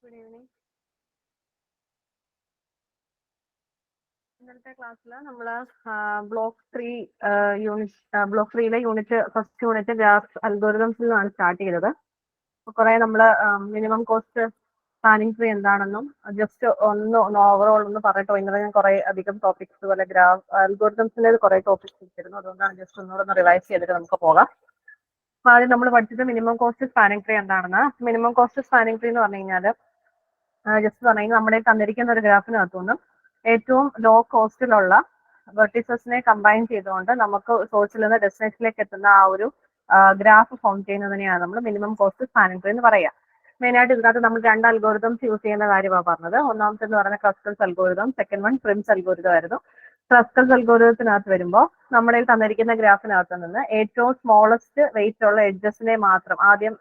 Good evening. ഇന്നത്തെ ക്ലാസ്സിൽ നമ്മൾ ബ്ലോക്ക് 3യിലെ ഫസ്റ്റ് യൂണിറ്റ് ഗ്രാഫ് അൽഗോരിതംസിൽ നിന്നാണ് സ്റ്റാർട്ട് ചെയ്തത്. കുറെ നമ്മൾ മിനിമം കോസ്റ്റ് പ്ലാനിങ് ട്രീ എന്താണെന്നും ജസ്റ്റ് ഓവറോൾ ഒന്ന് പറയട്ടോ. ഇന്നലെ ഞാൻ കുറെ അധികം ടോപ്പിക്സ് പോലെ ഗ്രാഫ് അൽഗോരിതംസിലെ കുറെ ടോപ്പിക്സ് ഇട്ടിരുന്നു. അതുകൊണ്ടാണ് ജസ്റ്റ് ഒന്നുകൂടെ റിവൈസ് ചെയ്തിട്ട് നമുക്ക് പോകാം. അപ്പൊ ആദ്യം നമ്മൾ പഠിച്ചത് മിനിമം കോസ്റ്റ് സ്പാനിങ് ട്രീ എന്താണെന്ന്. മിനിമം കോസ്റ്റ് സ്പാനിങ് ട്രീ എന്ന് പറഞ്ഞു കഴിഞ്ഞാൽ ജസ്റ്റ് പറഞ്ഞു നമ്മുടെ തന്നിരിക്കുന്ന ഒരു ഗ്രാഫിനകത്തുനിന്നും ഏറ്റവും ലോ കോസ്റ്റിലുള്ള വെർട്ടിസസിനെ കമ്പൈൻ ചെയ്തുകൊണ്ട് നമുക്ക് സോഴ്സിൽ നിന്ന് ഡെസ്റ്റിനേഷനിലേക്ക് എത്തുന്ന ആ ഒരു ഗ്രാഫ് ഫോം ചെയ്യുന്നതിനെയാണ് നമ്മൾ മിനിമം കോസ്റ്റ് സ്പാനിങ് ട്രീ എന്ന് പറയുക. മെയിനായിട്ട് ഇതിനകത്ത് നമ്മൾ രണ്ട് അൽഗോരിതംസ് യൂസ് ചെയ്യുന്ന കാര്യമാണ് പറഞ്ഞത്. ഒന്നാമത്തെ എന്ന് പറയുന്നത് clusters algorithm, second one Prim's algorithm ആയിരുന്നു. ക്ലസ്റ്റേഴ്സ് അൽഗോരിതത്തിനകത്ത് വരുമ്പോൾ നമ്മുടെ തന്നിരിക്കുന്ന ഗ്രാഫിനകത്ത് നിന്ന് ഏറ്റവും സ്മോളസ്റ്റ് വെയിറ്റ് ഉള്ള എഡ്ജസിനെ മാത്രം ആദ്യം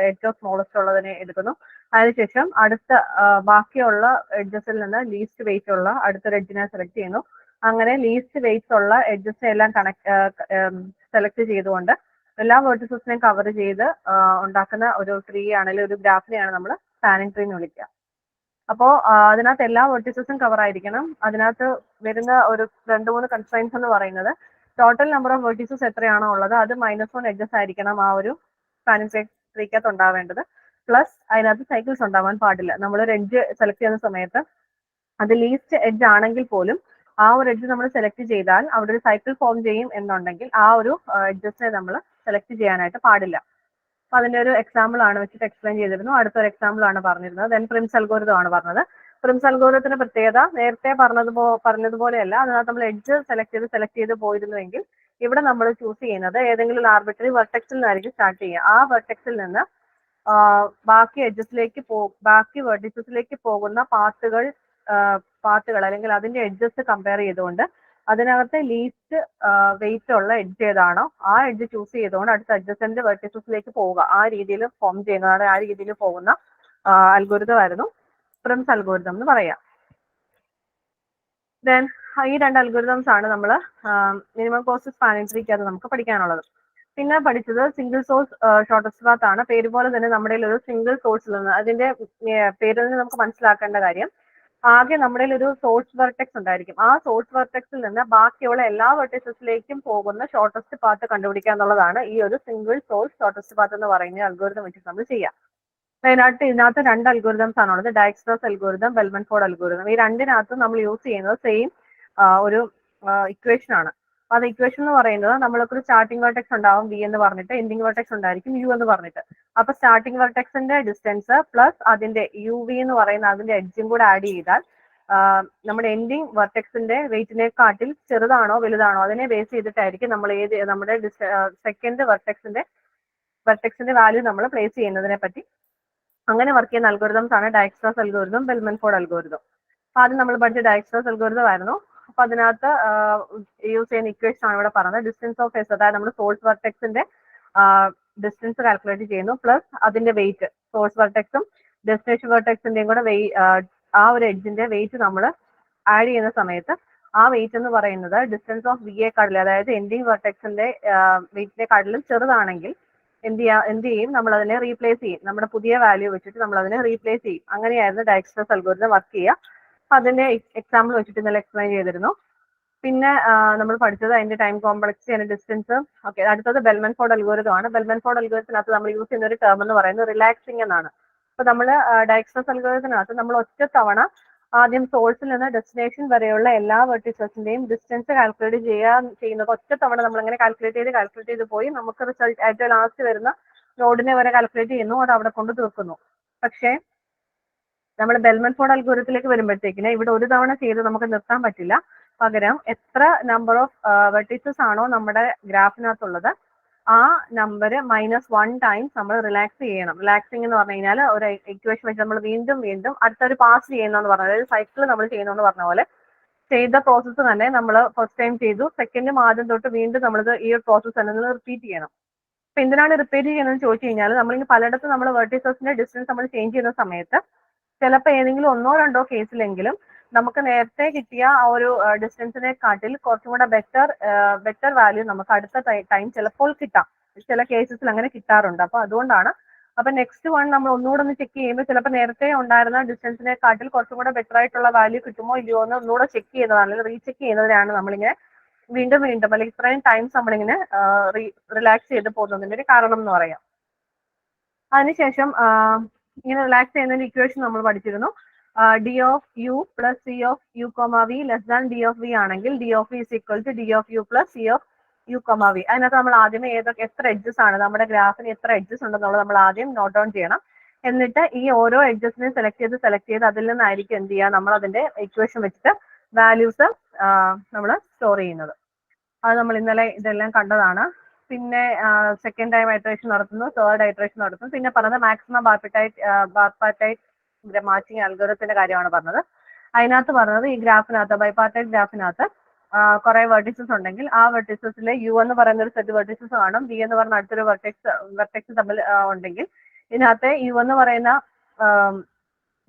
ഏറ്റവും സ്മോളസ്റ്റ് ഉള്ളതിനെ എടുക്കുന്നു. അതിനുശേഷം അടുത്ത ബാക്കിയുള്ള എഡ്ജസിൽ നിന്ന് ലീസ്റ്റ് വെയിറ്റ് ഉള്ള അടുത്തൊരു എഡ്ജിനെ സെലക്ട് ചെയ്യുന്നു. അങ്ങനെ ലീസ്റ്റ് വെയിറ്റ്സ് ഉള്ള എഡ്ജസിനെ എല്ലാം സെലക്ട് ചെയ്തുകൊണ്ട് എല്ലാ വെർട്ടിസസിനെയും കവർ ചെയ്ത് ഉണ്ടാക്കുന്ന ഒരു ട്രീ ആണെങ്കിൽ ഒരു ഗ്രാഫിനെയാണ് നമ്മൾ സ്പാനിങ് ട്രീ എന്ന് വിളിക്കുക. അപ്പോൾ അതിനകത്ത് എല്ലാ വെർട്ടിസസും കവർ ആയിരിക്കണം. അതിനകത്ത് വരുന്ന ഒരു 2-3 കൺസ്ട്രെയിൻസ് എന്ന് പറയുന്നത് ടോട്ടൽ നമ്പർ ഓഫ് വെർട്ടിസസ് എത്രയാണോ ഉള്ളത് അത് -1 എഡ്ജസ് ആയിരിക്കണം ആ ഒരു സ്പാനിങ് ട്രീക്കകത്ത് ഉണ്ടാവേണ്ടത്. പ്ലസ് അതിനകത്ത് സൈക്കിൾസ് ഉണ്ടാവാൻ പാടില്ല. നമ്മളൊരു എഡ്ജ് സെലക്ട് ചെയ്യുന്ന സമയത്ത് അത് ലീസ്റ്റ് എഡ്ജ് ആണെങ്കിൽ പോലും ആ ഒരു എഡ്ജ് നമ്മൾ സെലക്ട് ചെയ്താൽ അവിടെ ഒരു സൈക്കിൾ ഫോം ചെയ്യും എന്നുണ്ടെങ്കിൽ ആ ഒരു എഡ്ജസിനെ നമ്മൾ സെലക്ട് ചെയ്യാനായിട്ട് പാടില്ല. അപ്പൊ അതിന്റെ ഒരു എക്സാമ്പിൾ ആണ് വെച്ചിട്ട് എക്സ്പ്ലെയിൻ ചെയ്തിരുന്നു. അടുത്തൊരു എക്സാമ്പിൾ ആണ് പറഞ്ഞിരുന്നത്. ദെൻ പ്രിംസ് അൽഗോരിതം ആണ് പറഞ്ഞത്. പ്രിംസ് അൽഗോരിതത്തിന്റെ പ്രത്യേകത നേരത്തെ പറഞ്ഞതുപോലെയല്ല. അതിനകത്ത് നമ്മൾ എഡ്ജ് സെലക്ട് ചെയ്ത് പോയിരുന്നുവെങ്കിൽ ഇവിടെ നമ്മൾ ചൂസ് ചെയ്യുന്നത് ഏതെങ്കിലും ഒരു ആർബിട്രറി വെർട്ടെക്സിൽ നിന്നായിരിക്കും സ്റ്റാർട്ട് ചെയ്യുക. ആ വെർട്ടെക്സിൽ നിന്ന് ബാക്കി ബാക്കി വെർട്ടിസസിലേക്ക് പോകുന്ന പാത്തുകൾ അല്ലെങ്കിൽ അതിന്റെ എഡ്ജസ് കമ്പയർ ചെയ്തുകൊണ്ട് അതിനകത്തെ ലീസ്റ്റ് വെയിറ്റ് ഉള്ള എഡ്ജ് ഏതാണോ ആ എഡ്ജ് ചൂസ് ചെയ്തുകൊണ്ട് അടുത്ത അഡ്ജസന്റ് വെർട്ടിസസിലേക്ക് പോവുക. ആ രീതിയിൽ ഫോം ചെയ്യുന്നതാണ്, ആ രീതിയിൽ പോകുന്ന അൽഗോരിതം ആയിരുന്നു പ്രിംസ് അൽഗോരിതം എന്ന് പറയാം. ദെൻ ഈ രണ്ട് അൽഗോരിതംസ് ആണ് നമ്മൾ മിനിമം കോസ്റ്റ് സ്പാനിങ് ട്രീക്ക് അത് നമുക്ക് പഠിക്കാനുള്ളത്. പിന്നെ പഠിച്ചത് സിംഗിൾ സോഴ്സ് ഷോർട്ടസ്റ്റ് പാത്ത് ആണ്. പേര് പോലെ തന്നെ നമ്മുടെ ഒരു സിംഗിൾ സോഴ്സിൽ നിന്ന് അതിന്റെ പേരിൽ നിന്ന് നമുക്ക് മനസ്സിലാക്കേണ്ട കാര്യം ആകെ നമ്മുടെ ഒരു സോഴ്സ് വെർട്ടെക്സ് ഉണ്ടായിരിക്കും. ആ സോഴ്സ് വെർട്ടെക്സിൽ നിന്ന് ബാക്കിയുള്ള എല്ലാ വെർട്ടിസസിലേക്കും പോകുന്ന ഷോർട്ടസ്റ്റ് പാത്ത് കണ്ടുപിടിക്കുക എന്നുള്ളതാണ് ഈ ഒരു സിംഗിൾ സോഴ്സ് ഷോർട്ടസ്റ്റ് പാത്ത് എന്ന് പറയുന്ന അൽഗോരിതം വെച്ചിട്ട് നമ്മൾ ചെയ്യുക. ഇതിനകത്ത് രണ്ട് അൽഗോരിതംസ് ആണുള്ളത്. ഡയക്സ്ട്രോസ് അൽഗോരിതം, ബെൽമൺഫോർഡ് അൽഗോരിതം. ഈ രണ്ടിനകത്തും നമ്മൾ യൂസ് ചെയ്യുന്നത് സെയിം ഒരു ഇക്വേഷൻ ആണ്. അത് ഇക്വേഷൻ എന്ന് പറയുന്നത് നമ്മൾക്കൊരു സ്റ്റാർട്ടിംഗ് വെർട്ടെക്സ് ഉണ്ടാവും v എന്ന് പറഞ്ഞിട്ട്, എൻഡിങ് വെർട്ടെക്സ് ഉണ്ടായിരിക്കും u എന്ന് പറഞ്ഞിട്ട്. അപ്പൊ സ്റ്റാർട്ടിംഗ് വെർട്ടെക്സിന്റെ ഡിസ്റ്റൻസ് പ്ലസ് അതിന്റെ uv എന്ന് പറയുന്ന അതിന്റെ എഡ്ജും കൂടെ ആഡ് ചെയ്താൽ നമ്മുടെ എൻഡിങ് വെർട്ടെക്സിന്റെ വെയിറ്റിനെക്കാട്ടിൽ ചെറുതാണോ വലുതാണോ അതിനെ ബേസ് ചെയ്തിട്ടായിരിക്കും നമ്മൾ നമ്മുടെ സെക്കൻഡ് വെർട്ടെക്സിന്റെ വാല്യൂ നമ്മൾ പ്ലേസ് ചെയ്യുന്നതിനെ പറ്റി. അങ്ങനെ വർക്ക് ചെയ്യുന്ന അൽഗോരിതംസ് ആണ് ഡയക്സ്ട്രോസ് അൽഗോരിതം, ബെൽമൺഫോർഡ് അൽഗോരിതം. അപ്പൊ ആദ്യം നമ്മൾ പഠിച്ച ഡയക്സ്ട്രോസ് അൽഗോരിതം ആയിരുന്നു. അപ്പൊ അതിനകത്ത് യൂസ് ചെയ്യുന്ന ഇക്വേഷൻ ആണ് ഇവിടെ പറഞ്ഞത്. ഡിസ്റ്റൻസ് ഓഫ് എസ്, അതായത് നമ്മൾ സോഴ്സ് വെർട്ടെക്സിന്റെ ഡിസ്റ്റൻസ് കാൽക്കുലേറ്റ് ചെയ്യുന്നു പ്ലസ് അതിന്റെ വെയിറ്റ്, സോഴ്സ് വെർട്ടെക്സും ഡെസ്റ്റിനേഷൻ വെർട്ടെക്സിന്റെയും കൂടെ ആ ഒരു എഡ്ജിന്റെ വെയിറ്റ് നമ്മൾ ആഡ് ചെയ്യുന്ന സമയത്ത് ആ വെയിറ്റ് എന്ന് പറയുന്നത് ഡിസ്റ്റൻസ് ഓഫ് വിയെക്കാട്ടിലും, അതായത് എൻഡിങ് വെർട്ടെക്സിന്റെ വെയിറ്റിനെക്കാട്ടിലും ചെറുതാണെങ്കിൽ എന്ത് ചെയ്യും, നമ്മൾ അതിനെ റീപ്ലേസ് ചെയ്യും. നമ്മുടെ പുതിയ വാല്യൂ വെച്ചിട്ട് നമ്മൾ അതിനെ റീപ്ലേസ് ചെയ്യും. അങ്ങനെയായിരുന്നു ഡയക്സ്ട്രോസ് അൽഗോരിതം വർക്ക് ചെയ്യുക. അതിന്റെ എക്സാമ്പിൾ വെച്ചിട്ട് ഇന്നലെ എക്സ്പ്ലെയിൻ ചെയ്തിരുന്നു. പിന്നെ നമ്മൾ പഠിച്ചത് അതിന്റെ ടൈം കോംപ്ലക്സിറ്റി, അതിന്റെ ഡിസ്റ്റൻസ്. ഓക്കെ, അടുത്തത് ബെൽമൺഫോർഡ് അൽഗോരിതം ആണ്. ബെൽമൺഫോർഡ് അൽഗോരിതത്തിനകത്ത് നമ്മൾ യൂസ് ചെയ്യുന്ന ഒരു ടേം എന്ന് പറയുന്നത് റിലാക്സിംഗ് എന്നാണ്. അപ്പൊ നമ്മൾ ഡയക്സ്ട്രോസ് അൽഗോരിതത്തിനകത്ത് നമ്മൾ ഒറ്റ തവണ ആദ്യം സോഴ്സിൽ നിന്ന് ഡെസ്റ്റിനേഷൻ വരെയുള്ള എല്ലാ വെർട്ടിസസിന്റെയും ഡിസ്റ്റൻസ് കാൽക്കുലേറ്റ് ചെയ്യുന്നത് ഒറ്റ തവണ നമ്മൾ അങ്ങനെ കാൽക്കുലേറ്റ് ചെയ്ത് പോയി നമുക്ക് റിസൾട്ട് ഏറ്റവും ലാസ്റ്റ് വരുന്ന നോഡിനെ വരെ കാൽക്കുലേറ്റ് ചെയ്യുന്നു, അത് അവിടെ കൊണ്ട് തീർക്കുന്നു. പക്ഷേ നമ്മൾ ബെൽമൺഫോർഡ് അൽഗോരിതത്തിലേക്ക് വരുമ്പോഴത്തേക്കിന് ഇവിടെ ഒരു തവണ ചെയ്ത് നമുക്ക് നിർത്താൻ പറ്റില്ല. പകരം എത്ര നമ്പർ ഓഫ് വെർട്ടിസസ് ആണോ നമ്മുടെ ഗ്രാഫിനകത്തുള്ളത് ആ നമ്പർ -1 ടൈംസ് നമ്മൾ റിലാക്സ് ചെയ്യണം. റിലാക്സിംഗ് എന്ന് പറഞ്ഞു കഴിഞ്ഞാൽ ഒരു ഇക്വേഷൻ വെച്ച് നമ്മൾ വീണ്ടും അടുത്തൊരു പാസ് ചെയ്യുന്നതെന്ന് പറഞ്ഞാൽ, അതായത് സൈക്കിൾ നമ്മൾ ചെയ്യുന്നതെന്ന് പറഞ്ഞ പോലെ ചെയ്ത പ്രോസസ്സ് തന്നെ നമ്മൾ ഫസ്റ്റ് ടൈം ചെയ്തു, സെക്കൻഡും ആദ്യം തൊട്ട് വീണ്ടും നമ്മളിത് ഈ ഒരു പ്രോസസ്സ് തന്നെ റിപ്പീറ്റ് ചെയ്യണം. അപ്പൊ എന്തിനാണ് റിപ്പീറ്റ് ചെയ്യുന്നത് ചോദിച്ചു കഴിഞ്ഞാൽ നമ്മളിങ്ങനെ പലയിടത്തും നമ്മൾ വെർട്ടിസസിന്റെ ഡിസ്റ്റൻസ് നമ്മൾ ചേഞ്ച് ചെയ്യുന്ന സമയത്ത് ചിലപ്പോൾ ഏതെങ്കിലും 1-2 കേസിലെങ്കിലും നമുക്ക് നേരത്തെ കിട്ടിയ ആ ഒരു ഡിസ്റ്റൻസിനെക്കാട്ടിൽ കുറച്ചും കൂടെ ബെറ്റർ വാല്യൂ നമുക്ക് അടുത്ത ടൈം ചിലപ്പോൾ കിട്ടാം. ചില കേസസിൽ അങ്ങനെ കിട്ടാറുണ്ട്. അപ്പൊ അതുകൊണ്ടാണ് അപ്പൊ നെക്സ്റ്റ് വൺ നമ്മൾ ഒന്നുകൂടെ ഒന്ന് ചെക്ക് ചെയ്യുമ്പോൾ ചിലപ്പോൾ നേരത്തെ ഉണ്ടായിരുന്ന ഡിസ്റ്റൻസിനെക്കാട്ടിൽ കുറച്ചും കൂടെ ബെറ്റർ ആയിട്ടുള്ള വാല്യൂ കിട്ടുമോ ഇല്ലയോ എന്ന് ഒന്നുകൂടെ ചെക്ക് ചെയ്യുന്നതാണ്, അല്ലെങ്കിൽ റീചെക്ക് ചെയ്യുന്നതിനാണ് നമ്മളിങ്ങനെ വീണ്ടും വീണ്ടും അല്ലെങ്കിൽ ഇത്രയും ടൈംസ് നമ്മളിങ്ങനെ റിലാക്സ് ചെയ്ത് പോകുന്നതിന്റെ ഒരു കാരണം എന്ന് പറയാം. അതിനുശേഷം ഇങ്ങനെ റിലാക്സ് ചെയ്യുന്നതിന്റെ ഇക്വേഷൻ നമ്മൾ പഠിച്ചിരുന്നു. D of U plus C of U comma V less than D of V ആണെങ്കിൽ D of V is equal to D of U plus C of U comma V. അതിനകത്ത് നമ്മൾ ആദ്യമേ എത്ര edges ആണ്, നമ്മുടെ ഗ്രാഫിന് എത്ര എഡ്ജസ് ഉണ്ടെന്നുള്ളത് നമ്മൾ ആദ്യം നോട്ട് ഡൗൺ ചെയ്യണം. എന്നിട്ട് ഈ ഓരോ എഡ്ജസിനെ സെലക്ട് ചെയ്ത് അതിൽ നിന്നായിരിക്കും എന്ത് ചെയ്യുക, നമ്മൾ അതിന്റെ ഇക്വേഷൻ വെച്ചിട്ട് വാല്യൂസ് നമ്മൾ സ്റ്റോർ ചെയ്യുന്നത്. അത് നമ്മൾ ഇന്നലെ ഇതെല്ലാം കണ്ടതാണ്. പിന്നെ സെക്കൻഡ് ടൈം ഐട്രേഷൻ നടത്തുന്നു, തേർഡ് ഐട്രേഷൻ നടത്തുന്നു. പിന്നെ പറഞ്ഞത് മാക്സിമം ബൈപാർട്ടൈറ്റ് മാച്ചിങ് അൽഗോരിതത്തിന്റെ കാര്യമാണ് പറഞ്ഞത്. അതിനകത്ത് പറഞ്ഞത് ഈ ഗ്രാഫിനകത്ത് ബൈപാർട്ടൈറ്റ് ഗ്രാഫിനകത്ത് കുറെ വെർട്ടിസസ് ഉണ്ടെങ്കിൽ ആ വെർട്ടിസസിലെ യു എന്ന് പറയുന്ന ഒരു സെറ്റ് വെർട്ടിസസ് കാണും, വി എന്ന് പറഞ്ഞ അടുത്തൊരു വെർട്ടെക്സ് തമ്മിൽ ഉണ്ടെങ്കിൽ ഇതിനകത്ത് യു എന്ന് പറയുന്ന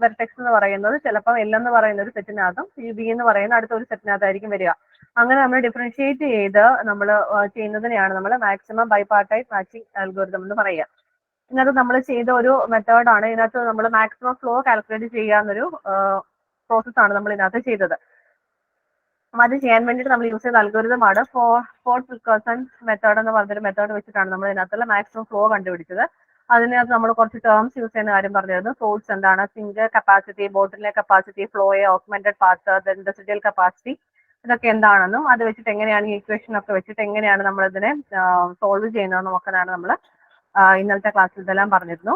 വെർട്ടെക്സ് എന്ന് പറയുന്നത് ചിലപ്പോൾ എൽ എന്ന് പറയുന്ന ഒരു സെറ്റിനകത്തും ബി എന്ന് പറയുന്ന അടുത്ത ഒരു സെറ്റിനകത്തായിരിക്കും വരിക. അങ്ങനെ നമ്മൾ ഡിഫറൻഷിയേറ്റ് ചെയ്ത് നമ്മൾ ചെയ്യുന്നതിനെയാണ് നമ്മൾ മാക്സിമം ബൈപാർട്ടൈറ്റ് മാച്ചിങ് അൽഗോരിതം എന്ന് പറയുക. ഇതിനകത്ത് നമ്മൾ ചെയ്ത ഒരു മെത്തേഡാണ്. ഇതിനകത്ത് നമ്മൾ മാക്സിമം ഫ്ലോ കാൽക്കുലേറ്റ് ചെയ്യാവുന്നൊരു പ്രോസസ്സാണ് നമ്മൾ ഇതിനകത്ത് ചെയ്തത്. അത് ചെയ്യാൻ വേണ്ടിയിട്ട് നമ്മൾ യൂസ് ചെയ്ത അൽഗോരിതമാണ് ഫോർട്ട് വിൽക്കേഴ്സൺ മെത്തേഡ് എന്ന് പറഞ്ഞൊരു മെത്തേഡ് വെച്ചിട്ടാണ് നമ്മൾ ഇതിനകത്തുള്ള മാക്സിമം ഫ്ലോ കണ്ടുപിടിച്ചത്. അതിനകത്ത് നമ്മൾ കുറച്ച് ടേംസ് യൂസ് ചെയ്യുന്ന കാര്യം പറഞ്ഞിരുന്നു. സോഴ്സ് എന്താണ്, സിങ്ക് കപ്പാസിറ്റി, ബോട്ടിലെ കപ്പാസിറ്റി, ഫ്ലോയെ, ഓഗ്മെന്റഡ് പാർട്ട്, ഇൻഡസ്ട്രിയൽ കപ്പാസിറ്റി, ഇതൊക്കെ എന്താണെന്നും അത് വെച്ചിട്ട് എങ്ങനെയാണ് ഈ ഇക്വേഷൻ ഒക്കെ വെച്ചിട്ട് എങ്ങനെയാണ് നമ്മൾ ഇതിനെ സോൾവ് ചെയ്യുന്നതെന്നും ഒക്കെയാണ് നമ്മൾ ഇന്നലത്തെ ക്ലാസ്സിൽ ഇതെല്ലാം പറഞ്ഞിരുന്നു.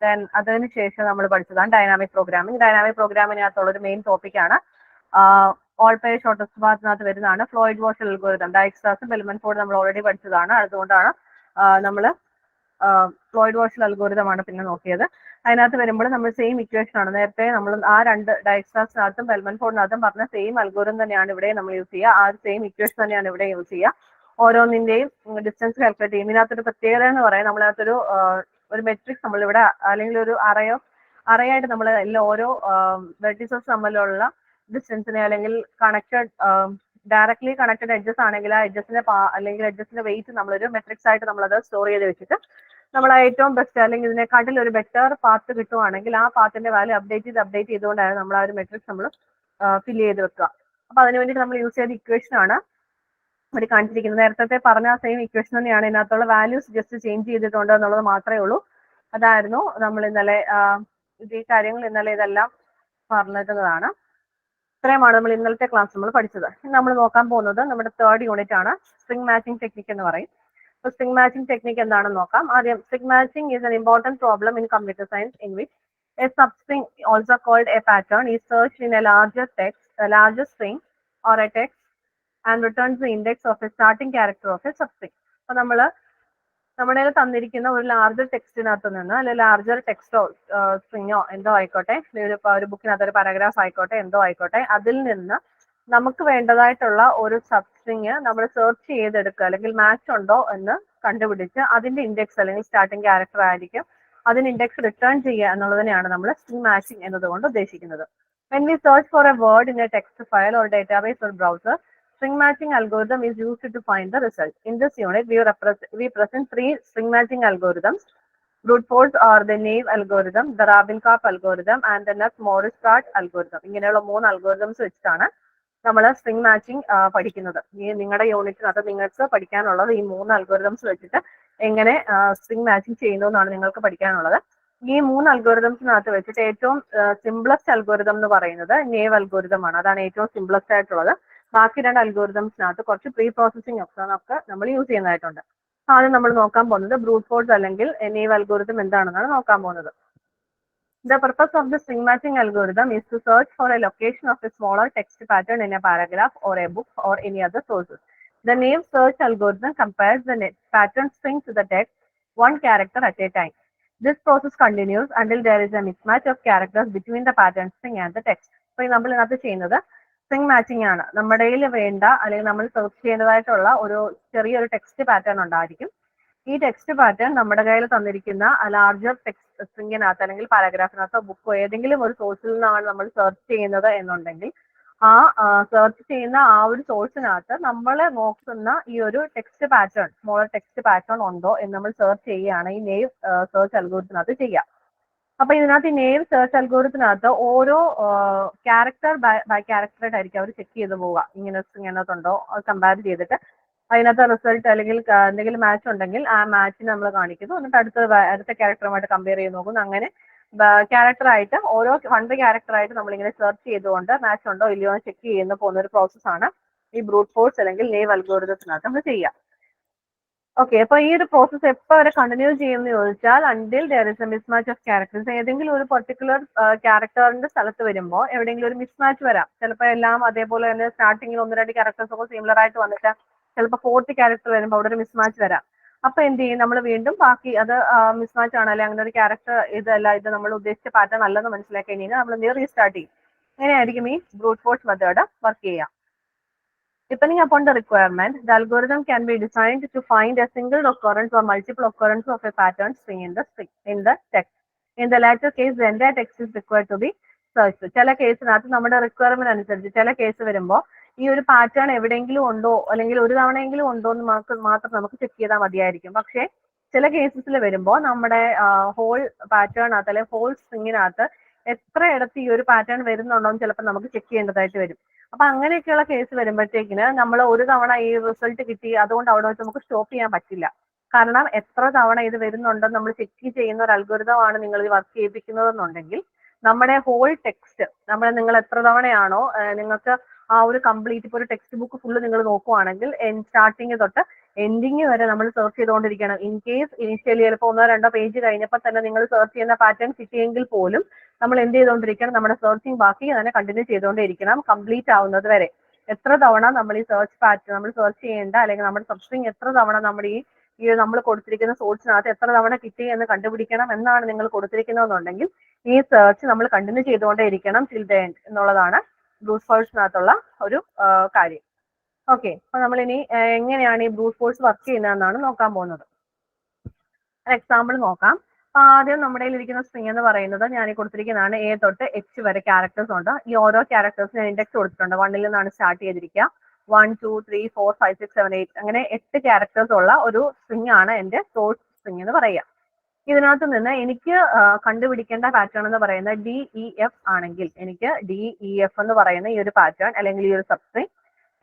ദെൻ അതിനുശേഷം നമ്മൾ പഠിച്ചതാണ് ഡൈനാമിക് പ്രോഗ്രാമിംഗ്. ഡൈനാമിക് പ്രോഗ്രാമിനകത്തുള്ള ഒരു മെയിൻ ടോപ്പിക്കാണ് ഓൾ പെയർ ഷോർട്ടസ്റ്റ് പാത്തിനകത്ത് വരുന്നതാണ് ഫ്ലോയിഡ് വാഷ് അൽഗോരിതം. ഡയക്സ്ട്രാസും ബെൽമൻഫോർഡ് നമ്മൾ ഓൾറെഡി പഠിച്ചതാണ്. അതുകൊണ്ടാണ് നമ്മൾ ഫ്ലോയിഡ് വാഷ് അൽഗോരിതമാണ് പിന്നെ നോക്കിയത്. അതിനകത്ത് വരുമ്പോൾ നമ്മൾ സെയിം ഇക്വേഷൻ ആണ് നേരത്തെ നമ്മൾ ആ രണ്ട് ഡയക്സ്ട്രാസിനകത്തും ബെൽമൻഫോർഡിനകത്തും പറഞ്ഞ സെയിം അൽഗോരിതം തന്നെയാണ് ഇവിടെ നമ്മൾ യൂസ് ചെയ്യുക. ആ സെയിം ഇക്വേഷൻ തന്നെയാണ് ഇവിടെ യൂസ് ചെയ്യുക. ഓരോന്നിന്റെയും ഡിസ്റ്റൻസ് കാൽക്കുലേറ്റ് ചെയ്യും. ഇതിനകത്തൊരു പ്രത്യേകത എന്ന് പറയാം, നമ്മളതിനകത്തൊരു ഒരു മെട്രിക്സ് നമ്മളിവിടെ അല്ലെങ്കിൽ ഒരു അറയായിട്ട് നമ്മൾ എല്ലാ ഓരോ വെർട്ടിസസ് തമ്മിലുള്ള ഡിസ്റ്റൻസിനെ അല്ലെങ്കിൽ കണക്റ്റഡ് ഡയറക്ട്ലി കണക്റ്റഡ് എഡ്ജസ് ആണെങ്കിൽ ആ എഡ്ജസിന്റെ അല്ലെങ്കിൽ എഡ്ജസിന്റെ വെയിറ്റ് നമ്മളൊരു മെട്രിക്സ് ആയിട്ട് നമ്മളത് സ്റ്റോർ ചെയ്ത് വെച്ചിട്ട് നമ്മൾ ഏറ്റവും ബെസ്റ്റ് അല്ലെങ്കിൽ ഇതിനെക്കാട്ടിൽ ഒരു ബെറ്റർ പാത്ത് കിട്ടുവാണെങ്കിൽ ആ പാത്തിന്റെ വാല്യൂ അപ്ഡേറ്റ് ചെയ്തുകൊണ്ടാണ് നമ്മൾ ആ ഒരു മെട്രിക്സ് നമ്മൾ ഫില്ല് ചെയ്ത് വെക്കുക. അപ്പൊ അതിന് വേണ്ടിയിട്ട് നമ്മൾ യൂസ് ചെയ്ത ഇക്വേഷൻ ആണ് ഇവിടെ കാണിച്ചിരിക്കുന്നത്. നേരത്തെ പറഞ്ഞ സെയിം ഇക്വേഷൻ തന്നെയാണ്. ഇതിനകത്തുള്ള വാല്യൂസ് ജസ്റ്റ് ചേഞ്ച് ചെയ്തിട്ടുണ്ട് എന്നുള്ളത് മാത്രമേ ഉള്ളൂ. അതായിരുന്നു നമ്മൾ ഇന്നലെ ഈ കാര്യങ്ങൾ ഇന്നലെ ഇതെല്ലാം പറഞ്ഞിരുന്നതാണ്. ഇത്രയുമാണ് നമ്മൾ ഇന്നലത്തെ ക്ലാസ് നമ്മൾ പഠിച്ചത്. ഇനി നമ്മൾ നോക്കാൻ പോകുന്നത് നമ്മുടെ തേർഡ് യൂണിറ്റ് ആണ്, സ്ട്രിംഗ് മാച്ചിങ് ടെക്നിക് എന്ന് പറയും. അപ്പോൾ സ്ട്രിംഗ് മാച്ചിങ് ടെക്നിക് എന്താണെന്ന് നോക്കാം. ആദ്യം string matching is N important problem in computer science in which A substring, also called a pattern, is searched in a larger string or a text and returns the index of a starting character of a substring. അപ്പോൾ നമ്മൾ നമ്മുടെ തന്നിരിക്കുന്ന ഒരു larger ടെക്സ്റ്റിനകത്ത് നിന്ന് അല്ലെങ്കിൽ larger ടെക്സ്റ്റോ സ്ട്രിങ്ങോ എന്തോ ആയിക്കോട്ടെ, ഒരു ബുക്കിനകത്ത് ഒരു പാരഗ്രാഫ് ആയിക്കോട്ടെ, എന്തോ ആയിക്കോട്ടെ, അതിൽ നിന്ന് നമുക്ക് വേണ്ടതായിട്ടുള്ള ഒരു സബ്സ്ട്രിങ് നമ്മൾ സെർച്ച് ചെയ്തെടുക്കുക അല്ലെങ്കിൽ മാച്ച് ഉണ്ടോ എന്ന് കണ്ടുപിടിച്ച് അതിന്റെ ഇൻഡെക്സ് അല്ലെങ്കിൽ സ്റ്റാർട്ടിംഗ് ക്യാരക്ടർ ആയിരിക്കും അതിന് ഇൻഡെക്സ് റിട്ടേൺ ചെയ്യുക എന്നുള്ളതിനെയാണ് നമ്മൾ സ്ട്രിംഗ് മാച്ചിങ് എന്നതുകൊണ്ട് ഉദ്ദേശിക്കുന്നത്. When we search for a word in a text file or database or browser, string matching algorithm is used to find the result. In this unit, we present three string matching algorithms: brute force or the naive algorithm, the Rabin-Karp algorithm, and the Nash-Morris-Chart algorithm. ഇങ്ങനെയുള്ള 3 algorithms വെച്ചിട്ടാണ് നമ്മൾ string matching പഠിക്കുന്നത്. ഈ നിങ്ങളുടെ യൂണിറ്റിനകത്ത് നിങ്ങൾക്ക് പഠിക്കാനുള്ളത് ഈ 3 algorithms വെച്ചിട്ട് എങ്ങനെ സ്ട്രിംഗ് മാച്ചിങ് ചെയ്യുന്നു എന്നാണ് നിങ്ങൾക്ക് പഠിക്കാനുള്ളത്. ഈ 3 അൽഗോരിതംസിനകത്ത് വെച്ചിട്ട് ഏറ്റവും സിംപ്ലസ്റ്റ് അൽഗോരിതം എന്ന് പറയുന്നത് നേവ് അൽഗോരിതം ആണ്. അതാണ് ഏറ്റവും സിംപ്ലസ്റ്റ് ആയിട്ടുള്ളത്. ബാക്കി 2 അൽഗോരിതംസിനകത്ത് കുറച്ച് പ്രീ പ്രോസസിങ് ഒക്കെ നമ്മൾ യൂസ് ചെയ്യുന്നതായിട്ടുണ്ട്. ആദ്യം നമ്മൾ നോക്കാൻ പോകുന്നത് ബ്രൂട്ട് ഫോഴ്സ് അല്ലെങ്കിൽ നേവ് അൽഗോരിതം എന്താണെന്നാണ് നോക്കാൻ പോകുന്നത്. The purpose of the string matching algorithm is to search for a location of a smaller text pattern in a paragraph or a book or any other sources. The naive search algorithm compares the pattern string to the text, one character at a time. This process continues until there is a mismatch of characters between the pattern string and the text. അപ്പോൾ നമ്മൾ ഇതിനകത്ത് ചെയ്യുന്നത് string matching ആണ്. നമ്മുടെ കയ്യിൽ വേണ്ട അല്ലെങ്കിൽ നമ്മൾ സെർച്ച് ചെയ്യേണ്ടതായിട്ടുള്ള ഒരു ചെറിയൊരു ടെക്സ്റ്റ് പാറ്റേൺ ഉണ്ടായിരിക്കും. ഈ ടെക്സ്റ്റ് പാറ്റേൺ നമ്മുടെ കയ്യിൽ തന്നിരിക്കുന്ന ലാർജർ ടെക്സ്റ്റ് സ്ട്രിങ്ങിനകത്ത് അല്ലെങ്കിൽ പാരഗ്രാഫിനകത്തോ ബുക്കോ ഏതെങ്കിലും ഒരു സോഴ്സിൽ നിന്നാണ് നമ്മൾ സെർച്ച് ചെയ്യുന്നത് എന്നുണ്ടെങ്കിൽ ആ സെർച്ച് ചെയ്യുന്ന ആ ഒരു സോഴ്സിനകത്ത് നമ്മൾ നോക്കുന്ന ഈ ഒരു text pattern, smaller text pattern ഉണ്ടോ എന്ന് നമ്മൾ സെർച്ച് ചെയ്യുകയാണ് ഈ നെയ്വ് സെർച്ച് അൽഗോരിതത്തിനകത്ത് ചെയ്യുക. അപ്പൊ ഇതിനകത്ത് ഈ നെയ്വ് സെർച്ച് അൽഗോരിതത്തിനകത്ത് ഓരോ ക്യാരക്ടർ ബൈ ക്യാരക്ടർ ആയിരിക്കും അവർ ചെക്ക് ചെയ്ത് പോവുക. ഇങ്ങനെ ഇങ്ങനത്തുണ്ടോ കമ്പയർ ചെയ്തിട്ട് അതിനകത്ത് റിസൾട്ട് അല്ലെങ്കിൽ എന്തെങ്കിലും മാച്ച് ഉണ്ടെങ്കിൽ ആ മാച്ചിന് നമ്മൾ കാണിക്കുന്നു. എന്നിട്ട് അടുത്ത ക്യാരക്ടറുമായിട്ട് കമ്പയർ ചെയ്ത് നോക്കുന്നു. അങ്ങനെ ക്യാരക്ടർ ആയിട്ട് ഓരോ 100 ക്യാരക്ടർ ആയിട്ട് നമ്മളിങ്ങനെ സെർച്ച് ചെയ്തുകൊണ്ട് മാച്ച് ഉണ്ടോ ഇല്ലയോ എന്ന് ചെക്ക് ചെയ്യുന്ന പോകുന്ന ഒരു പ്രോസസ്സാണ് ഈ ബ്രൂട്ട് ഫോഴ്സ് അല്ലെങ്കിൽ നെയ്വ് അൽഗോരിതത്തിനകത്ത് നമ്മൾ ചെയ്യുക. ഓക്കെ, അപ്പൊ ഈ ഒരു പ്രോസസ്സ് എപ്പോൾ വരെ കണ്ടിന്യൂ ചെയ്യുമെന്ന് ചോദിച്ചാൽ until there is A mismatch of characters. ഏതെങ്കിലും ഒരു പെർട്ടിക്കുലർ ക്യാരക്ടറിന്റെ സ്ഥലത്ത് വരുമ്പോൾ എവിടെയെങ്കിലും ഒരു മിസ്മാച്ച് വരാം. ചിലപ്പോൾ എല്ലാം അതേപോലെ തന്നെ സ്റ്റാർട്ടിങ്ങിൽ 1-2 ക്യാരക്ടേഴ്സ് ഒക്കെ സിമിലർ ആയിട്ട് വന്നിട്ട് ചിലപ്പോൾ 40 ക്യാരക്ടർ വരുമ്പോൾ അവിടെ ഒരു മിസ്മാച്ച് വരാം. അപ്പൊ എന്ത് ചെയ്യും, നമ്മൾ വീണ്ടും ബാക്കി അത് മിസ്മാച്ച് ആണല്ലേ, അങ്ങനെ ഒരു ക്യാരക്ടർ ഇതല്ല, ഇത് നമ്മൾ ഉദ്ദേശിച്ച പാറ്റേൺ അല്ലെന്ന് മനസ്സിലാക്കി കഴിഞ്ഞാൽ നമ്മൾ എന്ത് റീസ്റ്റാർട്ട് ചെയ്യും. അങ്ങനെയായിരിക്കും ഈ ബ്രൂട്ട് ഫോഴ്സ് മെത്തേഡ് വർക്ക് ചെയ്യുക. Depending upon the requirement, the algorithm can be designed to find a single occurrence or multiple occurrences of a pattern string in the text. In the latter case, the entire text is required to be searched. ചില കേസിനകത്ത് നമ്മുടെ requirement അനുസരിച്ച് ചില case വരുമ്പോൾ ഈ ഒരു pattern എവിടെയെങ്കിലും ഉണ്ടോ അല്ലെങ്കിൽ ഒരു തവണയെങ്കിലും ഉണ്ടോ എന്ന് മാത്രം നമുക്ക് ചെക്ക് ചെയ്താൽ മതിയായിരിക്കും. പക്ഷേ ചില കേസസിൽ വരുമ്പോൾ നമ്മുടെ ഹോൾ പാറ്റേണിനകത്ത് അല്ലെങ്കിൽ ഹോൾ സ്ട്രിങ്ങിനകത്ത് എത്ര ഇടത്ത് ഈ ഒരു പാറ്റേൺ വരുന്നുണ്ടോ എന്ന് ചിലപ്പോൾ നമുക്ക് ചെക്ക് ചെയ്യേണ്ടതായിട്ട് വരും. അപ്പൊ അങ്ങനെയൊക്കെയുള്ള കേസ് വരുമ്പോഴത്തേക്കിന് നമ്മൾ ഒരു തവണ ഈ റിസൾട്ട് കിട്ടി അതുകൊണ്ട് അവിടെ വെച്ച് നമുക്ക് സ്റ്റോപ്പ് ചെയ്യാൻ പറ്റില്ല. കാരണം എത്ര തവണ ഇത് വരുന്നുണ്ടെന്ന് നമ്മൾ ചെക്ക് ചെയ്യുന്ന ഒരു അൽഗോരിതം ആണ് നിങ്ങൾ ഇത് വർക്ക് ചെയ്യിപ്പിക്കുന്നതെന്നുണ്ടെങ്കിൽ നമ്മുടെ ഹോൾ ടെക്സ്റ്റ് നിങ്ങൾ എത്ര തവണയാണോ നിങ്ങൾക്ക് ആ ഒരു കംപ്ലീറ്റ് ഇപ്പോൾ ഒരു ടെക്സ്റ്റ് ബുക്ക് ഫുള്ള് നിങ്ങൾ നോക്കുവാണെങ്കിൽ സ്റ്റാർട്ടിങ് തൊട്ട് എൻഡിങ് വരെ നമ്മൾ സെർച്ച് ചെയ്തുകൊണ്ടിരിക്കണം. ഇൻ കേസ് ഇനിഷ്യലി ചിലപ്പോൾ 1-2 പേജ് കഴിഞ്ഞപ്പോൾ തന്നെ നിങ്ങൾ സെർച്ച് ചെയ്യുന്ന പാറ്റേൺ കിട്ടിയെങ്കിൽ പോലും നമ്മൾ എന്ത് ചെയ്തുകൊണ്ടിരിക്കണം, നമ്മുടെ സെർച്ചിങ് ബാക്കി തന്നെ കണ്ടിന്യൂ ചെയ്തുകൊണ്ടിരിക്കണം കംപ്ലീറ്റ് ആവുന്നത് വരെ. എത്ര തവണ നമ്മൾ ഈ സെർച്ച് പാറ്റേൺ നമ്മൾ സെർച്ച് ചെയ്യേണ്ട അല്ലെങ്കിൽ നമ്മുടെ സബ്സ്ട്രിങ് എത്ര തവണ നമ്മുടെ ഈ നമ്മൾ കൊടുത്തിരിക്കുന്ന സോഴ്സിനകത്ത് എത്ര തവണ കിട്ടി എന്ന് കണ്ടുപിടിക്കണം എന്നാണ് നിങ്ങൾ കൊടുത്തിരിക്കുന്നതെന്നുണ്ടെങ്കിൽ ഈ സെർച്ച് നമ്മൾ കണ്ടിന്യൂ ചെയ്തുകൊണ്ടേ ഇരിക്കണം ടിൽ ദ എൻഡ് എന്നുള്ളതാണ് ബ്രൂട്ട് ഫോഴ്സിനകത്തുള്ള ഒരു കാര്യം. ഓക്കെ, അപ്പൊ നമ്മൾ ഇനി എങ്ങനെയാണ് ഈ ബ്രൂട്ട് ഫോഴ്സ് വർക്ക് ചെയ്യുന്നതെന്നാണ് നോക്കാൻ പോകുന്നത്. എക്സാമ്പിൾ നോക്കാം. അപ്പൊ ആദ്യം നമ്മുടെ ഇരിക്കുന്ന സ്ട്രിങ് എന്ന് പറയുന്നത് ഞാൻ ഈ കൊടുത്തിരിക്കുന്നതാണ് A തൊട്ട് H വരെ ക്യാരക്ടേഴ്സ് ഉണ്ട്. ഈ ഓരോ ക്യാരക്ടേഴ്സിന് ഇൻഡെക്സ് കൊടുത്തിട്ടുണ്ട്. 1 നിന്നാണ് സ്റ്റാർട്ട് ചെയ്തിരിക്കുക. 1, 2, 3, 4, 5, 6, 7, 8 അങ്ങനെ 8 ക്യാരക്ടേഴ്സ് ഉള്ള ഒരു സ്ട്രിങ് ആണ് എന്റെ സോഴ്സ് സ്ട്രിങ് എന്ന് പറയുക. ഇതിനകത്ത് നിന്ന് എനിക്ക് കണ്ടുപിടിക്കേണ്ട പാറ്റേൺ എന്ന് പറയുന്നത് DEF ആണെങ്കിൽ എനിക്ക് DEF എന്ന് പറയുന്ന ഈ ഒരു പാറ്റേൺ അല്ലെങ്കിൽ ഈ ഒരു സബ്സ്ട്രിങ്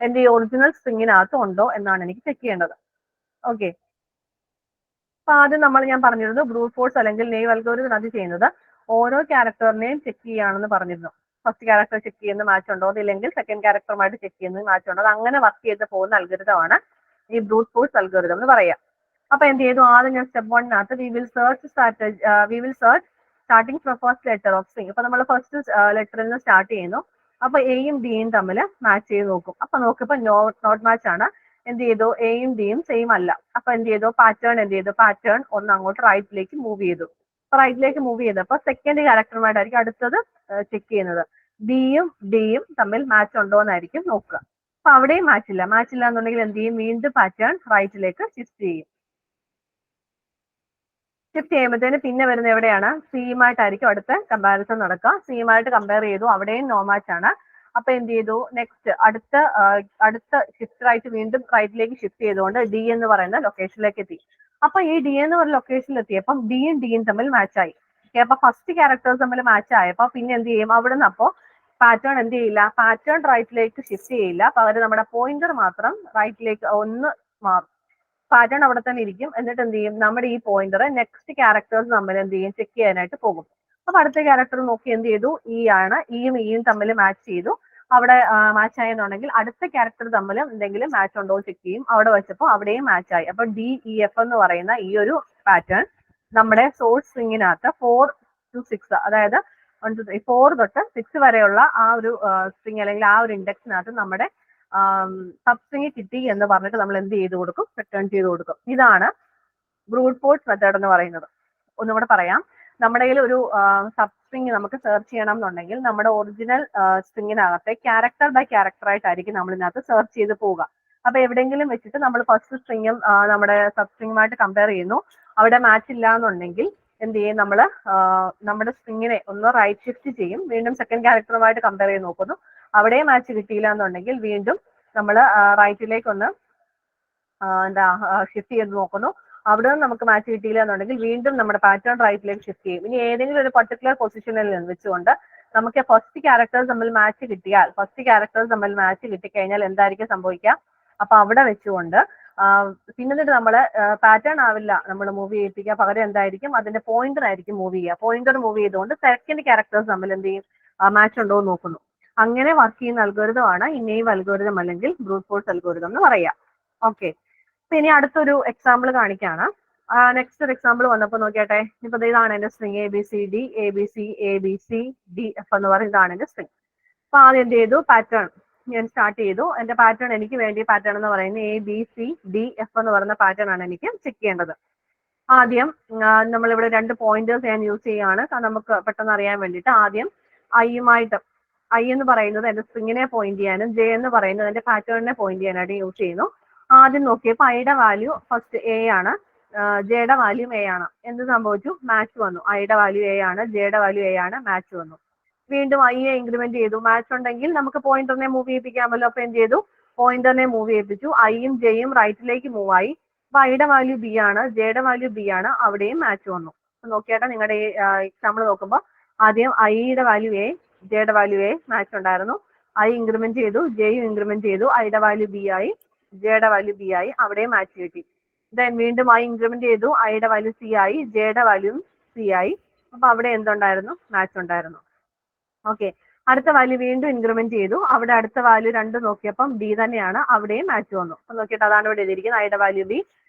എന്റെ ഒറിജിനൽ സ്ട്രിങ്ങിനകത്ത് ഉണ്ടോ എന്നാണ് എനിക്ക് ചെക്ക് ചെയ്യേണ്ടത്. ഓക്കെ, അപ്പൊ ആദ്യം ഞാൻ പറഞ്ഞിരുന്നു ബ്രൂട്ട് ഫോഴ്സ് അല്ലെങ്കിൽ നെയ്വ് അൽഗോരിതം അത് ചെയ്യുന്നത് ഓരോ ക്യാരക്ടറിനെയും ചെക്ക് ചെയ്യുകയാണെന്ന് പറഞ്ഞിരുന്നു. ഫസ്റ്റ് ക്യാരക്ടർ ചെക്ക് ചെയ്യുന്ന മാച്ച് ഉണ്ടോ, അതില്ലെങ്കിൽ സെക്കൻഡ് ക്യാരക്ടറുമായിട്ട് ചെക്ക് ചെയ്യുന്ന മാച്ച് ഉണ്ടോ, അത് അങ്ങനെ വർക്ക് ചെയ്ത് പോകുന്ന അൽഗോരിതമാണ് ഈ ബ്രൂട്ട് ഫോഴ്സ് അൽഗോരിതം എന്ന് പറയാം. അപ്പൊ എന്ത് ചെയ്തു, ആദ്യം ഞാൻ സ്റ്റെപ്പ് 1-നകത്ത് we will search starting from first letter of string. അപ്പൊ നമ്മൾ ഫസ്റ്റ് ലെറ്ററിൽ നിന്ന് സ്റ്റാർട്ട് ചെയ്യുന്നു. അപ്പൊ എയും ഡിയും തമ്മിൽ മാച്ച് ചെയ്ത് നോക്കും. അപ്പൊ നോക്കിയപ്പോ നോട്ട് മാച്ച് ആണ്. എന്ത് ചെയ്തു, എയും ഡിയും സെയിം അല്ല. അപ്പൊ എന്ത് ചെയ്തു, പാറ്റേൺ ഒന്ന് അങ്ങോട്ട് റൈറ്റിലേക്ക് മൂവ് ചെയ്തു. അപ്പൊ റൈറ്റിലേക്ക് മൂവ് ചെയ്തപ്പോ സെക്കൻഡ് ക്യാരക്ടറുമായിട്ടായിരിക്കും അടുത്തത് ചെക്ക് ചെയ്യുന്നത്. ബിയും ഡിയും തമ്മിൽ മാച്ച് ഉണ്ടോ എന്നായിരിക്കും നോക്കുക. അപ്പൊ അവിടെയും മാച്ച് ഇല്ല എന്നുണ്ടെങ്കിൽ എന്ത് ചെയ്യും, വീണ്ടും പാറ്റേൺ റൈറ്റിലേക്ക് ഷിഫ്റ്റ് ചെയ്യും. ഷിഫ്റ്റ് ചെയ്യുമ്പോഴത്തേന് പിന്നെ വരുന്ന എവിടെയാണ്, സിയുമായിട്ടായിരിക്കും അടുത്ത കമ്പാരിസൺ നടക്കുക. സിയുമായിട്ട് കമ്പയർ ചെയ്തു, അവിടെയും നോ മാച്ച് ആണ്. അപ്പൊ എന്ത് ചെയ്തു, നെക്സ്റ്റ് അടുത്ത ഷിഫ്റ്റ് ആയിട്ട് വീണ്ടും റൈറ്റിലേക്ക് ഷിഫ്റ്റ് ചെയ്തുകൊണ്ട് ഡി എന്ന് പറയുന്ന ലൊക്കേഷനിലേക്ക് എത്തി. അപ്പൊ ഈ ഡി എന്ന് പറയുന്ന ലൊക്കേഷനിൽ എത്തിയപ്പം ഡിയും തമ്മിൽ മാച്ച് ആയി. അപ്പൊ ഫസ്റ്റ് ക്യാരക്ടേഴ്സ് തമ്മിൽ മാച്ച് ആയപ്പോ പിന്നെ എന്ത് ചെയ്യും, അവിടെ നിന്ന് അപ്പോ പാറ്റേൺ എന്ത് ചെയ്യില്ല, പാറ്റേൺ റൈറ്റിലേക്ക് ഷിഫ്റ്റ് ചെയ്യില്ല, പകരം നമ്മുടെ പോയിന്റർ മാത്രം റൈറ്റിലേക്ക് ഒന്ന് മാറും. പാറ്റേൺ അവിടെ തന്നെ ഇരിക്കും. എന്നിട്ട് എന്ത് ചെയ്യും, നമ്മുടെ ഈ പോയിന്റർ നെക്സ്റ്റ് ക്യാരക്ടേഴ്സ് തമ്മിൽ എന്ത് ചെയ്യും, ചെക്ക് ചെയ്യാനായിട്ട് പോകും. അപ്പൊ അടുത്ത ക്യാരക്ടർ നോക്കി എന്ത് ചെയ്തു, ഇയും തമ്മിൽ മാച്ച് ചെയ്തു. അവിടെ മാച്ച് ആയെന്നുണ്ടെങ്കിൽ അടുത്ത ക്യാരക്ടർ തമ്മിൽ എന്തെങ്കിലും മാച്ച് ഉണ്ടോ ചെക്ക് ചെയ്യും. അവിടെ വെച്ചപ്പോൾ അവിടെയും മാച്ച് ആയി. അപ്പൊ DEF എന്ന് പറയുന്ന ഈ ഒരു പാറ്റേൺ നമ്മുടെ സോഴ്സ് സ്ട്രിങ്ങിനകത്ത് 4 to 6 അതായത് 1, 2, 3, 4 തൊട്ട് 6 വരെയുള്ള ആ ഒരു സ്ട്രിങ് അല്ലെങ്കിൽ ആ ഒരു ഇൻഡെക്സിനകത്ത് നമ്മുടെ സബ്സ്ട്രിങ് കിട്ടി എന്ന് പറഞ്ഞിട്ട് നമ്മൾ എന്ത് ചെയ്ത് കൊടുക്കും, റിട്ടേൺ ചെയ്ത് കൊടുക്കും. ഇതാണ് ബ്രൂട്ട് ഫോഴ്സ് മെത്തേഡ് എന്ന് പറയുന്നത്. ഒന്നുകൂടെ പറയാം, നമ്മുടെ കയ്യിൽ ഒരു സബ്സ്ട്രിങ് നമുക്ക് സെർച്ച് ചെയ്യണം എന്നുണ്ടെങ്കിൽ നമ്മുടെ ഒറിജിനൽ സ്ട്രിങ്ങിനകത്തെ ക്യാരക്ടർ ബൈ ക്യാരക്ടർ ആയിട്ടായിരിക്കും നമ്മൾ ഇതിനകത്ത് സെർച്ച് ചെയ്ത് പോവുക. അപ്പൊ എവിടെയെങ്കിലും വെച്ചിട്ട് നമ്മൾ ഫസ്റ്റ് സ്ട്രിങ്ങും നമ്മുടെ സബ്സ്ട്രിങ്ങുമായിട്ട് കമ്പയർ ചെയ്യുന്നു, അവിടെ മാച്ച് ഇല്ല എന്നുണ്ടെങ്കിൽ എന്ത് ചെയ്യും, നമ്മള് നമ്മുടെ സ്ട്രിങ്ങിനെ ഒന്ന് റൈറ്റ് ഷിഫ്റ്റ് ചെയ്യും, വീണ്ടും സെക്കൻഡ് ക്യാരക്ടറുമായിട്ട് കമ്പയർ ചെയ്ത് നോക്കുന്നു. അവിടെ മാച്ച് കിട്ടിയില്ല എന്നുണ്ടെങ്കിൽ വീണ്ടും നമ്മൾ റൈറ്റിലേക്ക് ഒന്ന് ഷിഫ്റ്റ് ചെയ്ത് നോക്കുന്നു. അവിടെ നിന്ന് നമുക്ക് മാച്ച് കിട്ടിയില്ല എന്നുണ്ടെങ്കിൽ വീണ്ടും നമ്മുടെ പാറ്റേൺ റൈറ്റിലേക്ക് ഷിഫ്റ്റ് ചെയ്യും. ഇനി ഏതെങ്കിലും ഒരു പർട്ടിക്കുലർ പൊസിഷനിൽ വെച്ചുകൊണ്ട് നമുക്ക് ഫസ്റ്റ് ക്യാരക്ടേഴ്സ് തമ്മിൽ മാച്ച് കിട്ടിക്കഴിഞ്ഞാൽ എന്തായിരിക്കും സംഭവിക്കുക? അപ്പൊ അവിടെ വെച്ചുകൊണ്ട് പിന്നീട് നമ്മള് പാറ്റേൺ ആവില്ല നമ്മൾ മൂവ് ചെയ്യിപ്പിക്കുക, പകരം എന്തായിരിക്കും, അതിന്റെ പോയിന്റർ ആയിരിക്കും മൂവ് ചെയ്യുക. പോയിന്റർ മൂവ് ചെയ്തുകൊണ്ട് സെക്കൻഡ് ക്യാരക്ടേഴ്സ് തമ്മിൽ എന്ത് ചെയ്യും, മാച്ച് ഉണ്ടോ എന്ന് നോക്കുന്നു. അങ്ങനെ വർക്ക് ചെയ്യുന്ന അൽഗോരിതം ആണ് ഇന്നേവ് അൽഗോരിതം അല്ലെങ്കിൽ ബ്രൂട്ട് ഫോഴ്സ് അൽഗോരിതം എന്ന് പറയാം. ഓക്കെ, ഇനി അടുത്തൊരു എക്സാമ്പിൾ കാണിക്കാണ്. നെക്സ്റ്റ് ഒരു എക്സാമ്പിൾ വന്നപ്പോൾ നോക്കിയാട്ടെ. ഇപ്പൊ ഇതാണ് എന്റെ സ്ട്രിങ് ABCD ABCDF എന്ന് പറയുന്നത് ഇതാണ് എന്റെ സ്ട്രിങ്. അപ്പൊ ആദ്യം എന്ത് ചെയ്തു, പാറ്റേൺ ഞാൻ സ്റ്റാർട്ട് ചെയ്തു. എന്റെ പാറ്റേൺ എനിക്ക് വേണ്ടി പാറ്റേൺ എന്ന് പറയുന്നത് ABCDF എന്ന് പറയുന്ന പാറ്റേൺ ആണ് എനിക്ക് ചെക്ക് ചെയ്യേണ്ടത്. ആദ്യം നമ്മളിവിടെ 2 പോയിന്റേഴ്സ് ഞാൻ യൂസ് ചെയ്യുകയാണ് നമുക്ക് പെട്ടെന്ന് അറിയാൻ വേണ്ടിയിട്ട്. ആദ്യം ഐയുമായിട്ട്, ഐ എന്ന് പറയുന്നത് എന്റെ സ്ട്രിങ്ങിനെ പോയിന്റ് ചെയ്യാനും J എന്ന് പറയുന്നത് എന്റെ പാറ്റേണിനെ പോയിന്റ് ചെയ്യാനായിട്ട് യൂസ് ചെയ്യുന്നു. ആദ്യം നോക്കിയപ്പോൾ ഐയുടെ വാല്യൂ ഫസ്റ്റ് A ആണ്, ജെയുടെ വാല്യൂ A ആണ്. എന്ത് സംഭവിച്ചു? മാച്ച് വന്നു. ഐയുടെ വാല്യൂ A ആണ്, ജെയുടെ വാല്യൂ A ആണ്, മാച്ച് വന്നു. വീണ്ടും ഐയെ ഇൻക്രിമെന്റ് ചെയ്തു. മാച്ച് ഉണ്ടെങ്കിൽ നമുക്ക് പോയിന്ററിനെ മൂവ് ചെയ്യിപ്പിക്കാമല്ലോ. അപ്പൊ എന്ത് ചെയ്തു, പോയിന്ററിനെ മൂവ് ചെയ്യിപ്പിച്ചു. ഐയും ജെയും റൈറ്റിലേക്ക് മൂവ് ആയി. അപ്പൊ ഐയുടെ വാല്യൂ B ആണ്, ജെയുടെ വാല്യൂ B ആണ്, അവിടെയും മാച്ച് വന്നു. അപ്പൊ നോക്കിയാട്ടെ, നിങ്ങളുടെ എക്സാമ്പിൾ നോക്കുമ്പോൾ ആദ്യം ഐയുടെ വാല്യൂ A, ജെയുടെ വാല്യൂ A, മാച്ച് ഉണ്ടായിരുന്നു. ഐ ഇൻക്രിമെന്റ് ചെയ്തു, ജെയും ഇൻക്രിമെന്റ് ചെയ്തു. ഐയുടെ വാല്യൂ B ആയി, ജെയുടെ വാല്യൂ B ആയി, അവിടെയും മാച്ച് കിട്ടി. ദെൻ വീണ്ടും ഐ ഇൻക്രിമെന്റ് ചെയ്തു, ഐയുടെ വാല്യൂ C ആയി, ജെയുടെ വാല്യൂ C ആയി. അപ്പൊ അവിടെ എന്തുണ്ടായിരുന്നു? മാച്ച് ഉണ്ടായിരുന്നു. ഓക്കെ, അടുത്ത വാല്യൂ വീണ്ടും ഇൻക്രിമെന്റ് ചെയ്തു. അവിടെ അടുത്ത വാല്യൂ 2 നോക്കിയപ്പം B തന്നെയാണ്, അവിടെയും മാച്ച് വന്നു. അപ്പൊ നോക്കിയിട്ട് അതാണ് ഇവിടെ എഴുതിയിരിക്കുന്നത്. ഐയുടെ വാല്യൂ B,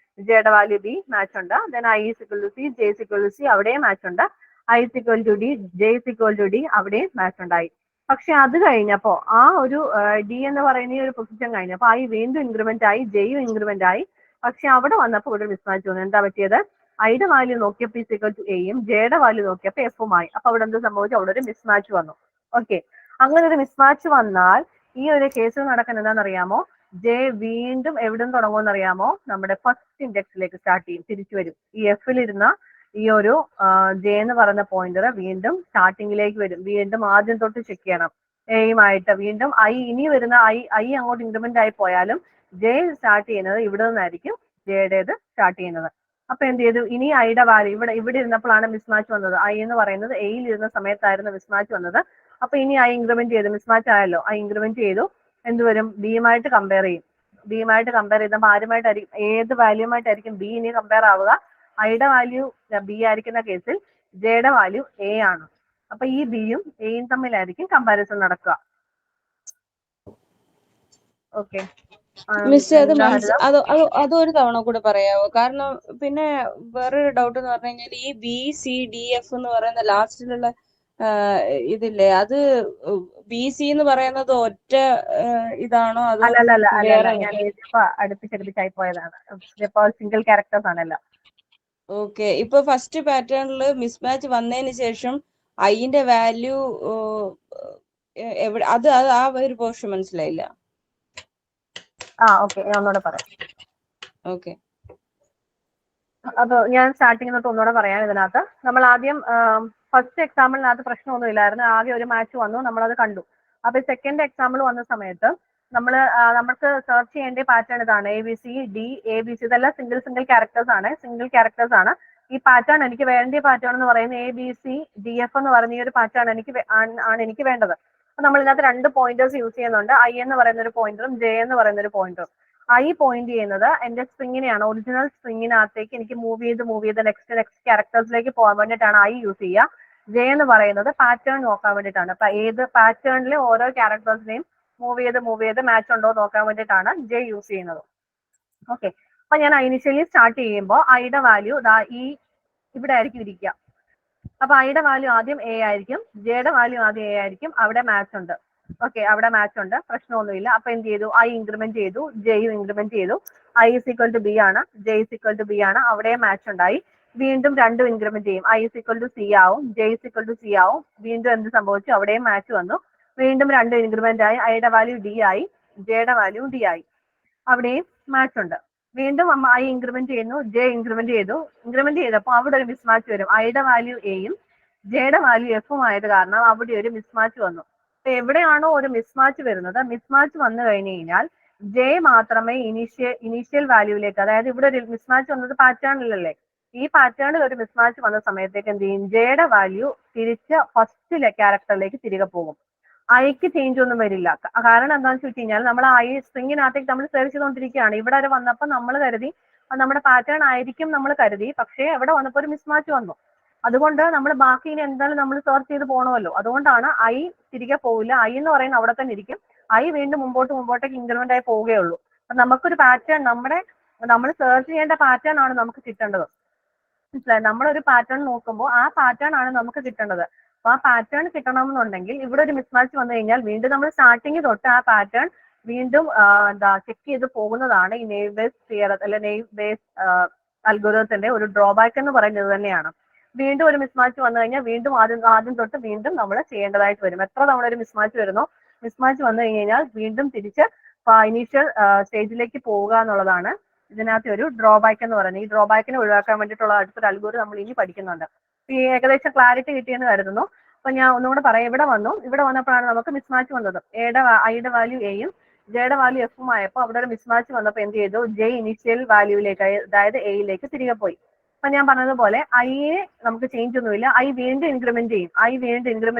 ജെയുടെ വാല്യൂ B, മാച്ച് ഉണ്ട്. Then I is equal to C, J is equal to C, അവിടെയും മാച്ച് ഉണ്ട്. I is equal to D, J is equal to D, അവിടെയും മാച്ച് ഉണ്ടായി. പക്ഷെ അത് കഴിഞ്ഞപ്പോ ആ ഒരു ഡി എന്ന് പറയുന്ന ഈ ഒരു പൊസിഷൻ കഴിഞ്ഞപ്പോ ഐ വീണ്ടും ഇൻക്രിമെന്റ് ആയി, ജെയും ഇൻക്രിമെന്റ് ആയി. പക്ഷെ അവിടെ വന്നപ്പോൾ ഇവിടെ മിസ്മാച്ച് വന്നു. എന്താ പറ്റിയത്? ഐയുടെ വാല്യൂ നോക്കിയപ്പോൾ ഈസ് ഈക്വൽ ടു എയും, ജെയുടെ വാല്യൂ നോക്കിയപ്പോൾ എഫും ആയി. അപ്പൊ അവിടെ എന്ത് സംഭവിച്ചു? അവിടെ ഒരു മിസ്മാച്ച് വന്നു. ഓക്കെ, അങ്ങനെ ഒരു മിസ്മാച്ച് വന്നാൽ ഈ ഒരു കേസിൽ നടക്കുന്ന എന്താണെന്നറിയാമോ? ജെ വീണ്ടും എവിടെ നിന്ന് തുടങ്ങുമെന്ന് അറിയാമോ? നമ്മുടെ ഫസ്റ്റ് ഇൻഡെക്സിലേക്ക് സ്റ്റാർട്ട് ചെയ്യും, തിരിച്ചു വരും. ഈ എഫിലിരുന്ന ഈ ഒരു ജെ എന്ന് പറയുന്ന പോയിന്റർ വീണ്ടും സ്റ്റാർട്ടിങ്ങിലേക്ക് വരും. വീണ്ടും ആദ്യം തൊട്ട് ചെക്ക് ചെയ്യണം എയുമായിട്ട്. വീണ്ടും ഇനി വരുന്ന ഐ അങ്ങോട്ട് ഇൻക്രിമെന്റ് ആയി പോയാലും ജെ സ്റ്റാർട്ട് ചെയ്യുന്നത് ഇവിടെ നിന്നായിരിക്കും ജെയുടേത് സ്റ്റാർട്ട് ചെയ്യുന്നത്. അപ്പൊ എന്ത് ചെയ്തു? ഇനി ഐയുടെ വാല്യൂ ഇവിടെ ഇരുന്നപ്പോഴാണ് മിസ്മാച്ച് വന്നത്. ഐ എന്ന് പറയുന്നത് എയിൽ ഇരുന്ന സമയത്തായിരുന്നു മിസ്മാച്ച് വന്നത്. അപ്പൊ ഇനി ഐ ഇൻക്രിമെന്റ് ചെയ്തു, മിസ്മാച്ച് ആയല്ലോ. ഐ ഇൻക്രിമെന്റ് ചെയ്തു, എന്തുവരും? ബിയുമായിട്ട് കമ്പയർ ചെയ്യും. ബിയുമായിട്ട് കമ്പയർ ചെയ്തപ്പോൾ ആരുമായിട്ടായിരിക്കും, ഏത് വാല്യൂമായിട്ടായിരിക്കും ബി ഇനി കമ്പയർ ആവുക? ഐയുടെ വാല്യൂ ബി ആയിരിക്കുന്ന കേസിൽ ജെയുടെ വാല്യൂ എ ആണ്. അപ്പൊ ഈ ബിയും എയും തമ്മിലായിരിക്കും കമ്പാരിസൺ നടക്കുക. ഓക്കെ മിസ്, അതൊരു തവണ കൂടെ പറയാവോ? കാരണം പിന്നെ വേറൊരു ഡൗട്ട് എന്ന് പറഞ്ഞു കഴിഞ്ഞാൽ ഈ BCDF എന്ന് പറയുന്ന ലാസ്റ്റിലുള്ള ഇതില്ലേ, അത് BC എന്ന് പറയുന്നത് ഒറ്റ ഇതാണോ? അത് അടുപ്പിച്ചടുപ്പിച്ചായി പോയതാണ്. സിംഗിൾ ക്യാരക്ടേഴ്സ് ആണല്ലോ. ഓക്കെ, ഇപ്പൊ ഫസ്റ്റ് പാറ്റേണിൽ മിസ്മാച്ച് വന്നതിന് ശേഷം ഐന്റെ വാല്യൂ എവിടെ? അത് ആ ഒരു പോർഷൻ മനസ്സിലായില്ല. ഓക്കെ, ഞാൻ ഒന്നുകൂടെ പറയാം. ഓക്കെ, അപ്പൊ ഞാൻ സ്റ്റാർട്ടിങ് തൊട്ട് ഒന്നുകൂടെ പറയാം. ഇതിനകത്ത് നമ്മൾ ആദ്യം ഫസ്റ്റ് എക്സാമ്പിളിനകത്ത് പ്രശ്നമൊന്നും ആകെ ഒരു മാച്ച് വന്നു, നമ്മളത് കണ്ടു. അപ്പൊ സെക്കൻഡ് എക്സാമ്പിൾ വന്ന സമയത്ത് നമുക്ക് സെർച്ച് ചെയ്യേണ്ട പാറ്റേൺ ഇതാണ്. ABCD ABC ഇതെല്ലാം സിംഗിൾ ക്യാരക്ടേഴ്സ് ആണ്. ഈ പാറ്റേൺ എനിക്ക് വേണ്ട പാറ്റേൺ എന്ന് പറയുന്നത് ABCDF എന്ന് പറയുന്ന ഈ ഒരു പാറ്റേൺ എനിക്ക് വേണ്ടത്. അപ്പൊ നമ്മൾ ഇതിനകത്ത് 2 പോയിന്റേഴ്സ് യൂസ് ചെയ്യുന്നുണ്ട്. I എന്ന് പറയുന്ന ഒരു പോയിന്ററും J എന്ന് പറയുന്ന ഒരു പോയിന്ററും. ഐ പോയിന്റ് ചെയ്യുന്നത് എന്റെ സ്ട്രിങ്ങിനെയാണ്. ഒറിജിനൽ സ്ട്രിങ്ങിനകത്തേക്ക് എനിക്ക് മൂവ് ചെയ്ത് നെക്സ്റ്റ് ക്യാരക്ടേഴ്സിലേക്ക് പോകാൻ വേണ്ടിയിട്ടാണ് ഐ യൂസ് ചെയ്യുക. ജെ എന്ന് പറയുന്നത് പാറ്റേൺ നോക്കാൻ വേണ്ടിയിട്ടാണ്. അപ്പൊ ഏത് പാറ്റേണിൽ ഓരോ ക്യാരക്ടേഴ്സിനെയും മൂവ് ചെയ്ത് മാച്ച് ഉണ്ടോ നോക്കാൻ വേണ്ടിയിട്ടാണ് ജെ യൂസ് ചെയ്യുന്നത്. ഓക്കെ, അപ്പൊ ഞാൻ ഇനിഷ്യലി സ്റ്റാർട്ട് ചെയ്യുമ്പോൾ ഐയുടെ വാല്യൂ ഇവിടെ ആയിരിക്കും ഇരിക്കുക. അപ്പൊ ഐയുടെ വാല്യൂ ആദ്യം എ ആയിരിക്കും, ജെയുടെ വാല്യൂ ആദ്യം എ ആയിരിക്കും. അവിടെ മാച്ച് ഉണ്ട്. ഓക്കെ, അവിടെ മാച്ച് ഉണ്ട്, പ്രശ്നമൊന്നുമില്ല. അപ്പൊ എന്ത് ചെയ്തു? ഐ ഇൻക്രിമെന്റ് ചെയ്തു, ജെയും ഇൻക്രിമെന്റ് ചെയ്തു. I is equal to B ആണ്, J is equal to B ആണ്, അവിടെ മാച്ച് ഉണ്ടായി. വീണ്ടും 2 ഇൻക്രിമെന്റ് ചെയ്യും. I is equal to C ആവും, J is equal to C ആവും. വീണ്ടും എന്ത് സംഭവിച്ചു? അവിടെയും മാച്ച് വന്നു. വീണ്ടും 2 ഇൻക്രിമെന്റ് ആയി. ഐയുടെ വാല്യൂ ഡി ആയി, ജെയുടെ വാല്യൂ ഡി ആയി, അവിടെയും മാച്ച് ഉണ്ട്. വീണ്ടും അമ്മ ഐ ഇൻക്രിമെന്റ് ചെയ്യുന്നു, ജെ ഇൻക്രിമെന്റ് ചെയ്തപ്പോൾ അവിടെ ഒരു മിസ്മാച്ച് വരും. ഐയുടെ വാല്യൂ എയും ജെയുടെ വാല്യൂ എഫും ആയത് കാരണം അവിടെ ഒരു മിസ്മാച്ച് വന്നു. അപ്പൊ എവിടെയാണോ ഒരു മിസ്മാച്ച് വരുന്നത്, മിസ്മാച്ച് വന്നു കഴിഞ്ഞു കഴിഞ്ഞാൽ ജെ മാത്രമേ ഇനീഷ്യൽ വാല്യൂവിലേക്ക്, അതായത് ഇവിടെ ഒരു മിസ്മാച്ച് വന്നത് പാറ്റേണിലല്ലേ, ഈ പാറ്റേണിൽ ഒരു മിസ്മാച്ച് വന്ന സമയത്തേക്ക് എന്ത് ചെയ്യും, ജെയുടെ വാല്യൂ തിരിച്ച് ഫസ്റ്റ് ക്യാരക്ടറിലേക്ക് തിരികെ പോകും. ഐക്ക് ചേഞ്ച് ഒന്നും വരില്ല. കാരണം എന്താണെന്ന് വെച്ച് കഴിഞ്ഞാൽ നമ്മൾ ഐ സ്ട്രിങ്ങിനകത്തേക്ക് നമ്മൾ സെർച്ച് ചെയ്തുകൊണ്ടിരിക്കുകയാണ്. ഇവിടെ വരെ വന്നപ്പോൾ നമ്മൾ കരുതി അത് നമ്മുടെ പാറ്റേൺ ആയിരിക്കും നമ്മൾ കരുതി, പക്ഷേ എവിടെ വന്നപ്പോൾ ഒരു മിസ്മാച്ച് വന്നു. അതുകൊണ്ട് നമ്മൾ ബാക്കി ഇനി എന്തായാലും നമ്മൾ സെർച്ച് ചെയ്ത് പോകണമല്ലോ, അതുകൊണ്ടാണ് ഐ തിരികെ പോവില്ല. ഐ എന്ന് പറയുന്നത് അവിടെ തന്നെ ഇരിക്കും. ഐ വീണ്ടും മുമ്പോട്ടേക്ക് ഇൻക്രിമെന്റ് ആയി പോവുകയുള്ളൂ. അപ്പൊ നമുക്കൊരു പാറ്റേൺ, നമ്മൾ സെർച്ച് ചെയ്യേണ്ട പാറ്റേൺ ആണ് നമുക്ക് കിട്ടേണ്ടത്. മനസ്സിലായി? നമ്മളൊരു പാറ്റേൺ നോക്കുമ്പോൾ ആ പാറ്റേൺ ആണ് നമുക്ക് കിട്ടേണ്ടത്. അപ്പൊ ആ പാറ്റേൺ കിട്ടണമെന്നുണ്ടെങ്കിൽ ഇവിടെ ഒരു മിസ്മാച്ച് വന്നു കഴിഞ്ഞാൽ വീണ്ടും നമ്മൾ സ്റ്റാർട്ടിങ് തൊട്ട് ആ പാറ്റേൺ വീണ്ടും ചെക്ക് ചെയ്ത് പോകുന്നതാണ് ഈ നെയ്വ് ബേസ് തിയറി അല്ലെ നെയ്വ് ബേസ് അൽഗോരിതത്തിന്റെ ഒരു ഡ്രോബാക്ക് എന്ന് പറയുന്നത് തന്നെയാണ്. വീണ്ടും ഒരു മിസ്മാച്ച് വന്നു കഴിഞ്ഞാൽ വീണ്ടും ആദ്യം തൊട്ട് വീണ്ടും നമ്മൾ ചെയ്യേണ്ടതായിട്ട് വരും. എത്ര തവണ ഒരു മിസ്മാച്ച് വരുന്നോ, മിസ്മാച്ച് വന്നു കഴിഞ്ഞാൽ വീണ്ടും തിരിച്ച് ഇനീഷ്യൽ സ്റ്റേജിലേക്ക് പോവുക എന്നുള്ളതാണ് ഇതിനകത്ത് ഒരു ഡ്രോബാക്ക് എന്ന് പറയുന്നത്. ഈ ഡ്രോബാക്കിനെ ഒഴിവാക്കാൻ വേണ്ടിയിട്ടുള്ള അടുത്തൊരു അൽഗോരിതം നമ്മൾ ഇനി പഠിക്കുന്നുണ്ട്. ഈ ഏകദേശം ക്ലാരിറ്റി കിട്ടിയെന്ന് കരുതുന്നു. അപ്പൊ ഞാൻ ഒന്നുകൂടെ പറയാം. ഇവിടെ വന്നപ്പോഴാണ് നമുക്ക് മിസ്മാച്ച് വന്നത്. ഐയുടെ വാല്യൂ എയും ജെയുടെ വാല്യൂ എഫും ആയപ്പോൾ അവിടെ ഒരു മിസ്മാച്ച് വന്നപ്പോൾ എന്ത് ചെയ്തു, ജെ ഇനീഷ്യൽ വാല്യൂവിലേക്ക്, അതായത് എയിലേക്ക് തിരികെ പോയി. അപ്പൊ ഞാൻ പറഞ്ഞതുപോലെ ഐയെ നമുക്ക് ചേഞ്ച് ഒന്നുമില്ല. ഐ വീണ്ടും ഇൻക്രിമെന്റ്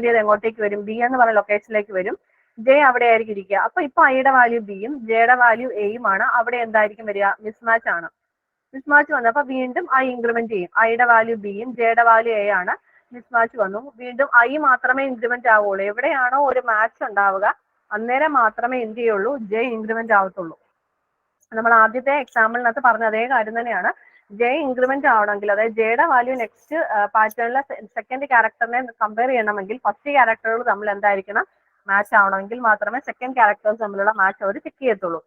ചെയ്ത് എങ്ങോട്ടേക്ക് വരും, ബി എന്ന് പറയുന്ന ലൊക്കേഷനിലേക്ക് വരും. ജെ അവിടെ ആയിരിക്കും ഇരിക്കുക. അപ്പൊ ഇപ്പൊ ഐയുടെ വാല്യൂ ബിയും ജെയുടെ വാല്യൂ എയും ആണ്. അവിടെ എന്തായിരിക്കും വരിക, മിസ്മാച്ച് ആണ്. മിസ്മാച്ച് വന്നപ്പോ വീണ്ടും ഐ ഇൻക്രിമെന്റ് ചെയ്യും. ഐയുടെ വാല്യൂ ബിയും ജെയുടെ വാല്യൂ എ ആണ്. മിസ്മാച്ച് വന്നു, വീണ്ടും ഐ മാത്രമേ ഇൻക്രിമെന്റ് ആവുള്ളൂ. എവിടെയാണോ ഒരു മാച്ച് ഉണ്ടാവുക അന്നേരം മാത്രമേ എന്ത് ചെയ്യുള്ളൂ, ജെ ഇൻക്രിമെന്റ് ആവത്തുള്ളൂ. നമ്മൾ ആദ്യത്തെ എക്സാമ്പിളിനകത്ത് പറഞ്ഞ അതേ കാര്യം തന്നെയാണ്. ജെ ഇൻക്രിമെന്റ് ആവണമെങ്കിൽ, അതായത് ജെയുടെ വാല്യൂ നെക്സ്റ്റ് പാറ്റേണിലെ സെക്കൻഡ് ക്യാരക്ടറിനെ കമ്പയർ ചെയ്യണമെങ്കിൽ ഫസ്റ്റ് ക്യാരക്ടറുകൾ തമ്മിൽ എന്തായിരിക്കണം, മാച്ച് ആവണമെങ്കിൽ മാത്രമേ സെക്കൻഡ് ക്യാരക്ടേഴ്സ് തമ്മിലുള്ള മാച്ച് അവർ ചെക്ക് ചെയ്യത്തുള്ളൂ.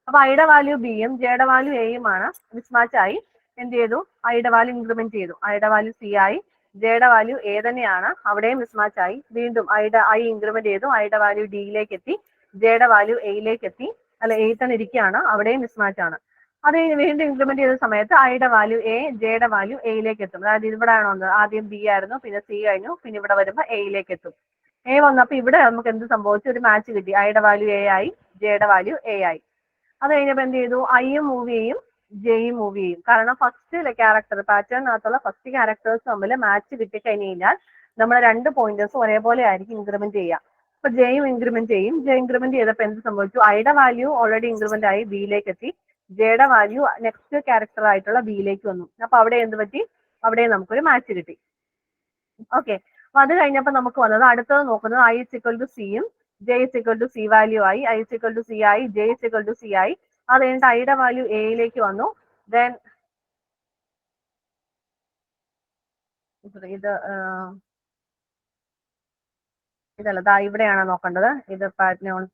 അപ്പൊ ഐയുടെ വാല്യൂ ബിയും ജെയുടെ വാല്യൂ എയും ആണ്. മിസ്മാച്ച് ആയി. എന്ത് ചെയ്തു, ഐയുടെ വാല്യൂ ഇൻക്രിമെന്റ് ചെയ്തു. ഐയുടെ വാല്യൂ സി ആയി. ജെയുടെ വാല്യൂ എ തന്നെയാണ്. അവിടെയും മിസ്മാച്ച് ആയി. വീണ്ടും ഐ ഇൻക്രിമെന്റ് ചെയ്തു. ഐയുടെ വാല്യൂ ഡിയിലേക്ക് എത്തി. ജെയുടെ വാല്യൂ എയിലേക്ക് എത്തി. അല്ല, എ തന്നെ ഇരിക്കുകയാണ്. അവിടെയും മിസ്മാച്ച് ആണ്. അത് വീണ്ടും ഇംപ്ലിമെന്റ് ചെയ്ത സമയത്ത് ഐയുടെ വാല്യൂ എ, ജെയുടെ വാല്യൂ എയിലേക്ക് എത്തും. അതായത് ഇവിടെ ആണോ വന്നത്, ആദ്യം ബി ആയിരുന്നു, പിന്നെ സി കഴിഞ്ഞു, പിന്നെ ഇവിടെ വരുമ്പോൾ എയിലേക്ക് എത്തും. എ വന്നപ്പോൾ ഇവിടെ നമുക്ക് എന്ത് സംഭവിച്ചു, ഒരു മാച്ച് കിട്ടി. ഐയുടെ വാല്യൂ എ ആയി, ജെയുടെ വാല്യൂ എ ആയി. അത് കഴിഞ്ഞപ്പോൾ എന്ത് ചെയ്തു, ഐയും മൂവ് ചെയ്യും, ജെയും മൂവ് ചെയ്യും. കാരണം ഫസ്റ്റ് ക്യാരക്ടർ, പാറ്റേണിനകത്തുള്ള ഫസ്റ്റ് ക്യാരക്ടേഴ്സ് തമ്മിൽ മാച്ച് കിട്ടിക്കഴിഞ്ഞ് കഴിഞ്ഞാൽ നമ്മുടെ രണ്ട് പോയിന്റേഴ്സും ഒരേപോലെ ആയിരിക്കും ഇൻക്രിമെന്റ് ചെയ്യുക. അപ്പൊ ജെയും ഇൻക്രിമെന്റ് ചെയ്യും. ജെ ഇൻക്രിമെന്റ് ചെയ്തപ്പോൾ എന്ത് സംഭവിച്ചു, ഐയുടെ വാല്യൂ ഓൾറെഡി ഇൻക്രിമെന്റ് ആയി ബിയിലേക്ക് എത്തി. ജെയുടെ വാല്യൂ നെക്സ്റ്റ് ക്യാരക്ടർ ആയിട്ടുള്ള ബിയിലേക്ക് വന്നു. അപ്പൊ അവിടെ എന്ത് പറ്റി, അവിടെ നമുക്കൊരു മാച്ച് കിട്ടി. ഓക്കെ. അപ്പൊ അത് കഴിഞ്ഞപ്പോൾ നമുക്ക് വന്നത്, അടുത്തത് നോക്കുന്നത് ഐ ഇസ് ഇക്വൽ ടു സിയും J is equal to C value ആയി. I is equal to C ആയി, J is equal to C ആയി. അത് കഴിഞ്ഞിട്ട് ഐയുടെ വാല്യൂ എയിലേക്ക് വന്നു. ദെൻ ഇത് ഇതല്ല, ഇവിടെയാണ് നോക്കേണ്ടത്. ഇത് പാറ്റേൺ,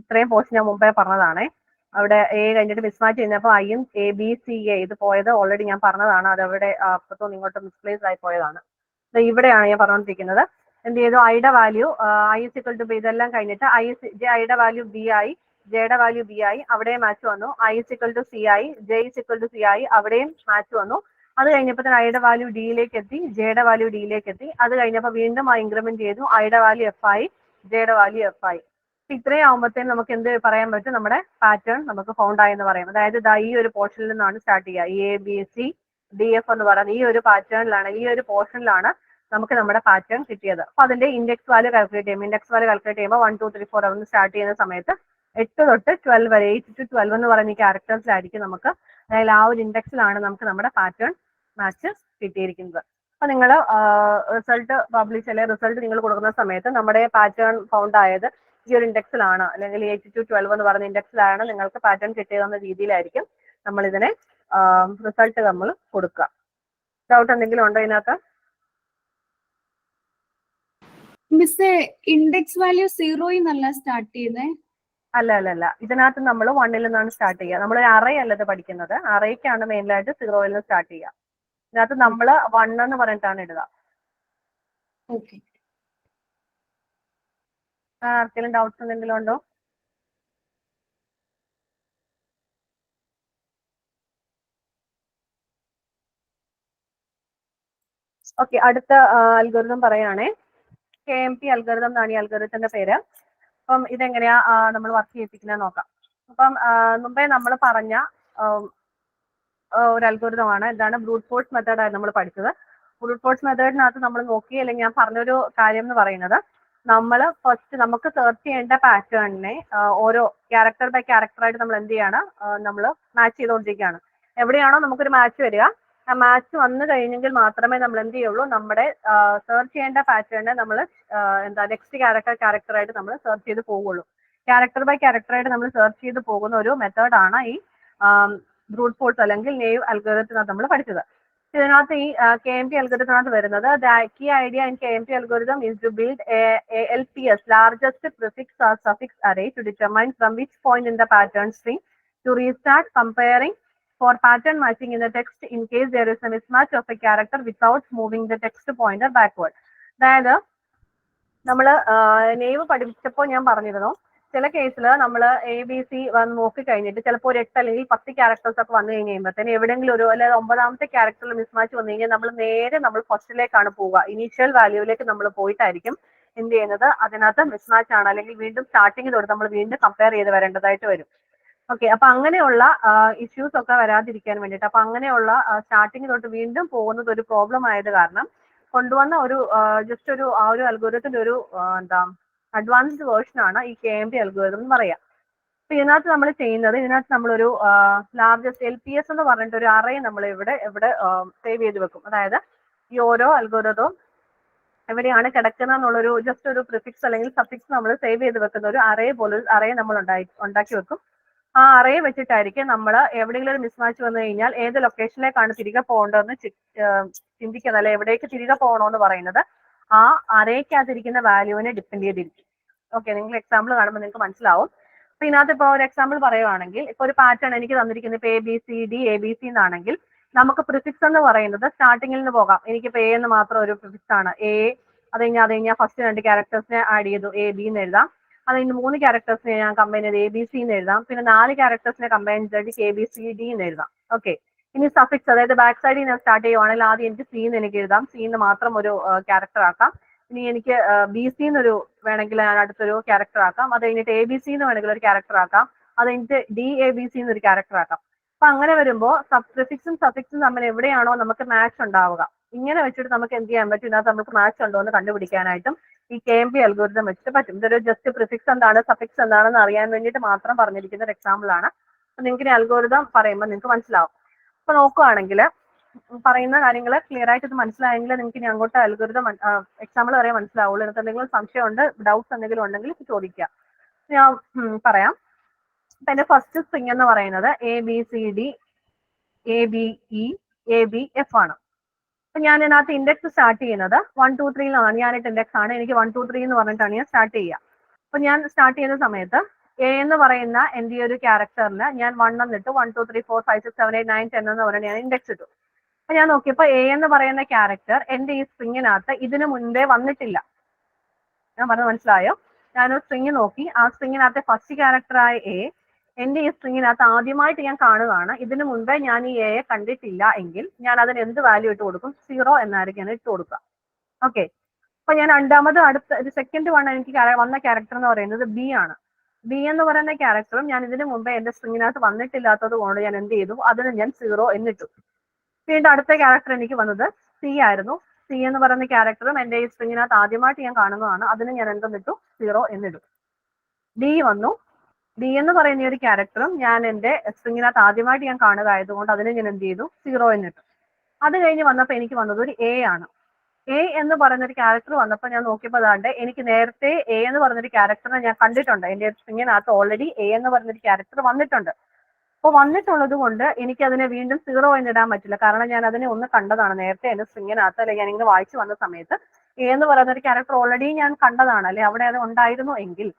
ഇത്രയും പോർഷൻ ഞാൻ മുമ്പേ പറഞ്ഞതാണേ. അവിടെ എ കഴിഞ്ഞിട്ട് മിസ്മാച്ച് ചെയ്യുന്നപ്പോൾ ഐയും എ ബി സി എ ഇത് പോയത് ഓൾറെഡി ഞാൻ പറഞ്ഞതാണ്. അത് അവിടെ അപ്പുറത്തും ഇങ്ങോട്ടും മിസ്പ്ലേസ് ആയി പോയതാണ്. ഇവിടെയാണ് ഞാൻ പറഞ്ഞുകൊണ്ടിരിക്കുന്നത്. എന്ത് ചെയ്തു, ഐയുടെ value I is equal to B, ഇതെല്ലാം കഴിഞ്ഞിട്ട് ഐയുടെ വാല്യൂ ബി ആയി, ജെയുടെ വാല്യൂ ബി ആയി. അവിടെയും മാച്ച് വന്നു. I is equal to C ആയി, J is equal to C ആയി. അവിടെയും മാച്ച് വന്നു. അത് കഴിഞ്ഞപ്പോൾ തന്നെ ഐയുടെ വാല്യൂ ഡിയിലേക്ക് എത്തി, ജെയുടെ വാല്യൂ ഡിയിലേക്ക് എത്തി. അത് കഴിഞ്ഞപ്പോൾ വീണ്ടും ആ ഇൻക്രിമെന്റ് ചെയ്തു. ഐയുടെ വാല്യൂ എഫ് ആയി, ജെയുടെ വാല്യൂ എഫ് ആയി. ഇത്രയും ആകുമ്പോഴത്തേനും നമുക്ക് എന്ത് പറയാൻ പറ്റും, നമ്മുടെ പാറ്റേൺ നമുക്ക് ഫൗണ്ട് ആയി എന്ന് പറയാം. അതായത് ഈ ഒരു പോർഷനിൽ നിന്നാണ് സ്റ്റാർട്ട് ചെയ്യുക. A B C D F എന്ന് പറയുന്നത് ഈ ഒരു പാറ്റേണിലാണ്, ഈ ഒരു പോർഷനിലാണ് നമുക്ക് നമ്മുടെ പാറ്റേൺ കിട്ടിയത്. അപ്പൊ അതിന്റെ ഇൻഡെക്സ് വാല്യൂ കാൽക്കുലേറ്റ് ചെയ്യും. ഇൻഡെക്സ് വാല്യൂ കാൽക്കുലേറ്റ് ചെയ്യുമ്പോൾ 1 2 3 4 അവിടെ സ്റ്റാർട്ട് ചെയ്യുന്ന സമയത്ത് 8 തൊട്ട് 12 വരെ, 8 to 12 എന്ന് പറയുന്ന ഈ ക്യാരക്ടേഴ്സിലായിരിക്കും നമുക്ക്, അതായത് ആ ഒരു ഇൻഡെക്സിലാണ് നമുക്ക് നമ്മുടെ പാറ്റേൺ മാച്ച് കിട്ടിയിരിക്കുന്നത്. അപ്പൊ നിങ്ങൾ റിസൾട്ട് പബ്ലിഷ് അല്ലെങ്കിൽ റിസൾട്ട് നിങ്ങൾ കൊടുക്കുന്ന സമയത്ത് നമ്മുടെ പാറ്റേൺ ഫൗണ്ട് ആയത് ഈ ഒരു ഇൻഡെക്സിലാണ്, അല്ലെങ്കിൽ 8 to 12 എന്ന് പറയുന്ന ഇൻഡെക്സിലാണ് നിങ്ങൾക്ക് പാറ്റേൺ കിട്ടിയതെന്ന രീതിയിലായിരിക്കും നമ്മൾ ഇതിനെ റിസൾട്ട് നമ്മൾ കൊടുക്കുക. ഡൗട്ട് എന്തെങ്കിലും ഉണ്ടോ ഇതിനകത്ത്? മിസ്, ഇൻഡെക്സ് വാല്യൂ 0 എന്നല്ല സ്റ്റാർട്ട് ചെയ്യുന്നത്? അല്ല, ഇതിനകത്ത് നമ്മൾ 1 നിന്നാണ് സ്റ്റാർട്ട് ചെയ്യുക. നമ്മൾ അറേ അല്ലത് പഠിക്കുന്നത്, അറേക്കാണ് മെയിനായിട്ട് 0 നിന്ന് സ്റ്റാർട്ട് ചെയ്യുക. ഇതിനകത്ത് നമ്മൾ 1 എന്ന് പറഞ്ഞിട്ടാണ് ഇടുക. ഓക്കെ. ആർക്കെങ്കിലും ഡൗട്ട്സ് എന്തെങ്കിലും ഉണ്ടോ? ഓക്കെ, അടുത്ത അൽഗോരിതം പറയുകയാണേ. KMP അൽഗോരിതം എന്നാണ് ഈ അൽഗോരിതത്തിന്റെ പേര്. അപ്പം ഇതെങ്ങനെയാ നമ്മൾ വർക്ക് ചെയ്യിപ്പിക്കുന്നത് നോക്കാം. അപ്പം മുമ്പേ നമ്മൾ പറഞ്ഞ ഒരു അൽഗോരിതമാണ്. എന്താണ് ബ്രൂട്ട് ഫോഴ്സ് മെത്തേഡാണ് നമ്മൾ പഠിച്ചത്. ബ്രൂട്ട് ഫോഴ്സ് മെത്തേഡിനകത്ത് നമ്മൾ നോക്കി, അല്ലെങ്കിൽ ഞാൻ പറഞ്ഞൊരു കാര്യം എന്ന് പറയുന്നത്, നമ്മൾ ഫസ്റ്റ് നമുക്ക് സെർച്ച് ചെയ്യേണ്ട പാറ്റേണിനെ ഓരോ ക്യാരക്ടർ ബൈ ക്യാരക്ടർ ആയിട്ട് നമ്മൾ എന്ത് ചെയ്യാണ്, നമ്മൾ മാച്ച് ചെയ്തുകൊണ്ടിരിക്കുകയാണ്. എവിടെയാണോ നമുക്കൊരു മാച്ച് വരിക, ആ മാച്ച് വന്നു കഴിഞ്ഞെങ്കിൽ മാത്രമേ നമ്മൾ എന്ത് ചെയ്യുള്ളൂ, നമ്മുടെ സെർച്ച് ചെയ്യേണ്ട പാറ്റേണിനെ നമ്മൾ നെക്സ്റ്റ് ക്യാരക്ടർ ആയിട്ട് നമ്മൾ സെർച്ച് ചെയ്ത് പോവുള്ളൂ. ക്യാരക്ടർ ബൈ ക്യാരക്ടർ ആയിട്ട് നമ്മൾ സെർച്ച് ചെയ്ത് പോകുന്ന ഒരു മെത്തേഡാണ് ഈ ബ്രൂട്ട് ഫോഴ്സ് അല്ലെങ്കിൽ നെയ്വ് അൽഗോരിതത്തിനകത്ത് നമ്മൾ പഠിച്ചത്. ഇതിനകത്ത് ഈ KMP അൽഗോരിതത്തിനകത്ത് വരുന്നത്, the key idea in KMP algorithm is to build a LPS, largest prefix or suffix array, to determine from which point in the pattern string to restart comparing for pattern matching in the text in case there is a mismatch of a character without moving the text pointer backward. അതായത് നമ്മൾ knave പഠിച്ചപ്പോൾ ഞാൻ പറഞ്ഞിരുന്നു, ചില കേസിൽ നമ്മൾ ABC വന്ന് നോക്കി കഴിഞ്ഞിട്ട് ചിലപ്പോൾ ഒരു 8 അല്ലെങ്കിൽ 10 ക്യാരക്ടേഴ്സ് ഒക്കെ വന്നു കഴിയുമ്പോഴത്തേന് എവിടെയെങ്കിലും ഒരു അല്ലെങ്കിൽ 9ാമത്തെ ക്യാരക്ടറിൽ മിസ്മാച്ച് വന്നു കഴിഞ്ഞാൽ നമ്മൾ ഫസ്റ്റിലേക്കാണ് പോവുക. ഇനീഷ്യൽ വാല്യൂവിലേക്ക് നമ്മൾ പോയിട്ടായിരിക്കും എന്ത് ചെയ്യുന്നത്, അതിനകത്ത് മിസ്മാച്ച് ആണ് അല്ലെങ്കിൽ വീണ്ടും സ്റ്റാർട്ടിങ്ങിൽ തൊട്ട് നമ്മൾ വീണ്ടും കമ്പയർ ചെയ്ത് വരേണ്ടതായിട്ട് വരും. ഓക്കെ, അപ്പൊ അങ്ങനെയുള്ള ഇഷ്യൂസ് ഒക്കെ വരാതിരിക്കാൻ വേണ്ടിയിട്ട്, അപ്പൊ അങ്ങനെയുള്ള സ്റ്റാർട്ടിങ് തൊട്ട് വീണ്ടും പോകുന്നത് ഒരു പ്രോബ്ലം ആയത് കാരണം കൊണ്ടുവന്ന ഒരു ജസ്റ്റ് ഒരു ആ ഒരു അൽഗോരിതത്തിന്റെ ഒരു അഡ്വാൻസ്ഡ് വേർഷൻ ആണ് ഈ KMP അൽഗോരിതം എന്ന് പറയാം. അപ്പൊ ഇതിനകത്ത് നമ്മൾ ചെയ്യുന്നത്, ഇതിനകത്ത് നമ്മളൊരു ലാർജസ്റ്റ് LPS എന്ന് പറഞ്ഞിട്ട് ഒരു അറേ നമ്മൾ ഇവിടെ സേവ് ചെയ്ത് വെക്കും. അതായത് ഈ ഓരോ അൽഗോരിതവും എവിടെയാണ് കിടക്കുന്നത് എന്നുള്ളൊരു ജസ്റ്റ് ഒരു പ്രിഫിക്സ് അല്ലെങ്കിൽ സഫിക്സ് നമ്മൾ സേവ് ചെയ്ത് വെക്കുന്ന ഒരു അറേ പോലെ അറേ നമ്മൾ ഉണ്ടാക്കി വെക്കും. ആ അറേ വെച്ചിട്ടായിരിക്കും നമ്മൾ എവിടെയെങ്കിലും ഒരു മിസ്മാച്ച് വന്നു കഴിഞ്ഞാൽ ഏത് ലൊക്കേഷനിലേക്കാണ് തിരികെ പോകേണ്ടതെന്ന് ചിന്തിക്കുന്നത്, അല്ലെ എവിടേക്ക് തിരികെ പോകണമെന്ന് പറയുന്നത് ആ അറേക്കകത്തിരിക്കുന്ന വാല്യൂവിനെ ഡിപ്പെൻഡ് ചെയ്തിരിക്കും. ഓക്കെ, നിങ്ങൾ എക്സാമ്പിൾ കാണുമ്പോൾ നിങ്ങൾക്ക് മനസ്സിലാവും. അപ്പൊ ഇതിനകത്ത് ഇപ്പോൾ ഒരു എക്സാമ്പിൾ പറയുവാണെങ്കിൽ, ഇപ്പൊ ഒരു പാറ്റേൺ എനിക്ക് തന്നിരിക്കുന്നത് ഇപ്പൊ ABCD ABC എന്നാണെങ്കിൽ നമുക്ക് പ്രിഫിക്സ് എന്ന് പറയുന്നത് സ്റ്റാർട്ടിങ്ങിൽ നിന്ന് പോകാം. എനിക്കിപ്പോ A എന്ന് മാത്രം ഒരു പ്രിഫിക്സ് ആണ്. A അത് കഴിഞ്ഞാൽ ഫസ്റ്റ് 2 ക്യാരക്ടേഴ്സിനെ ആഡ് ചെയ്തു AB എന്ന് എഴുതാം. അത് കഴിഞ്ഞ് 3 ക്യാരക്ടേഴ്സിനെ ഞാൻ കമ്പൈൻ ചെയ്ത് ABC എന്ന് എഴുതാം. പിന്നെ 4 ക്യാരക്ടേഴ്സിനെ കമ്പൈൻ ചെയ്തിട്ട് KBCD എന്ന് എഴുതാം. ഓക്കെ, ഇനി സഫിക്സ്, അതായത് ബാക്ക് സൈഡിൽ ഞാൻ സ്റ്റാർട്ട് ചെയ്യുവാണെങ്കിൽ ആദ്യം എനിക്ക് C എന്ന് എനിക്ക് എഴുതാം. C എന്ന് മാത്രം ഒരു ക്യാരക്ടർ ആക്കാം. ഇനി എനിക്ക് BC എന്നൊരു വേണമെങ്കിൽ ഞാൻ അടുത്തൊരു ക്യാരക്ടർ ആക്കാം. അത് കഴിഞ്ഞിട്ട് ABC എന്ന് വേണമെങ്കിൽ ഒരു ക്യാരക്ടർ ആക്കാം. അത് കഴിഞ്ഞിട്ട് DABC എന്നൊരു ക്യാരക്ടർ ആക്കാം. അപ്പൊ അങ്ങനെ വരുമ്പോൾ പ്രിഫിക്സും സഫിക്സും തമ്മിൽ എവിടെയാണോ നമുക്ക് മാച്ച് ഉണ്ടാവുക, ഇങ്ങനെ വെച്ചിട്ട് നമുക്ക് എന്ത് ചെയ്യാൻ പറ്റും, ഇതിനകത്ത് നമുക്ക് മാച്ച് ഉണ്ടോ എന്ന് കണ്ടുപിടിക്കാനായിട്ടും ഈ KMP അൽഗോരിതം വെച്ചിട്ട് പറ്റും. ഇതൊരു ജസ്റ്റ് പ്രിഫിക്സ് എന്താണ് സഫിക്സ് എന്താണെന്ന് അറിയാൻ വേണ്ടിയിട്ട് മാത്രം പറഞ്ഞിരിക്കുന്ന ഒരു എക്സാമ്പിൾ ആണ്. അപ്പൊ നിങ്ങൾക്ക് ഈ അൽഗോരിതം പറയുമ്പോൾ നിങ്ങൾക്ക് മനസ്സിലാവും. അപ്പൊ നോക്കുകയാണെങ്കിൽ പറയുന്ന കാര്യങ്ങൾ ക്ലിയർ ആയിട്ട് ഇത് മനസ്സിലായെങ്കിൽ നിങ്ങൾക്ക് ഇനി അങ്ങോട്ട് അൽഗോരിതം എക്സാമ്പിൾ പറയാൻ മനസ്സിലാവുള്ളൂ. നിങ്ങൾക്ക് എന്തെങ്കിലും സംശയമുണ്ട്, ഡൗട്ട്സ് എന്തെങ്കിലും ഉണ്ടെങ്കിൽ ചോദിക്കുക, ഞാൻ പറയാം. അപ്പൊ എന്റെ ഫസ്റ്റ് സ്ട്രിങ് എന്ന് പറയുന്നത് ABCD ABE ABF ആണ്. അപ്പൊ ഞാൻ ഇതിനകത്ത് ഇൻഡെക്സ് സ്റ്റാർട്ട് ചെയ്യുന്നത് 1 2 3 ലാണ്. ഞാനിട്ട് ഇൻഡെക്സ് ആണ്, എനിക്ക് 1 2 3 എന്ന് പറഞ്ഞിട്ടാണ് ഞാൻ സ്റ്റാർട്ട് ചെയ്യുക. അപ്പൊ ഞാൻ സ്റ്റാർട്ട് ചെയ്യുന്ന സമയത്ത് A എന്ന് പറയുന്ന എന്റെ ഒരു ക്യാരക്ടറിന് ഞാൻ 1 എന്നിട്ട് 1 2 3 4 5 6 7 8 9 10 എന്ന് പറഞ്ഞ് ഞാൻ ഇൻഡെക്സ് ഇട്ടു. അപ്പൊ ഞാൻ നോക്കിയപ്പോ A എന്ന് പറയുന്ന ക്യാരക്ടർ എന്റെ ഈ സ്ട്രിങ്ങിനകത്ത് ഇതിനു മുൻപേ വന്നിട്ടില്ല. ഞാൻ പറഞ്ഞത് മനസ്സിലായോ? ഞാനൊരു സ്ട്രിങ് നോക്കി, ആ സ്ട്രിങ്ങിനകത്തെ ഫസ്റ്റ് ക്യാരക്ടറായ A എന്റെ ഈ സ്ട്രിങ്ങിനകത്ത് ആദ്യമായിട്ട് ഞാൻ കാണുകയാണ്. ഇതിനു മുൻപേ ഞാൻ ഈ എയെ കണ്ടിട്ടില്ല എങ്കിൽ ഞാൻ അതിന് എന്ത് വാല്യൂ ഇട്ട് കൊടുക്കും? 0 എന്നായിരിക്കും ഞാൻ ഇട്ട് കൊടുക്കുക. ഓക്കെ, അപ്പൊ ഞാൻ രണ്ടാമത് അടുത്ത സെക്കൻഡ് എനിക്ക് വന്ന ക്യാരക്ടർ എന്ന് പറയുന്നത് B ആണ്. B എന്ന് പറയുന്ന ക്യാരക്ടറും ഞാൻ ഇതിനു മുമ്പേ എന്റെ സ്ട്രിങ്ങിനകത്ത് വന്നിട്ടില്ലാത്തത് കൊണ്ട് ഞാൻ എന്ത് ചെയ്തു, അതിന് ഞാൻ 0 എന്നിട്ടു. വീണ്ടും അടുത്ത ക്യാരക്ടർ എനിക്ക് വന്നത് C ആയിരുന്നു. C എന്ന് പറയുന്ന ക്യാരക്ടറും എന്റെ ഈ സ്ട്രിങ്ങിനകത്ത് ആദ്യമായിട്ട് ഞാൻ കാണുന്നതാണ്. അതിന് ഞാൻ എന്തെന്നിട്ടു? 0 എന്നിട്ടു. D വന്നു. D എന്ന് പറയുന്ന ഒരു ക്യാരക്ടറും ഞാൻ എന്റെ സ്ട്രിങ്ങിനകത്ത് ആദ്യമായിട്ട് ഞാൻ കാണുക ആയതുകൊണ്ട് അതിനെ ഞാൻ എന്ത് ചെയ്തു? 0 എന്നിട്ടു. അത് കഴിഞ്ഞ് വന്നപ്പോൾ എനിക്ക് വന്നത് ഒരു A ആണ്. A എന്ന് പറയുന്ന ഒരു ക്യാരക്ടർ വന്നപ്പോൾ ഞാൻ നോക്കിയപ്പോൾ അതാണ്ട് എനിക്ക് നേരത്തെ A എന്ന് പറഞ്ഞൊരു ക്യാരക്ടറിനെ ഞാൻ കണ്ടിട്ടുണ്ട്. എന്റെ സ്ട്രിങ്ങിനകത്ത് ഓൾറെഡി A എന്ന് പറഞ്ഞൊരു ക്യാരക്ടർ വന്നിട്ടുണ്ട്. അപ്പോൾ വന്നിട്ടുള്ളത് കൊണ്ട് എനിക്ക് അതിനെ വീണ്ടും 0 എന്നിടാൻ പറ്റില്ല. കാരണം ഞാൻ അതിനെ ഒന്ന് കണ്ടതാണ് നേരത്തെ എന്റെ സ്ട്രിങ്ങിനകത്ത്, അല്ലെങ്കിൽ ഞാൻ ഇങ്ങനെ വായിച്ചു വന്ന സമയത്ത് A എന്ന് പറയുന്ന ഒരു ക്യാരക്ടർ ഓൾറെഡി ഞാൻ കണ്ടതാണ്, അല്ലെ അവിടെ അത് ഉണ്ടായിരുന്നു എങ്കിൽ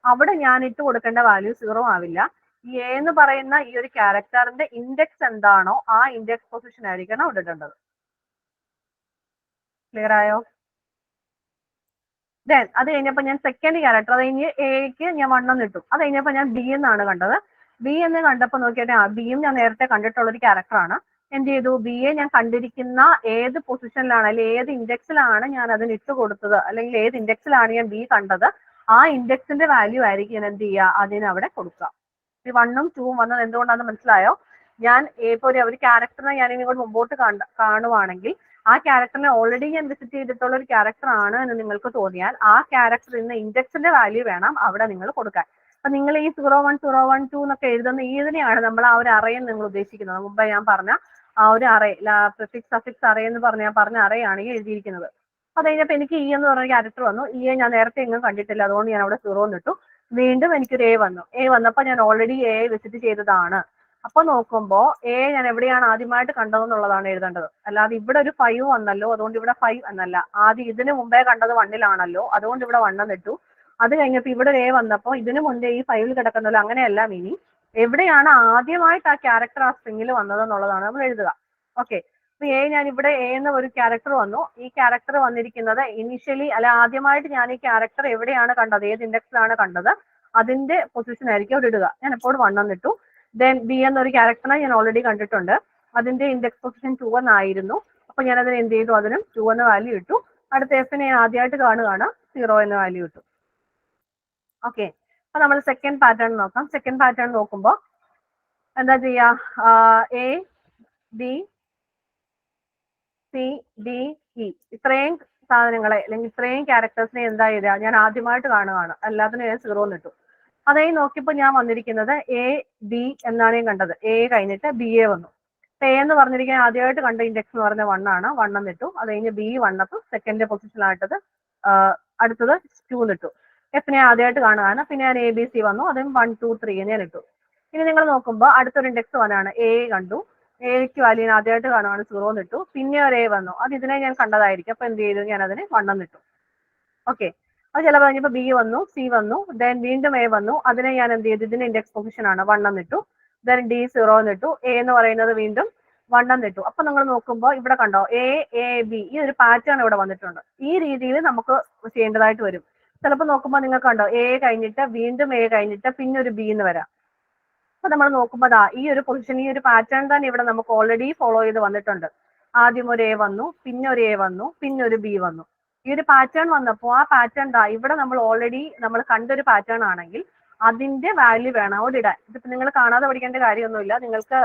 അവിടെ ഞാൻ ഇട്ട് കൊടുക്കേണ്ട വാല്യൂ 0 ആവില്ല. ഈ A എന്ന് പറയുന്ന ഈ ഒരു ക്യാരക്ടറിന്റെ ഇൻഡെക്സ് എന്താണോ ആ ഇൻഡെക്സ് പൊസിഷൻ ആയിരിക്കണം അവിടെ ഇടേണ്ടത്. ക്ലിയർ ആയോ? ദെൻ അത് കഴിഞ്ഞപ്പോൾ ഞാൻ സെക്കൻഡ് ക്യാരക്ടർ, അത് കഴിഞ്ഞ് Aക്ക് ഞാൻ 1 എന്ന് ഇട്ടു. അത് കഴിഞ്ഞപ്പോൾ ഞാൻ B എന്നാണ് കണ്ടത്. B എന്ന് കണ്ടപ്പോൾ നോക്കിയിട്ട് ബിയും ഞാൻ നേരത്തെ കണ്ടിട്ടുള്ള ഒരു ക്യാരക്ടറാണ്. എന്ത് ചെയ്തു, ബി എ ഞാൻ കണ്ടിരിക്കുന്ന ഏത് പൊസിഷനിലാണ് അല്ലെങ്കിൽ ഏത് ഇൻഡെക്സിലാണ് ഞാൻ അതിന് ഇട്ട് കൊടുത്തത്, അല്ലെങ്കിൽ ഏത് ഇൻഡെക്സിലാണ് ഞാൻ ബി കണ്ടത്, ആ ഇൻഡെക്സിന്റെ വാല്യൂ ആയിരിക്കും ഞാൻ എന്ത് ചെയ്യുക, അതിന് അവിടെ കൊടുക്കുക. ഈ 1ഉം 2ഉം വന്നത് എന്തുകൊണ്ടാണെന്ന് മനസ്സിലായോ? ഞാൻ ഇപ്പൊ ഒരു ക്യാരക്ടറിനെ ഞാൻ ഇങ്ങോട്ട് മുമ്പോട്ട് കാണുവാണെങ്കിൽ ആ ക്യാരക്ടറിനെ ഓൾറെഡി ഞാൻ വിസിറ്റ് ചെയ്തിട്ടുള്ള ഒരു ക്യാരക്ടർ ആണ് എന്ന് നിങ്ങൾക്ക് തോന്നിയാൽ ആ ക്യാരക്ടറിന് ഇൻഡെക്സിന്റെ വാല്യൂ വേണം അവിടെ നിങ്ങൾ കൊടുക്കാൻ. അപ്പൊ നിങ്ങൾ ഈ 01 01 2 എന്നൊക്കെ എഴുതുന്ന ഇതിനെയാണ് നമ്മൾ ആ ഒരു അറയിൽ നിങ്ങൾ ഉദ്ദേശിക്കുന്നത്. മുമ്പ് ഞാൻ പറഞ്ഞ ആ ഒരു അറേ, പ്രിഫിക്സ് സഫിക്സ് അറേ എന്ന് പറഞ്ഞ അറയാണ് ഈ എഴുതിയിരിക്കുന്നത്. അത് കഴിഞ്ഞപ്പോൾ എനിക്ക് ഇ എന്ന് പറഞ്ഞ ക്യാരക്ടർ വന്നു. ഇയെ ഞാൻ നേരത്തെ എങ്ങും കണ്ടിട്ടില്ല, അതുകൊണ്ട് ഞാൻ അവിടെ 0 ഇട്ടു. വീണ്ടും എനിക്കൊരു എ വന്നു. എ വന്നപ്പോൾ ഞാൻ ഓൾറെഡി എ വിസിറ്റ് ചെയ്തതാണ്. അപ്പൊ നോക്കുമ്പോ എ ഞാൻ എവിടെയാണ് ആദ്യമായിട്ട് കണ്ടതെന്നുള്ളതാണ് എഴുതേണ്ടത്. അല്ലാതെ ഇവിടെ ഒരു 5 വന്നല്ലോ അതുകൊണ്ട് ഇവിടെ 5 എന്നല്ല. ആദ്യം ഇതിന് മുമ്പേ കണ്ടത് 1ലാണല്ലോ അതുകൊണ്ട് ഇവിടെ 1 എന്നിട്ടു. അത് കഴിഞ്ഞപ്പോ ഇവിടെ എ വന്നപ്പോ ഇതിന് മുന്നേ ഈ 5ൽ കിടക്കുന്നല്ലോ, അങ്ങനെയല്ല. മീനിങ് എവിടെയാണ് ആദ്യമായിട്ട് ആ ക്യാരക്ടർ ആ സ്ട്രിങ്ങിൽ വന്നതെന്നുള്ളതാണ് നമ്മൾ എഴുതുക. ഓക്കെ, അപ്പൊ ഞാൻ ഇവിടെ എ എന്ന ഒരു ക്യാരക്ടർ വന്നു. ഈ ക്യാരക്ടർ വന്നിരിക്കുന്നത് ഇനിഷ്യലി ആദ്യമായിട്ട് ഞാൻ ഈ ക്യാരക്ടർ എവിടെയാണ് കണ്ടത്, ഏത് ഇൻഡെക്സിലാണ് കണ്ടത്, അതിന്റെ പൊസിഷൻ ആയിരിക്കും അവിടെ ഇടുക. ഞാൻ എപ്പോഴും 1 എന്നിട്ടു. ദെൻ ബി എന്നൊരു ക്യാരക്ടറിനെ ഞാൻ ഓൾറെഡി കണ്ടിട്ടുണ്ട്, അതിന്റെ ഇൻഡെക്സ് പൊസിഷൻ 2 എന്നായിരുന്നു. അപ്പൊ ഞാൻ അതിന് എന്ത് ചെയ്തു, അതിനും 2 എന്ന വാല്യൂ ഇട്ടു. അടുത്ത എഫിനെ ആദ്യമായിട്ട് കാണുകയാണ്, 0 എന്ന വാല്യൂ ഇട്ടു. ഓക്കെ, അപ്പൊ നമ്മൾ സെക്കൻഡ് പാറ്റേൺ നോക്കാം. സെക്കൻഡ് പാറ്റേൺ നോക്കുമ്പോൾ എന്താ ചെയ്യാ, A B C D E ഇത്രയും സാധനങ്ങളെ അല്ലെങ്കിൽ ഇത്രയും ക്യാരക്ടേഴ്സിനെ എന്താ ചെയ്താ ഞാൻ ആദ്യമായിട്ട് കാണുകയാണ്, എല്ലാത്തിനും ഞാൻ 0 എന്നിട്ടു. അതേ നോക്കിയപ്പോൾ ഞാൻ വന്നിരിക്കുന്നത് എ ബി എന്നാണ് ഞാൻ കണ്ടത്. എ കഴിഞ്ഞിട്ട് ബി എ വന്നു. എ എന്ന് പറഞ്ഞിരിക്കാൻ ആദ്യമായിട്ട് കണ്ട ഇൻഡെക്സ് എന്ന് പറഞ്ഞ 1 ആണ്, 1 എന്നിട്ടു. അത് കഴിഞ്ഞ് ബി വന്നപ്പോൾ സെക്കൻഡ് പൊസിഷനിലായിട്ടത് അടുത്തത് 2 എന്നിട്ടു. എഫിനെ ആദ്യമായിട്ട് കാണുകയാണ്. പിന്നെ ഞാൻ എ ബി സി വന്നു, അതും 1 2 3 ഞാൻ ഇട്ടു. ഇനി നിങ്ങൾ നോക്കുമ്പോൾ അടുത്തൊരു ഇൻഡെക്സ് വന്നാണ് എ കണ്ടു. എക്ക് വാല്യൂ ഞാൻ ആദ്യമായിട്ട് കാണുകയാണ്, 0 എന്നിട്ടു. പിന്നെ ഒരു എ വന്നു, അത് ഇതിനെ ഞാൻ കണ്ടതായിരിക്കും. അപ്പൊ എന്ത് ചെയ്തു, ഞാൻ അതിന് 1 എന്നിട്ടു. ഓക്കെ, അത് ചിലപ്പോൾ കഴിഞ്ഞപ്പോൾ ബി വന്നു, സി വന്നു, ദെൻ വീണ്ടും എ വന്നു. അതിനെ ഞാൻ എന്ത് ചെയ്തു, ഇതിന്റെ ഇൻഡെക്സ് പൊസിഷൻ ആണ് 1 എന്നിട്ടു. ദെൻ ഡി 0 എന്നിട്ടു. എ എന്ന് പറയുന്നത് വീണ്ടും 1 എന്നിട്ടു. അപ്പൊ നിങ്ങൾ നോക്കുമ്പോൾ ഇവിടെ കണ്ടോ എ എ ബി, ഈ ഒരു പാറ്റേൺ ഇവിടെ വന്നിട്ടുണ്ട്. ഈ രീതിയിൽ നമുക്ക് ചെയ്യേണ്ടതായിട്ട് വരും. ചിലപ്പോൾ നോക്കുമ്പോൾ നിങ്ങൾ കണ്ടോ എ കഴിഞ്ഞിട്ട് വീണ്ടും എ കഴിഞ്ഞിട്ട് പിന്നെ ഒരു ബി എന്ന് വരാം. അപ്പൊ നമ്മൾ നോക്കുമ്പോൾ ഈ ഒരു പൊസിഷൻ, ഈ ഒരു പാറ്റേൺ തന്നെ ഇവിടെ നമുക്ക് ഓൾറെഡി ഫോളോ ചെയ്ത് വന്നിട്ടുണ്ട്. ആദ്യം ഒരു എ വന്നു, പിന്നെ ഒരു എ വന്നു, പിന്നെ ഒരു ബി വന്നു. ഈ ഒരു പാറ്റേൺ വന്നപ്പോൾ ആ പാറ്റേൺ ഇവിടെ നമ്മൾ ഓൾറെഡി നമ്മൾ കണ്ടൊരു പാറ്റേൺ ആണെങ്കിൽ അതിന്റെ വാല്യൂ വേണം അവിടെ ഇടാൻ. ഇതിപ്പോ നിങ്ങൾ കാണാതെ പഠിക്കേണ്ട കാര്യമൊന്നുമില്ല. നിങ്ങൾക്ക്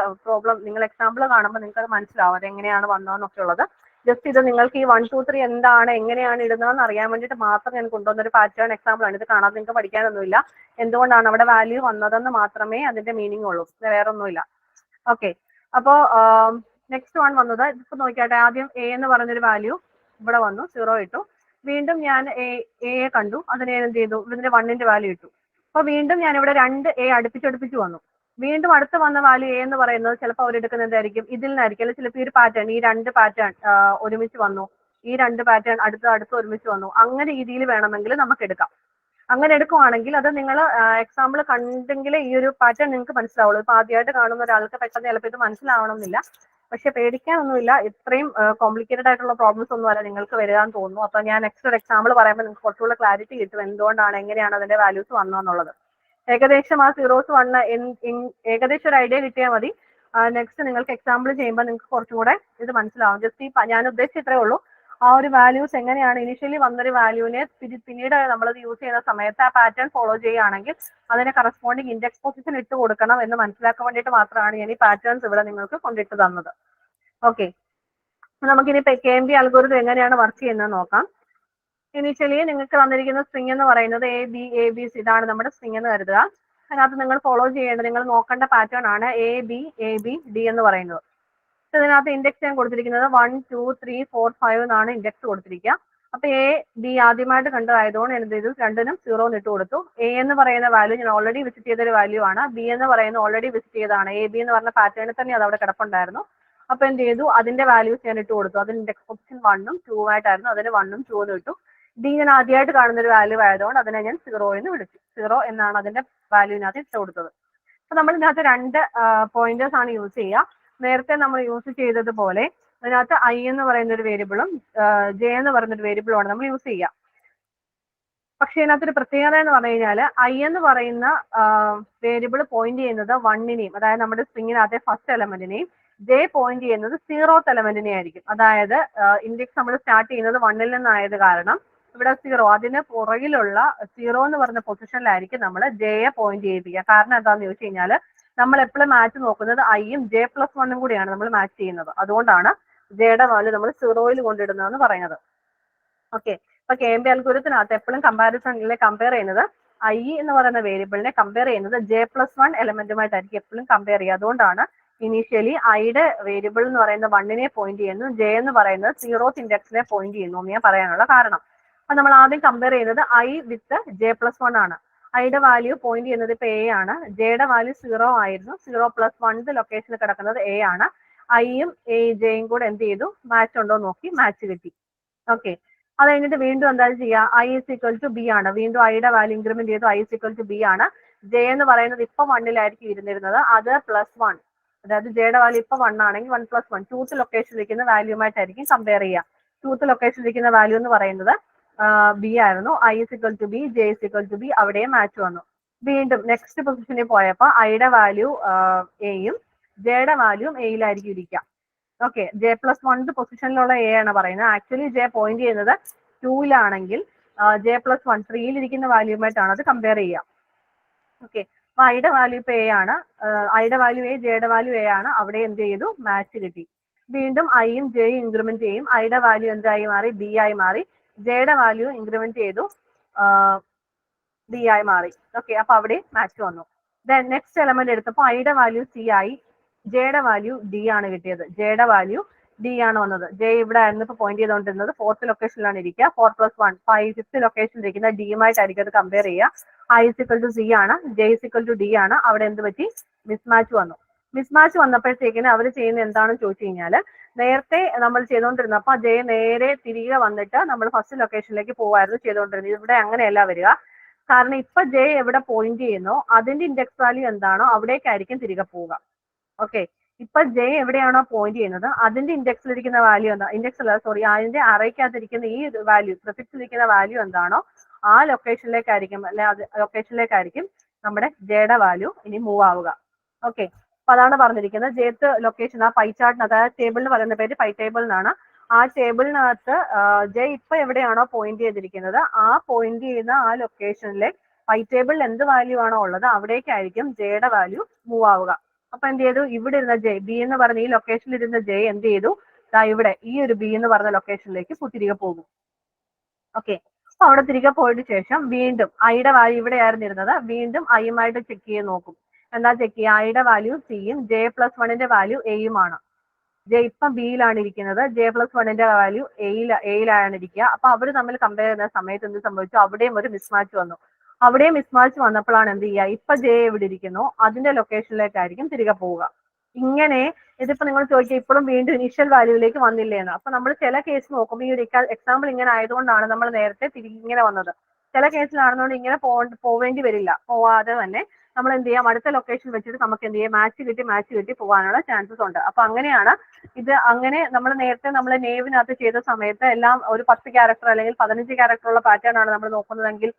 നിങ്ങൾ എക്സാമ്പിൾ കാണുമ്പോൾ നിങ്ങൾക്ക് അത് മനസ്സിലാവും അതെങ്ങനെയാണ് വന്നതെന്നൊക്കെ ഉള്ളത്. ജസ്റ്റ് ഇത് നിങ്ങൾക്ക് ഈ 1 2 3 എന്താണ്, എങ്ങനെയാണ് ഇടുന്നതെന്ന് അറിയാൻ വേണ്ടിയിട്ട് മാത്രം ഞാൻ കൊണ്ടുവന്നൊരു പാറ്റേൺ എക്സാമ്പിൾ ആണ്. ഇത് കാണാതെ നിങ്ങൾക്ക് പഠിക്കാനൊന്നുമില്ല. എന്തുകൊണ്ടാണ് അവിടെ വാല്യൂ വന്നതെന്ന് മാത്രമേ അതിന്റെ മീനിങ് ഉള്ളൂ, വേറെ ഒന്നുമില്ല. ഓക്കെ, അപ്പോ നെക്സ്റ്റ് വൺ വന്നത് ഇപ്പൊ നോക്കിയാട്ടെ. ആദ്യം എ എന്ന് പറഞ്ഞൊരു വാല്യൂ ഇവിടെ വന്നു, 0 ഇട്ടു. വീണ്ടും ഞാൻ എ കണ്ടു, അതിനെ എന്ത് ചെയ്തു, ഇതിന്റെ 1ന്റെ വാല്യൂ ഇട്ടു. അപ്പൊ വീണ്ടും ഞാൻ ഇവിടെ 2 എ അടുപ്പിച്ചടുപ്പിച്ച് വന്നു. വീണ്ടും അടുത്ത് വന്ന വാല്യൂ എ എന്ന് പറയുന്നത് ചിലപ്പോൾ അവരെടുക്കുന്നത് എന്തായിരിക്കും, ഇതിൽ നിന്നായിരിക്കും. അല്ലെങ്കിൽ ചിലപ്പോൾ ഈ ഒരു പാറ്റേൺ, ഈ 2 പാറ്റേൺ ഒരുമിച്ച് വന്നു, ഈ 2 പാറ്റേൺ അടുത്ത് ഒരുമിച്ച് വന്നു. അങ്ങനെ രീതിയിൽ വേണമെങ്കിൽ നമുക്ക് എടുക്കാം. അങ്ങനെ എടുക്കുവാണെങ്കിൽ അത് നിങ്ങൾ എക്സാമ്പിൾ കണ്ടെങ്കിൽ ഈ ഒരു പാറ്റേൺ നിങ്ങൾക്ക് മനസ്സിലാവുള്ളൂ. ഇപ്പൊ ആദ്യമായിട്ട് കാണുന്ന ഒരാൾക്ക് പെട്ടെന്ന് ചിലപ്പോൾ ഇത് മനസ്സിലാവണമെന്നില്ല. പക്ഷെ പേടിക്കാനൊന്നുമില്ല, ഇത്രയും കോംപ്ലിക്കേറ്റഡ് ആയിട്ടുള്ള പ്രോബ്ലംസ് ഒന്നും അല്ല നിങ്ങൾക്ക് വരികയെന്ന് തോന്നുന്നു. അപ്പൊ ഞാൻ നെക്സ്റ്റ് ഒരു എക്സാമ്പിൾ പറയുമ്പോൾ നിങ്ങൾക്ക് കുറച്ചുകൂടെ ക്ലാരിറ്റി കിട്ടും എന്തുകൊണ്ടാണ്, എങ്ങനെയാണ് അതിന്റെ വാല്യൂസ് വന്നതെന്നുള്ളത്. ഏകദേശം ആ 0s 1 ഏകദേശം ഒരു ഐഡിയ കിട്ടിയാൽ മതി. നെക്സ്റ്റ് നിങ്ങൾക്ക് എക്സാമ്പിൾ ചെയ്യുമ്പോൾ നിങ്ങൾക്ക് കുറച്ചും കൂടെ ഇത് മനസ്സിലാവും. ജസ്റ്റ് ഈ ഞാൻ ഉദ്ദേശിച്ച ഇത്രേ ഉള്ളൂ. ആ ഒരു വാല്യൂസ് എങ്ങനെയാണ് ഇനിഷ്യലി വന്നൊരു വാല്യൂവിനെ പിന്നീട് നമ്മളത് യൂസ് ചെയ്യുന്ന സമയത്ത് ആ പാറ്റേൺ ഫോളോ ചെയ്യുകയാണെങ്കിൽ അതിനെ കറസ്പോണ്ടിങ് ഇൻഡെക്സ് പൊസിഷൻ ഇട്ട് കൊടുക്കണം എന്ന് മനസ്സിലാക്കാൻ വേണ്ടിയിട്ട് മാത്രമാണ് ഞാൻ ഈ പാറ്റേൺസ് ഇവിടെ നിങ്ങൾക്ക് കൊണ്ടിട്ട് തന്നത്. ഓക്കെ, നമുക്കിനി KMP അൽഗോരിതം എങ്ങനെയാണ് വർക്ക് ചെയ്യുന്നത് നോക്കാം. ഇനീഷ്യലി നിങ്ങൾക്ക് തന്നിരിക്കുന്ന സ്ട്രിംഗ് എന്ന് പറയുന്നത് എ ബി സി, ഇതാണ് നമ്മുടെ സ്ട്രിംഗ് എന്ന് കരുതുക. അതിനകത്ത് നിങ്ങൾ ഫോളോ ചെയ്യേണ്ടത്, നിങ്ങൾ നോക്കേണ്ട പാറ്റേൺ ആണ് എ ബി ഡി എന്ന് പറയുന്നത്. ഇതിനകത്ത് ഇൻഡെക്സ് ഞാൻ കൊടുത്തിരിക്കുന്നത് 1 2 3 4 5 എന്നാണ് ഇൻഡെക്സ് കൊടുത്തിരിക്കുക. അപ്പൊ എ ബി ആദ്യമായിട്ട് കണ്ടതായതുകൊണ്ട് എന്ത് ചെയ്തു, രണ്ടിനും 0 ഇട്ട് കൊടുത്തു. എ എന്ന് പറയുന്ന വാല്യൂ ഞാൻ ഓൾറെഡി വിസിറ്റ് ചെയ്തൊരു വാല്യൂ ആണ്. ബി എന്ന് പറയുന്നത് ഓൾറെഡി വിസിറ്റ് ചെയ്തതാണ്. എ ബി എന്ന് പറഞ്ഞ പാറ്റേണിൽ തന്നെ അത് അവിടെ കിടപ്പുണ്ടായിരുന്നു. അപ്പൊ എന്ത് ചെയ്തു, അതിന്റെ വാല്യൂസ് ഞാൻ ഇട്ട് കൊടുത്തു. അതിന് ഇൻഡെക്സ് പൊസിഷൻ 1 ഉം 2 ആയിട്ടായിരുന്നു, അതിന് 1 ഉം 2 ഇട്ടു. ഡി ഞാൻ ആദ്യമായിട്ട് കാണുന്ന ഒരു വാല്യൂ ആയതുകൊണ്ട് അതിനെ ഞാൻ 0 എന്ന് വിളിച്ചു. 0 എന്നാണ് അതിന്റെ വാല്യൂവിനകത്ത് ഇട്ട് കൊടുത്തത്. അപ്പൊ നമ്മൾ ഇതിനകത്ത് 2 പോയിന്റേഴ്സ് ആണ് യൂസ് ചെയ്യുക. നേരത്തെ നമ്മൾ യൂസ് ചെയ്തതുപോലെ അതിനകത്ത് I എന്ന് പറയുന്ന ഒരു വേരിയബിളും ജെ എന്ന് പറയുന്ന ഒരു വേരിയബിളുമാണ് നമ്മൾ യൂസ് ചെയ്യുക. പക്ഷെ പക്ഷെ ഇതിനകത്തൊരു പ്രത്യേകത എന്ന് പറഞ്ഞു കഴിഞ്ഞാൽ ഐ എന്ന് പറയുന്ന വേരിയബിൾ പോയിന്റ് ചെയ്യുന്നത് വണ്ണിനെയും, അതായത് നമ്മുടെ സ്ട്രിങ്ങിനകത്തെ ഫസ്റ്റ് എലമെന്റിനെയും, ജെ പോയിന്റ് ചെയ്യുന്നത് 0th എലമെന്റിനെ ആയിരിക്കും. അതായത് ഇൻഡെക്സ് നമ്മൾ സ്റ്റാർട്ട് ചെയ്യുന്നത് 1ൽ നിന്നായത് കാരണം ഇവിടെ 0, അതിന് പുറകിലുള്ള 0 എന്ന് പറഞ്ഞ പൊസിഷനിലായിരിക്കും നമ്മൾ ജെയെ പോയിന്റ് ചെയ്യിപ്പിക്കുക. കാരണം എന്താണെന്ന് ചോദിച്ചു കഴിഞ്ഞാൽ നമ്മൾ എപ്പോഴും മാച്ച് നോക്കുന്നത് ഐയും J+1 കൂടിയാണ് നമ്മൾ മാച്ച് ചെയ്യുന്നത്. അതുകൊണ്ടാണ് ജെയുടെ വാല്യൂ നമ്മൾ 0ൽ കൊണ്ടിടുന്നതെന്ന് പറയുന്നത്. ഓക്കെ, അപ്പൊ KMP അൽഗോരിതത്തിനകത്ത് എപ്പോഴും കമ്പാരിസണിലെ കമ്പയർ ചെയ്യുന്നത് ഐ എന്ന് പറയുന്ന വേരിയബിളിനെ കമ്പയർ ചെയ്യുന്നത് J+1 എലമെന്റുമായിട്ടായിരിക്കും എപ്പോഴും കമ്പയർ ചെയ്യുക. അതുകൊണ്ടാണ് ഇനീഷ്യലി ഐയുടെ വേരിയബിൾ എന്ന് പറയുന്ന 1നെ പോയിന്റ് ചെയ്യുന്നു, ജെ എന്ന് പറയുന്നത് 0th ഇൻഡെക്സിനെ പോയിന്റ് ചെയ്യുന്നു എന്ന് ഞാൻ പറയാനുള്ള കാരണം. അപ്പൊ നമ്മൾ ആദ്യം കമ്പയർ ചെയ്യുന്നത് ഐ വിത്ത് J+1 ആണ്. ഐയുടെ വാല്യൂ പോയിന്റ് ചെയ്യുന്നത് ഇപ്പൊ എ ആണ്, ജെയുടെ വാല്യൂ 0 ആയിരുന്നു, 0+1 ലൊക്കേഷനിൽ കിടക്കുന്നത് എ ആണ്. ഐയും ജെയും കൂടെ എന്ത് ചെയ്തു, മാച്ച് ഉണ്ടോ നോക്കി, മാച്ച് കിട്ടി. ഓക്കെ, അത് കഴിഞ്ഞിട്ട് വീണ്ടും എന്താ ചെയ്യുക, ഐ = ബി ആണ്. വീണ്ടും ഐയുടെ വാല്യൂ ഇൻക്രിമെന്റ് ചെയ്തു, ഐ = ബി ആണ്. ജെ എന്ന് പറയുന്നത് ഇപ്പൊ 1ലായിരിക്കും ഇരുന്നിരുന്നത്, അത് +1, അതായത് ജെയുടെ വാല്യൂ ഇപ്പൊ 1 ആണെങ്കിൽ 1+1 2th ലൊക്കേഷനിൽ ഇരിക്കുന്ന വാല്യൂമായിട്ടായിരിക്കും കമ്പയർ ചെയ്യുക. 2th ലൊക്കേഷനിൽ ഇരിക്കുന്ന വാല്യൂ എന്ന് പറയുന്നത് ബി ആയിരുന്നു. ഐ = ബി, ജെ = ബി, അവിടെയും മാച്ച് വന്നു. വീണ്ടും നെക്സ്റ്റ് പൊസിഷനിൽ പോയപ്പോൾ ഐയുടെ വാല്യൂ എയും ജെയുടെ വാല്യൂ എയിലായിരിക്കും ഇരിക്കുക. ഓക്കെ, J+1 പൊസിഷനിലുള്ള എ ആണ് പറയുന്നത്. ആക്ച്വലി ജെ പോയിന്റ് ചെയ്യുന്നത് 2ലാണെങ്കിൽ J+1 3ൽ ഇരിക്കുന്ന വാല്യൂമായിട്ടാണ് അത് കമ്പയർ ചെയ്യുക. ഓക്കെ, അപ്പൊ ഐയുടെ വാല്യൂ ഇപ്പൊ എ ആണ്, ഐയുടെ വാല്യൂ എ, ജെയുടെ വാല്യൂ എ ആണ്, അവിടെ എന്ത് ചെയ്തു, മാച്ച് കിട്ടി. വീണ്ടും ഐയും ജെയും ഇൻക്രിമെന്റ് ചെയ്യും, ഐയുടെ വാല്യൂ എന്തായി മാറി, ബി ആയി മാറി. ജെയുടെ വാല്യൂ ഇൻക്രിമെന്റ് ചെയ്തു, ബി ആയി മാറി. ഓക്കെ, അപ്പൊ അവിടെ മാച്ച് വന്നു. ദെൻ നെക്സ്റ്റ് എലമെന്റ് എടുത്തപ്പോൾ ഐയുടെ വാല്യൂ സി ആയി, ജെയുടെ വാല്യൂ ഡി ആണ് കിട്ടിയത്. ജെയുടെ വാല്യൂ ഡി ആണ് വന്നത്. ജെ ഇവിടെ ആയിരുന്നു ഇപ്പൊ പോയിന്റ് ചെയ്തുകൊണ്ടിരുന്നത്, 4th ലൊക്കേഷനിലാണ് ഇരിക്കുക. 4+1 5th ലൊക്കേഷനിൽ ഇരിക്കുന്ന ഡിയുമായിട്ടായിരിക്കും അത് കമ്പയർ ചെയ്യുക. ഐ = സി ആണ്, ജെ = ഡി ആണ്. അവിടെ എന്ത് പറ്റി, മിസ്മാച്ച് വന്നു. മിസ്മാച്ച് വന്നപ്പോഴത്തേക്കിന് അവർ ചെയ്യുന്ന എന്താണെന്ന് ചോദിച്ചു കഴിഞ്ഞാല്, നേരത്തെ നമ്മൾ ചെയ്തുകൊണ്ടിരുന്നപ്പോ ജെ നേരെ തിരികെ വന്നിട്ട് നമ്മൾ ഫസ്റ്റ് ലൊക്കേഷനിലേക്ക് പോവായിരുന്നു ചെയ്തുകൊണ്ടിരുന്നത്. ഇവിടെ അങ്ങനെയല്ല വരിക. കാരണം ഇപ്പൊ ജെ എവിടെ പോയിന്റ് ചെയ്യുന്നോ അതിന്റെ ഇൻഡെക്സ് വാല്യൂ എന്താണോ അവിടേക്കായിരിക്കും തിരികെ പോവുക. ഓക്കെ, ഇപ്പൊ ജെ എവിടെയാണോ പോയിന്റ് ചെയ്യുന്നത് അതിന്റെ ഇൻഡെക്സിലിരിക്കുന്ന വാല്യൂ എന്താ, ഇൻഡെക്സ് അല്ല സോറി, അതിന്റെ അറേക്കകത്തിരിക്കുന്ന ഈ വാല്യൂ, പ്രിഫിക്സിലിരിക്കുന്ന വാല്യൂ എന്താണോ ആ ലൊക്കേഷനിലേക്കായിരിക്കും, അല്ലെ ലൊക്കേഷനിലേക്കായിരിക്കും നമ്മുടെ ജെയുടെ വാല്യൂ ഇനി മൂവ് ആവുക. ഓക്കെ, അപ്പൊ അതാണ് പറഞ്ഞിരിക്കുന്നത്. ജെത്ത് ലൊക്കേഷൻ ആ പൈ ചാർട്ടിന്, അതായത് ടേബിളിന് പറയുന്ന പേര് പൈ ടേബിൾ എന്നാണ്. ആ ടേബിളിനകത്ത് ജെ ഇപ്പൊ എവിടെയാണോ പോയിന്റ് ചെയ്തിരിക്കുന്നത് ആ പോയിന്റ് ചെയ്യുന്ന ആ ലൊക്കേഷനിലെ പൈ ടേബിളിൽ എന്ത് വാല്യൂ ആണോ ഉള്ളത് അവിടേക്കായിരിക്കും ജെയുടെ വാല്യൂ മൂവ് ആവുക. അപ്പൊ എന്ത് ചെയ്തു, ഇവിടെ ഇരുന്ന ജെ, ബി എന്ന് പറഞ്ഞ ഈ ലൊക്കേഷനിൽ ഇരുന്ന ജെ എന്ത് ചെയ്തു, ഇവിടെ ഈ ഒരു ബി എന്ന് പറഞ്ഞ ലൊക്കേഷനിലേക്ക് തിരികെ പോകും. ഓക്കെ, അപ്പൊ അവിടെ തിരികെ പോയതിനു ശേഷം വീണ്ടും ഐയുടെ വാല്യൂ ഇവിടെ ആയിരുന്നു ഇരുന്നത്, വീണ്ടും ഐയുമായിട്ട് ചെക്ക് ചെയ്ത് നോക്കും. എന്താ ചെക്ക് ചെയ്യുക, ഐയുടെ വാല്യൂ സിയും J+1ന്റെ വാല്യൂ എയുമാണ്. ജെ ഇപ്പം ബിയിലാണ് ഇരിക്കുന്നത്, J+1ന്റെ വാല്യൂ എയിലാണ് ഇരിക്കുക. അപ്പൊ അവർ തമ്മിൽ കമ്പയർ ചെയ്യുന്ന സമയത്ത് എന്ത് സംഭവിച്ചു, അവിടെയും ഒരു മിസ്മാച്ച് വന്നു. അവിടെയും മിസ്മാച്ച് വന്നപ്പോഴാണ് എന്ത് ചെയ്യുക, ഇപ്പൊ ജെ എവിടെ ഇരിക്കുന്നു അതിന്റെ ലൊക്കേഷനിലേക്കായിരിക്കും തിരികെ പോവുക. ഇങ്ങനെ ഇതിപ്പോ നിങ്ങൾ ചോദിക്കുക ഇപ്പോഴും വീണ്ടും ഇനിഷ്യൽ വാല്യൂവിലേക്ക് വന്നില്ലേ എന്ന്. അപ്പൊ നമ്മൾ ചില കേസ് നോക്കുമ്പോൾ ഈ ഒരു എക്സാമ്പിൾ ഇങ്ങനെ ആയതുകൊണ്ടാണ് നമ്മൾ നേരത്തെ ഇങ്ങനെ വന്നത്. ചില കേസിലാണെന്നുകൊണ്ട് ഇങ്ങനെ പോവേണ്ടി വരില്ല. പോവാതെ തന്നെ നമ്മൾ എന്ത് ചെയ്യാം, അടുത്ത ലൊക്കേഷൻ വെച്ചിട്ട് നമുക്ക് എന്ത് ചെയ്യാം, മാച്ച് കിട്ടി പോകാനുള്ള ചാൻസസ് ഉണ്ട്. അപ്പൊ അങ്ങനെയാണ് ഇത്. അങ്ങനെ നമ്മൾ നേരത്തെ നമ്മൾ നേവിനകത്ത് ചെയ്ത സമയത്ത് എല്ലാം ഒരു 10 ക്യാരക്ടർ അല്ലെങ്കിൽ 15 ക്യാരക്ടർ ഉള്ള പാറ്റേൺ ആണ് നമ്മൾ നോക്കുന്നതെങ്കിൽ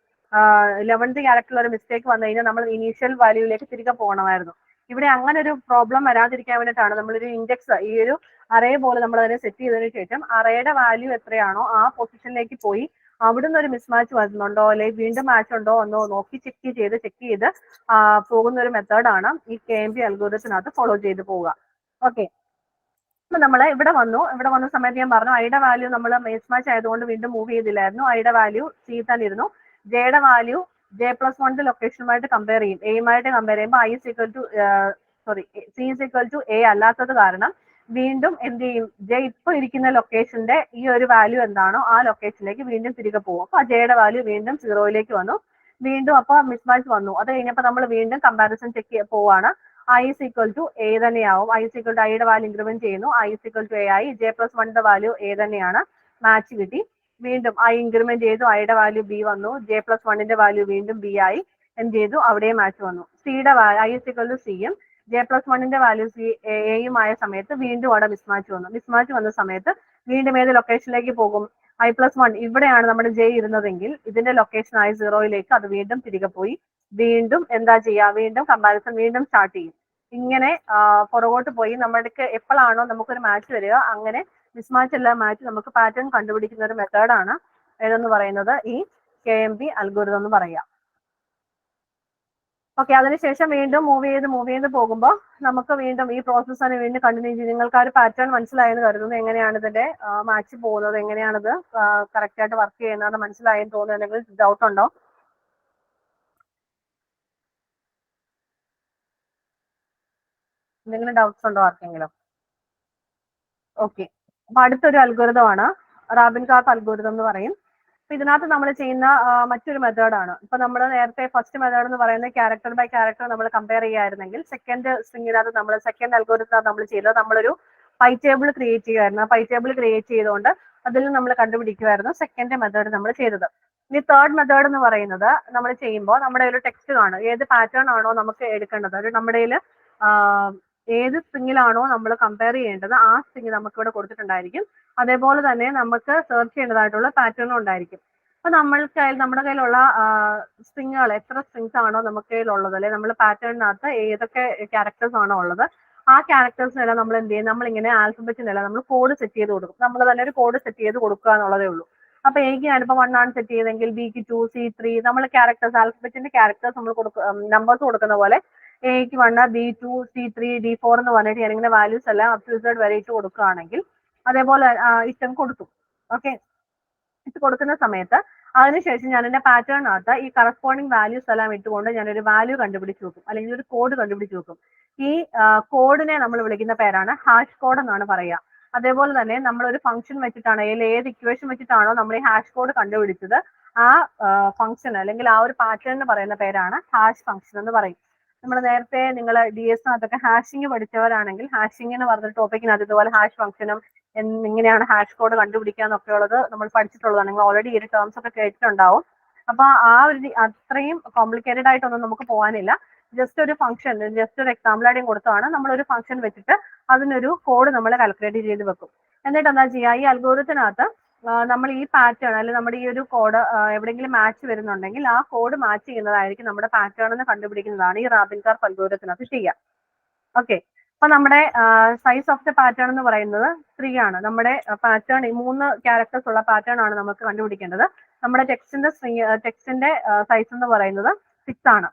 11th ക്യാരക്ടറിൽ ഒരു മിസ്റ്റേക്ക് വന്നു കഴിഞ്ഞാൽ നമ്മൾ ഇനീഷ്യൽ വാല്യൂവിലേക്ക് തിരികെ പോകണമായിരുന്നു. ഇവിടെ അങ്ങനെ ഒരു പ്രോബ്ലം വരാതിരിക്കാൻ വേണ്ടിയിട്ടാണ് നമ്മളൊരു ഇൻഡെക്സ്, ഈ ഒരു അറേ പോലെ നമ്മൾ അതിനെ സെറ്റ് ചെയ്തതിനു ശേഷം അറേയുടെ വാല്യൂ എത്രയാണോ ആ പൊസിഷനിലേക്ക് പോയി അവിടുന്ന് ഒരു മിസ്മാച്ച് വരുന്നുണ്ടോ അല്ലെങ്കിൽ വീണ്ടും മാച്ച് ഉണ്ടോ എന്നോ നോക്കി ചെക്ക് ചെയ്ത് പോകുന്ന ഒരു മെത്തേഡാണ് ഈ KMP അൽഗോരിതത്തിനകത്ത് ഫോളോ ചെയ്ത് പോവുക. ഓക്കെ, അപ്പൊ നമ്മൾ ഇവിടെ വന്ന സമയത്ത് ഞാൻ പറഞ്ഞു ഐയുടെ വാല്യൂ നമ്മൾ മിസ്മാച്ച് ആയതുകൊണ്ട് വീണ്ടും മൂവ് ചെയ്തില്ലായിരുന്നു. ഐയുടെ വാല്യൂ സി തന്നെ ഇരുന്നു. ജെയുടെ വാല്യൂ J+1 ലൊക്കേഷനുമായിട്ട് കമ്പയർ ചെയ്യും, എയുമായിട്ട് കമ്പയർ ചെയ്യുമ്പോൾ C A അല്ലാത്തത് കാരണം വീണ്ടും എന്ത് ചെയ്യും, ജെ ഇപ്പൊ ഇരിക്കുന്ന ലൊക്കേഷന്റെ ഈ ഒരു വാല്യൂ എന്താണോ ആ ലൊക്കേഷനിലേക്ക് വീണ്ടും തിരികെ പോകും. അപ്പൊ ജെയുടെ വാല്യൂ വീണ്ടും 0യിലേക്ക് വന്നു. വീണ്ടും അപ്പൊ മിസ്മാച്ച് വന്നു. അത് കഴിഞ്ഞപ്പോൾ നമ്മൾ വീണ്ടും കമ്പാരിസൺ ചെക്ക് പോവാണ്. I A തന്നെയാവും. ഐയുടെ വാല്യൂ ഇൻക്രിമെന്റ് ചെയ്യുന്നു. A ആയി. J+1ന്റെ വാല്യൂ A തന്നെയാണ്. മാച്ച് കിട്ടി. വീണ്ടും ഐ ഇൻക്രിമെന്റ് ചെയ്തു, ഐയുടെ വാല്യൂ ബി വന്നു. J+1ന്റെ വാല്യൂ വീണ്ടും ബി ആയി. എന്ത് ചെയ്തു, അവിടെ മാച്ച് വന്നു. സിയുടെ I = സിയും J+1 വാല്യൂസ് എയുമായ സമയത്ത് വീണ്ടും അവിടെ മിസ്മാച്ച് വന്നു. മിസ്മാച്ച് വന്ന സമയത്ത് വീണ്ടും ഏത് ലൊക്കേഷനിലേക്ക് പോകും? I+1 ഇവിടെയാണ് നമ്മുടെ J ഇരുന്നതെങ്കിൽ ഇതിന്റെ ലൊക്കേഷൻ I0യിലേക്ക് അത് വീണ്ടും തിരികെ പോയി വീണ്ടും എന്താ ചെയ്യുക? വീണ്ടും കമ്പാരിസൺ വീണ്ടും സ്റ്റാർട്ട് ചെയ്യും. ഇങ്ങനെ പുറകോട്ട് പോയി നമ്മൾക്ക് എപ്പോഴാണോ നമുക്കൊരു മാച്ച് വരിക അങ്ങനെ മിസ്മാച്ച് എല്ലാ മാച്ച് നമുക്ക് പാറ്റേൺ കണ്ടുപിടിക്കുന്ന ഒരു മെത്തേഡാണ് ഏതെന്ന് പറയുന്നത് ഈ KMP അൽഗോരിതം എന്ന് പറയാം. ഓക്കെ, അതിനുശേഷം വീണ്ടും മൂവ് ചെയ്ത് പോകുമ്പോൾ നമുക്ക് വീണ്ടും ഈ പ്രോസസ് തന്നെ വീണ്ടും കണ്ടിന്യൂ ചെയ്യും. നിങ്ങൾക്ക് ആ ഒരു പാറ്റേൺ മനസ്സിലായെന്ന് കരുതുന്നു. എങ്ങനെയാണ് ഇതിന്റെ മാച്ച് പോകുന്നത്, എങ്ങനെയാണിത് കറക്റ്റ് ആയിട്ട് വർക്ക് ചെയ്യുന്നത് മനസ്സിലായെന്ന് തോന്നുന്നു. എന്തെങ്കിലും ഡൗട്ട് ഉണ്ടോ? എന്തെങ്കിലും ഡൗട്ട്സ് ഉണ്ടോ ആർക്കെങ്കിലും? ഓക്കെ, അപ്പൊ അടുത്തൊരു അൽഗോരിതം ആണ് റാബിൻ കാർപ്പ് അൽഗോരിതം എന്ന് പറയും. അപ്പൊ ഇതിനകത്ത് നമ്മൾ ചെയ്യുന്ന മറ്റൊരു മെത്തേഡാണ്. ഇപ്പൊ നമ്മൾ നേരത്തെ ഫസ്റ്റ് മെത്തേഡ് എന്ന് പറയുന്നത് ക്യാരക്ടർ ബൈ ക്യാരക്ടർ നമ്മൾ കമ്പയർ ചെയ്യായിരുന്നെങ്കിൽ സെക്കൻഡ് സ്ട്രിങ്ങിനകത്ത് നമ്മൾ സെക്കൻഡ് അൽഗോരിതം നമ്മൾ ചെയ്തത് നമ്മളൊരു പൈ ടേബിൾ ക്രിയേറ്റ് ചെയ്യുമായിരുന്നു. പൈ ടേബിൾ ക്രിയേറ്റ് ചെയ്തുകൊണ്ട് അതിൽ നമ്മൾ കണ്ടുപിടിക്കുമായിരുന്നു സെക്കൻഡ് മെത്തേഡ് നമ്മൾ ചെയ്തത്. ഇനി തേർഡ് മെത്തേഡ് എന്ന് പറയുന്നത് നമ്മൾ ചെയ്യുമ്പോൾ നമ്മുടെ ഒരു ടെക്സ്റ്റ് കാണും. ഏത് പാറ്റേൺ ആണോ നമുക്ക് എടുക്കേണ്ടത്, അത് നമ്മുടെ ഏത് സ്ട്രിങ്ങിലാണോ നമ്മൾ കമ്പയർ ചെയ്യേണ്ടത് ആ സ്ട്രിങ് നമുക്ക് ഇവിടെ കൊടുത്തിട്ടുണ്ടായിരിക്കും. അതേപോലെ തന്നെ നമുക്ക് സെർച്ച് ചെയ്യേണ്ടതായിട്ടുള്ള പാറ്റേണും ഉണ്ടായിരിക്കും. അപ്പൊ നമ്മുടെ കയ്യിലുള്ള സ്ട്രിങ്ങുകൾ എത്ര സ്ട്രിങ്സ് ആണോ നമുക്ക് കയ്യിലുള്ളത്, അല്ലെ നമ്മൾ പാറ്റേണിനകത്ത് ഏതൊക്കെ ക്യാരക്ടേഴ്സ് ആണോ ഉള്ളത് ആ ക്യാരക്ടേഴ്സിനെല്ലാം നമ്മൾ എന്ത് ചെയ്യും, നമ്മളിങ്ങനെ ആൽഫബറ്റിനെല്ലാം നമ്മൾ കോഡ് സെറ്റ് ചെയ്ത് കൊടുക്കും. നമ്മൾ തന്നെ ഒരു കോഡ് സെറ്റ് ചെയ്ത് കൊടുക്കുക എന്നുള്ളതേ ഉള്ളൂ. അപ്പൊ എക്ക് ഞാനിപ്പോ 1 ആണ് സെറ്റ് ചെയ്തെങ്കിൽ ബിക്ക് 2, C3 നമ്മൾ ക്യാരക്ടേഴ്സ് ആൽഫബറ്റിന്റെ ക്യാരക്ടേഴ്സ് നമ്മൾ നമ്പേഴ്സ് കൊടുക്കുന്ന പോലെ എക്ക് 1, B2, C3, D4 എന്ന് പറഞ്ഞിട്ട് ഞാനിങ്ങനെ വാല്യൂസ് എല്ലാം അപ് ടു Z വരെ ഇട്ട് കൊടുക്കുകയാണെങ്കിൽ അതേപോലെ ഇഷ്ടം കൊടുത്തു. ഓക്കെ, ഇത് കൊടുക്കുന്ന സമയത്ത് അതിനുശേഷം ഞാൻ എന്റെ പാറ്റേണിനകത്ത് ഈ കറസ്പോണ്ടിങ് വാല്യൂസ് എല്ലാം ഇട്ടുകൊണ്ട് ഞാനൊരു വാല്യൂ കണ്ടുപിടിച്ച് വെക്കും, അല്ലെങ്കിൽ ഒരു കോഡ് കണ്ടുപിടിച്ച് വെക്കും. ഈ കോഡിനെ നമ്മൾ വിളിക്കുന്ന പേരാണ് ഹാഷ് കോഡ് എന്നാണ് പറയുക. അതേപോലെ തന്നെ നമ്മൾ ഒരു ഫംഗ്ഷൻ വെച്ചിട്ടാണ് ഏത് ഇക്വേഷൻ വെച്ചിട്ടാണോ നമ്മൾ ഈ ഹാഷ് കോഡ് കണ്ടുപിടിച്ചത് ആ ഫംഗ്ഷൻ അല്ലെങ്കിൽ ആ ഒരു പാറ്റേണിന് പറയുന്ന പേരാണ് ഹാഷ് ഫംഗ്ഷൻ എന്ന് പറയും. നമ്മൾ നേരത്തെ നിങ്ങൾ DS-നകത്തൊക്കെ ഹാഷിംഗ് പഠിച്ചവരാണെങ്കിൽ ഹാഷിംഗ് എന്ന് പറഞ്ഞ ടോപ്പിക്കിനകത്ത് ഇതുപോലെ ഹാഷ് ഫംഗ്ഷനും എങ്ങനെയാണ് ഹാഷ് കോഡ് കണ്ടുപിടിക്കുക എന്നൊക്കെ ഉള്ളത് നമ്മൾ പഠിച്ചിട്ടുള്ളതാണ്. നിങ്ങൾ ഓൾറെഡി ഈ ടേംസ് ഒക്കെ കേട്ടിട്ടുണ്ടാവും. അപ്പൊ ആ ഒരു അത്രയും കോംപ്ലിക്കേറ്റഡ് ആയിട്ടൊന്നും നമുക്ക് പോകാനില്ല. ജസ്റ്റ് ഒരു ഫംഗ്ഷൻ, ജസ്റ്റ് ഒരു എക്സാമ്പിൾ ആയിട്ടും കൊടുത്താണ് നമ്മൾ ഒരു ഫംഗ്ഷൻ വെച്ചിട്ട് അതിനൊരു കോഡ് നമ്മൾ കാൽക്കുലേറ്റ് ചെയ്ത് വെക്കും. എന്നിട്ട് എന്താ ചെയ്യുക, ഈ അൽഗോരിതത്തിനകത്ത് നമ്മൾ ഈ പാറ്റേൺ അല്ലെങ്കിൽ നമ്മുടെ ഈ ഒരു കോഡ് എവിടെയെങ്കിലും മാച്ച് വരുന്നുണ്ടെങ്കിൽ ആ കോഡ് മാച്ച് ചെയ്യുന്നതായിരിക്കും നമ്മുടെ പാറ്റേൺ എന്ന് കണ്ടുപിടിക്കുന്നതാണ് ഈ റാബിൻ കാർപ്പ് അൽഗോരിതത്തിനകത്ത് ചെയ്യുക. ഓക്കെ, അപ്പൊ നമ്മുടെ സൈസ് ഓഫ് ദ പാറ്റേൺ എന്ന് പറയുന്നത് 3 ആണ്. നമ്മുടെ പാറ്റേൺ ഈ 3 ക്യാരക്ടേഴ്സ് ഉള്ള പാറ്റേൺ ആണ് നമുക്ക് കണ്ടുപിടിക്കേണ്ടത്. നമ്മുടെ ടെക്സ്റ്റിന്റെ സൈസ് എന്ന് പറയുന്നത് 6 ആണ്.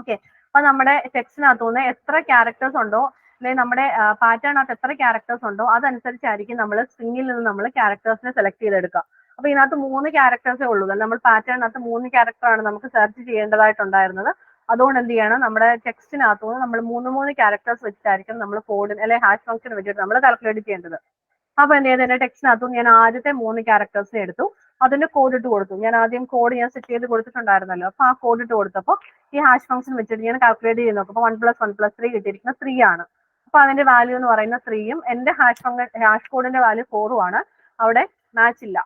ഓക്കെ, അപ്പൊ നമ്മുടെ ടെക്സ്റ്റിനകത്തുനിന്ന് എത്ര ക്യാരക്ടേഴ്സ് ഉണ്ടോ അല്ലെങ്കിൽ നമ്മുടെ പാറ്റേണിനകത്ത് എത്ര ക്യാരക്ടേഴ്സ് ഉണ്ടോ അതനുസരിച്ചായിരിക്കും നമ്മൾ സ്ട്രിങ്ങിൽ നിന്ന് നമ്മൾ ക്യാരക്ടേഴ്സിനെ സെലക്ട് ചെയ്തെടുക്കുക. അപ്പൊ ഇതിനകത്ത് 3 ക്യാരക്ടേഴ്സേ ഉള്ളൂ. നമ്മൾ പാറ്റേണിനകത്ത് 3 ക്യാരക്ടർ ആണ് നമുക്ക് സെർച്ച് ചെയ്യേണ്ടതായിട്ടുണ്ടായിരുന്നത്. അതുകൊണ്ട് എന്ത് ചെയ്യണം, നമ്മുടെ ടെക്സ്റ്റിനകത്തുനിന്ന് നമ്മൾ 3 ക്യാരക്ടേഴ്സ് വെച്ചിട്ടായിരിക്കും നമ്മൾ കോഡിന് അല്ലെങ്കിൽ ഹാഷ് ഫംഗ്ഷൻ വെച്ചിട്ട് നമ്മൾ കാൽക്കുലേറ്റ് ചെയ്യേണ്ടത്. അപ്പൊ എന്ത് ചെയ്ത് എന്റെ ടെക്സ്റ്റിനകത്തും ഞാൻ ആദ്യത്തെ 3 ക്യാരക്ടേഴ്സിനെ എടുത്തു, അതിന്റെ കോഡ് ഇട്ട് കൊടുത്തു. ഞാൻ ആദ്യം കോഡ് ഞാൻ സെറ്റ് ചെയ്ത് കൊടുത്തിട്ടുണ്ടായിരുന്നല്ലോ. അപ്പൊ ആ കോഡ് ഇട്ട് കൊടുത്തപ്പോൾ ഈ ഹാഷ് ഫംഗ്ഷൻ വെച്ചിട്ട് ഞാൻ കാൽക്കുലേറ്റ് ചെയ്ത് നോക്കും. 1 + 1 + 3 കിട്ടിയിരിക്കുന്ന 3 ആണ്. അപ്പൊ അതിന്റെ വാല്യൂ എന്ന് പറയുന്ന 3യും എന്റെ ഹാഷ് കോഡിന്റെ വാല്യൂ 4ഉം ആണ്. അവിടെ മാച്ച് ഇല്ല.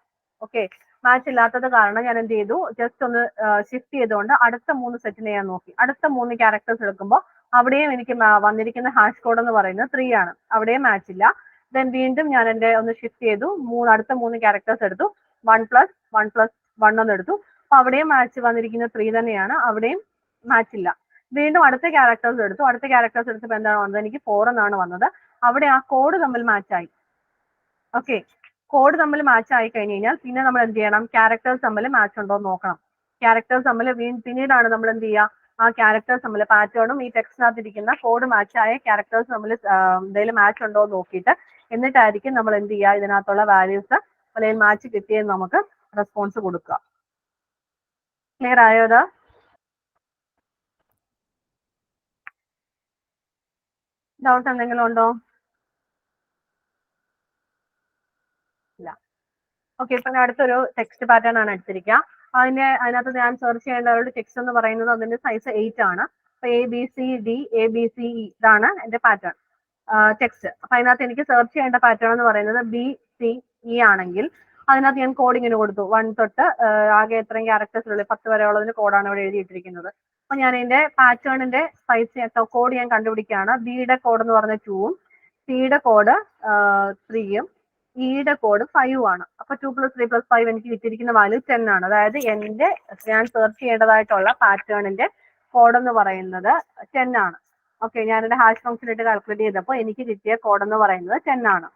ഓക്കെ, മാച്ച് ഇല്ലാത്തത് കാരണം ഞാൻ എന്ത് ചെയ്തു, ജസ്റ്റ് ഒന്ന് ഷിഫ്റ്റ് ചെയ്തുകൊണ്ട് അടുത്ത 3 സെറ്റിനെ ഞാൻ നോക്കി. അടുത്ത 3 ക്യാരക്ടേഴ്സ് എടുക്കുമ്പോൾ അവിടെയും എനിക്ക് വന്നിരിക്കുന്ന ഹാഷ് കോഡ് എന്ന് പറയുന്നത് 3 ആണ്. അവിടെയും മാച്ച് ഇല്ല. ദെൻ വീണ്ടും ഞാൻ എന്റെ ഒന്ന് ഷിഫ്റ്റ് ചെയ്തു, അടുത്ത 3 ക്യാരക്ടേഴ്സ് എടുത്തു, 1 + 1 + 1 എന്ന് എടുത്തു. അപ്പൊ അവിടെയും മാച്ച് വന്നിരിക്കുന്ന 3 തന്നെയാണ്. അവിടെയും മാച്ച് ഇല്ല. വീണ്ടും അടുത്ത ക്യാരക്ടേഴ്സ് എടുത്തു. അടുത്ത ക്യാരക്ടേഴ്സ് എടുത്തപ്പോൾ എന്താണ് വന്നത്, എനിക്ക് 4 എന്നാണ് വന്നത്. അവിടെ ആ കോഡ് തമ്മിൽ മാച്ചായി. ഓക്കെ, കോഡ് തമ്മിൽ മാച്ച് ആയി കഴിഞ്ഞ് കഴിഞ്ഞാൽ പിന്നെ നമ്മൾ എന്ത് ചെയ്യണം, ക്യാരക്ടേഴ്സ് തമ്മിൽ മാച്ച് ഉണ്ടോ എന്ന് നോക്കണം. ക്യാരക്ടേഴ്സ് തമ്മിൽ പിന്നീടാണ് നമ്മൾ എന്ത് ചെയ്യുക, ആ ക്യാരക്ടേഴ്സ് തമ്മിൽ പാറ്റേണും ഈ ടെക്സ്റ്റിനകത്ത് ഇരിക്കുന്ന കോഡ് മാച്ച് ആയ ക്യാരക്ടേഴ്സ് തമ്മിൽ എന്തെങ്കിലും മാച്ച് ഉണ്ടോ എന്ന് നോക്കിയിട്ട് എന്നിട്ടായിരിക്കും നമ്മൾ എന്ത് ചെയ്യുക, ഇതിനകത്തുള്ള വാല്യൂസ് അല്ലെങ്കിൽ മാച്ച് കിട്ടിയെന്ന് നമുക്ക് റെസ്പോൺസ് കൊടുക്കുക. ക്ലിയർ ആയോ ഇത്? ഡൗട്ട് എന്തെങ്കിലും ഉണ്ടോ? ഇല്ല. ഓക്കെ, ഇപ്പൊ ഞാൻ അടുത്തൊരു ടെക്സ്റ്റ് പാറ്റേൺ ആണ് എടുത്തിരിക്കുക. അതിനകത്ത് ഞാൻ സെർച്ച് ചെയ്യേണ്ട ഒരു ടെക്സ്റ്റ് എന്ന് പറയുന്നത് അതിന്റെ സൈസ് 8 ആണ്. അപ്പൊ ABCD ABCE ഇതാണ് എന്റെ പാറ്റേൺ ടെക്സ്റ്റ്. അപ്പൊ അതിനകത്ത് എനിക്ക് സെർച്ച് ചെയ്യേണ്ട പാറ്റേൺ എന്ന് പറയുന്നത് BCE ആണെങ്കിൽ അതിനകത്ത് ഞാൻ കോഡിങ്ങിന് കൊടുത്തു. 1 തൊട്ട് ആകെ എത്രയും ക്യാരക്ടേഴ്സ് ഉള്ളൂ, 10 വരെ ഉള്ളതിന് കോഡാണ് ഇവിടെ എഴുതിയിട്ടിരിക്കുന്നത്. അപ്പൊ ഞാൻ ഇതിന്റെ പാറ്റേണിന്റെ സൈസ് കോഡ് ഞാൻ കണ്ടുപിടിക്കുകയാണ്. ബിയുടെ കോഡ് എന്ന് പറഞ്ഞ 2ഉം സിയുടെ കോഡ് 3ഉം ഇയുടെ കോഡ് 5ഉം ആണ്. അപ്പൊ 2 + 3 + 5 എനിക്ക് കിട്ടിയിരിക്കുന്ന വാല്യൂ 10 ആണ്. അതായത് എന്റെ ഞാൻ സെർച്ച് ചെയ്യേണ്ടതായിട്ടുള്ള പാറ്റേണിന്റെ കോഡ് എന്ന് പറയുന്നത് 10 ആണ്. ഓക്കെ, ഞാൻ എന്റെ ഹാഷ് ഫംഗ്ഷൻ ഇട്ട് കാൽക്കുലേറ്റ് ചെയ്തപ്പോൾ എനിക്ക് കിട്ടിയ കോഡ് എന്ന് പറയുന്നത് 10 ആണ്.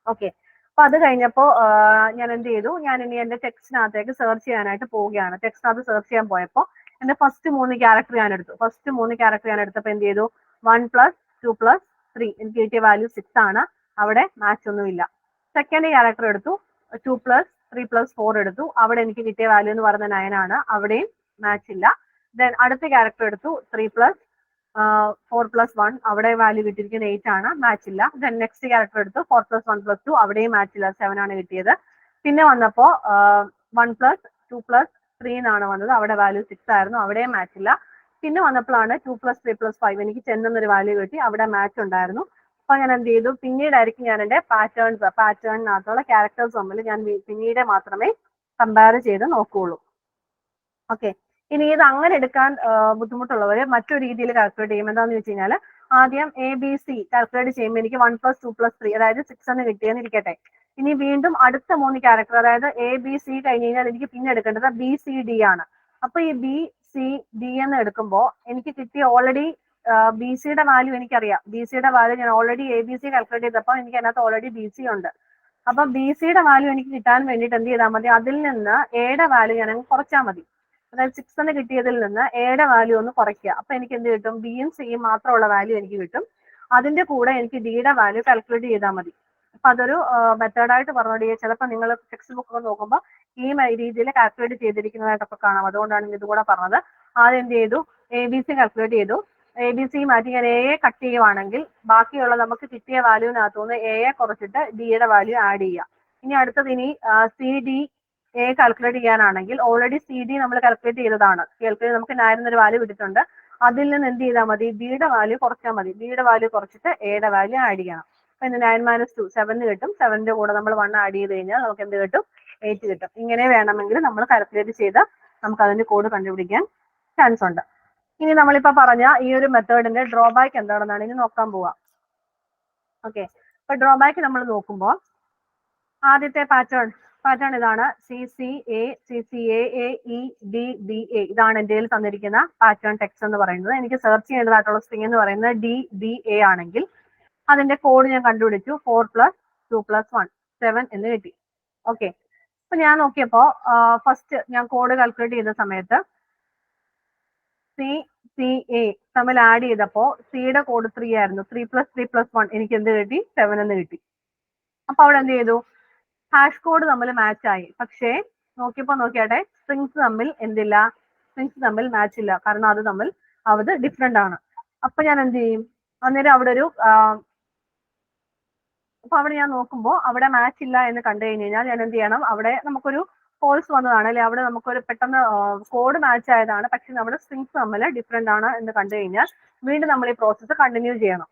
ഓക്കെ, അപ്പൊ അത് കഴിഞ്ഞപ്പോ ഞാൻ എന്ത് ചെയ്തു, ഞാൻ ഇനി എന്റെ ടെക്സ്റ്റിനകത്തേക്ക് സെർച്ച് ചെയ്യാനായിട്ട് പോവുകയാണ്. ടെക്സ്റ്റിനകത്ത് സെർച്ച് ചെയ്യാൻ പോയപ്പോൾ എന്റെ ഫസ്റ്റ് 3 ക്യാരക്ടർ ഞാൻ എടുത്തു. ഫസ്റ്റ് 3 ക്യാരക്ടർ ഞാൻ എടുത്തപ്പോൾ എന്ത് ചെയ്തു, 1 + 2 + 3 എനിക്ക് കിട്ടിയ വാല്യൂ 6 ആണ്. അവിടെ മാച്ച് ഒന്നുമില്ല. സെക്കൻഡ് ക്യാരക്ടർ എടുത്തു, 2 + 3 + 4 എടുത്തു. അവിടെ എനിക്ക് കിട്ടിയ വാല്യൂ എന്ന് പറയുന്നത് 9 ആണ്. അവിടെയും മാച്ച് ഇല്ല. ദെൻ അടുത്ത ക്യാരക്ടർ എടുത്തു, 3 + 4 + 1 അവിടെ വാല്യൂ കിട്ടിയിരിക്കുന്നത് 8 ആണ്, മാച്ച് ഇല്ല. ദെൻ നെക്സ്റ്റ് ക്യാരക്ടർ എടുത്തു, 4 + 1 + 2 അവിടെയും മാച്ച് ഇല്ല, 7 ആണ് കിട്ടിയത്. പിന്നെ വന്നപ്പോ 1 + 2 + 3 എന്നാണ് വന്നത്. അവിടെ വാല്യൂ 6 ആയിരുന്നു, അവിടെയും മാച്ച് ഇല്ല. പിന്നെ വന്നപ്പോഴാണ് 2 + 3 + 5 എനിക്ക് 10 എന്നൊരു വാല്യൂ കിട്ടി, അവിടെ മാച്ച് ഉണ്ടായിരുന്നു. അപ്പൊ ഞാൻ എന്ത് ചെയ്തു, പിന്നീടായിരിക്കും ഞാൻ എന്റെ പാറ്റേണിനകത്തുള്ള ക്യാരക്ടേഴ്സ് തമ്മിൽ ഞാൻ പിന്നീട് മാത്രമേ കമ്പയർ ചെയ്ത് നോക്കുകയുള്ളൂ. ഓക്കെ, ഇനി ഇത് അങ്ങനെ എടുക്കാൻ ബുദ്ധിമുട്ടുള്ളവര് മറ്റൊരു രീതിയിൽ കാൽക്കുലേറ്റ് ചെയ്യും. എന്താണെന്ന് വെച്ച് കഴിഞ്ഞാൽ ആദ്യം ABC കാൽക്കുലേറ്റ് ചെയ്യുമ്പോൾ എനിക്ക് 1 + 2 + 3 അതായത് 6 എന്ന് കിട്ടിയെന്ന് ഇരിക്കട്ടെ. ഇനി വീണ്ടും അടുത്ത 3 ക്യാരക്ടർ അതായത് ABC കഴിഞ്ഞ് കഴിഞ്ഞാൽ എനിക്ക് പിന്നെ എടുക്കേണ്ടത് BCD ആണ്. അപ്പൊ ഈ BCD എന്ന് എടുക്കുമ്പോൾ എനിക്ക് കിട്ടിയ ഓൾറെഡി BCയുടെ വാല്യൂ എനിക്കറിയാം. BCയുടെ വാല്യൂ ഞാൻ ഓൾറെഡി ABC കാൽക്കുലേറ്റ് ചെയ്തപ്പോൾ എനിക്ക് അതിനകത്ത് ഓൾറെഡി BC ഉണ്ട്. അപ്പൊ BCയുടെ വാല്യൂ എനിക്ക് കിട്ടാൻ വേണ്ടിയിട്ട് എന്ത് ചെയ്താൽ മതി, അതിൽ നിന്ന് Aയുടെ വാല്യൂ ഞാൻ കുറച്ചാൽ മതി. അതായത് 6 എന്ന് കിട്ടിയതിൽ നിന്ന് Aയുടെ വാല്യൂ ഒന്ന് കുറയ്ക്കുക. അപ്പൊ എനിക്ക് എന്ത് കിട്ടും, ബിയും സിയും മാത്രമുള്ള വാല്യൂ എനിക്ക് കിട്ടും. അതിന്റെ കൂടെ എനിക്ക് ഡിയുടെ വാല്യൂ കാൽക്കുലേറ്റ് ചെയ്താൽ മതി. അപ്പൊ അതൊരു മെത്തേഡായിട്ട് പറഞ്ഞു. ചിലപ്പോൾ നിങ്ങൾ ടെക്സ്റ്റ് ബുക്ക് ഒക്കെ നോക്കുമ്പോൾ ഈ രീതിയിൽ കാൽക്കുലേറ്റ് ചെയ്തിരിക്കുന്നതായിട്ടൊക്കെ കാണാം. അതുകൊണ്ടാണ് ഇത് കൂടെ പറഞ്ഞത്. ആദ്യം എന്ത് ചെയ്തു, ABC കാൽക്കുലേറ്റ് ചെയ്തു. ABC മാറ്റി ഞാൻ എയെ കട്ട് ചെയ്യുവാണെങ്കിൽ ബാക്കിയുള്ള നമുക്ക് കിട്ടിയ വാല്യൂവിനകത്തുനിന്ന് എയെ കുറച്ചിട്ട് ഡിയുടെ വാല്യൂ ആഡ് ചെയ്യുക. ഇനി അടുത്തത് ഇനി CD A കാൽക്കുലേറ്റ് ചെയ്യാനാണെങ്കിൽ ഓൾറെഡി CD നമ്മൾ കാൽക്കുലേറ്റ് ചെയ്തതാണ്. നമുക്ക് 9 എന്നൊരു വാല്യൂ കിട്ടിയിട്ടുണ്ട്. അതിൽ നിന്ന് എന്ത് ചെയ്താൽ മതി, ബിയുടെ വാല്യൂ കുറച്ചാൽ മതി. ബിയുടെ വാല്യൂ കുറച്ചിട്ട് എയുടെ വാല്യൂ ആഡ് ചെയ്യണം. അപ്പൊ 9 - 2 7 കിട്ടും. 7ന്റെ കൂടെ നമ്മൾ 1 ആഡ് ചെയ്ത് കഴിഞ്ഞാൽ നമുക്ക് എന്ത് കിട്ടും, 8 കിട്ടും. ഇങ്ങനെ വേണമെങ്കിൽ നമ്മൾ കാൽക്കുലേറ്റ് ചെയ്ത് നമുക്ക് അതിന്റെ കോഡ് കണ്ടുപിടിക്കാൻ ചാൻസ് ഉണ്ട്. ഇനി നമ്മളിപ്പോ പറഞ്ഞ ഈ ഒരു മെത്തേഡിന്റെ ഡ്രോബാക്ക് എന്താണെന്നാണ് ഇനി നോക്കാൻ പോവുക. ഓക്കെ, അപ്പൊ ഡ്രോബാക്ക് നമ്മൾ നോക്കുമ്പോൾ ആദ്യത്തെ പാറ്റേൺ ഇതാണ്. CCA AEDBA ഇതാണ് എൻ്റെ കയ്യിൽ തന്നിരിക്കുന്ന പാറ്റേൺ ടെക്സ്റ്റ് എന്ന് പറയുന്നത്. എനിക്ക് സെർച്ച് ചെയ്യേണ്ടതായിട്ടുള്ള സ്ട്രിംഗ് എന്ന് പറയുന്നത് DBA ആണെങ്കിൽ അതിന്റെ കോഡ് ഞാൻ കണ്ടുപിടിച്ചു. 4 + 2 + 1 7 എന്ന് കിട്ടി. ഓക്കെ, അപ്പൊ ഞാൻ നോക്കിയപ്പോ ഫസ്റ്റ് ഞാൻ കോഡ് കാൽക്കുലേറ്റ് ചെയ്ത സമയത്ത് CA തമ്മിൽ ആഡ് ചെയ്തപ്പോ സിയുടെ കോഡ് 3 ആയിരുന്നു. 3 + 3 + 1 എനിക്ക് എന്ത് കിട്ടി, 7 എന്ന് കിട്ടി. അപ്പൊ അവിടെ എന്ത് ചെയ്തു, ഹാഷ് കോഡ് തമ്മിൽ മാച്ച് ആയി. പക്ഷേ നോക്കിയാട്ടെ സ്ട്രിങ്സ് തമ്മിൽ എന്തില്ല, സ്ട്രിങ്സ് തമ്മിൽ മാച്ച് ഇല്ല. കാരണം അത് ഡിഫറെന്റ് ആണ്. അപ്പൊ ഞാൻ എന്ത് ചെയ്യും, അന്നേരം അവിടെ അവിടെ ഞാൻ നോക്കുമ്പോൾ അവിടെ മാച്ച് ഇല്ല എന്ന് കണ്ടു കഴിഞ്ഞാൽ ഞാൻ എന്ത് ചെയ്യണം, അവിടെ നമുക്കൊരു ഫോൾസ് വന്നതാണ് അല്ലെ, അവിടെ നമുക്കൊരു പെട്ടെന്ന് കോഡ് മാച്ച് ആയതാണ്, പക്ഷെ നമ്മുടെ സ്ട്രിങ്സ് തമ്മിൽ ഡിഫറെന്റ് ആണ് എന്ന് കണ്ടു കഴിഞ്ഞാൽ വീണ്ടും നമ്മൾ ഈ പ്രോസസ്സ് കണ്ടിന്യൂ ചെയ്യണം.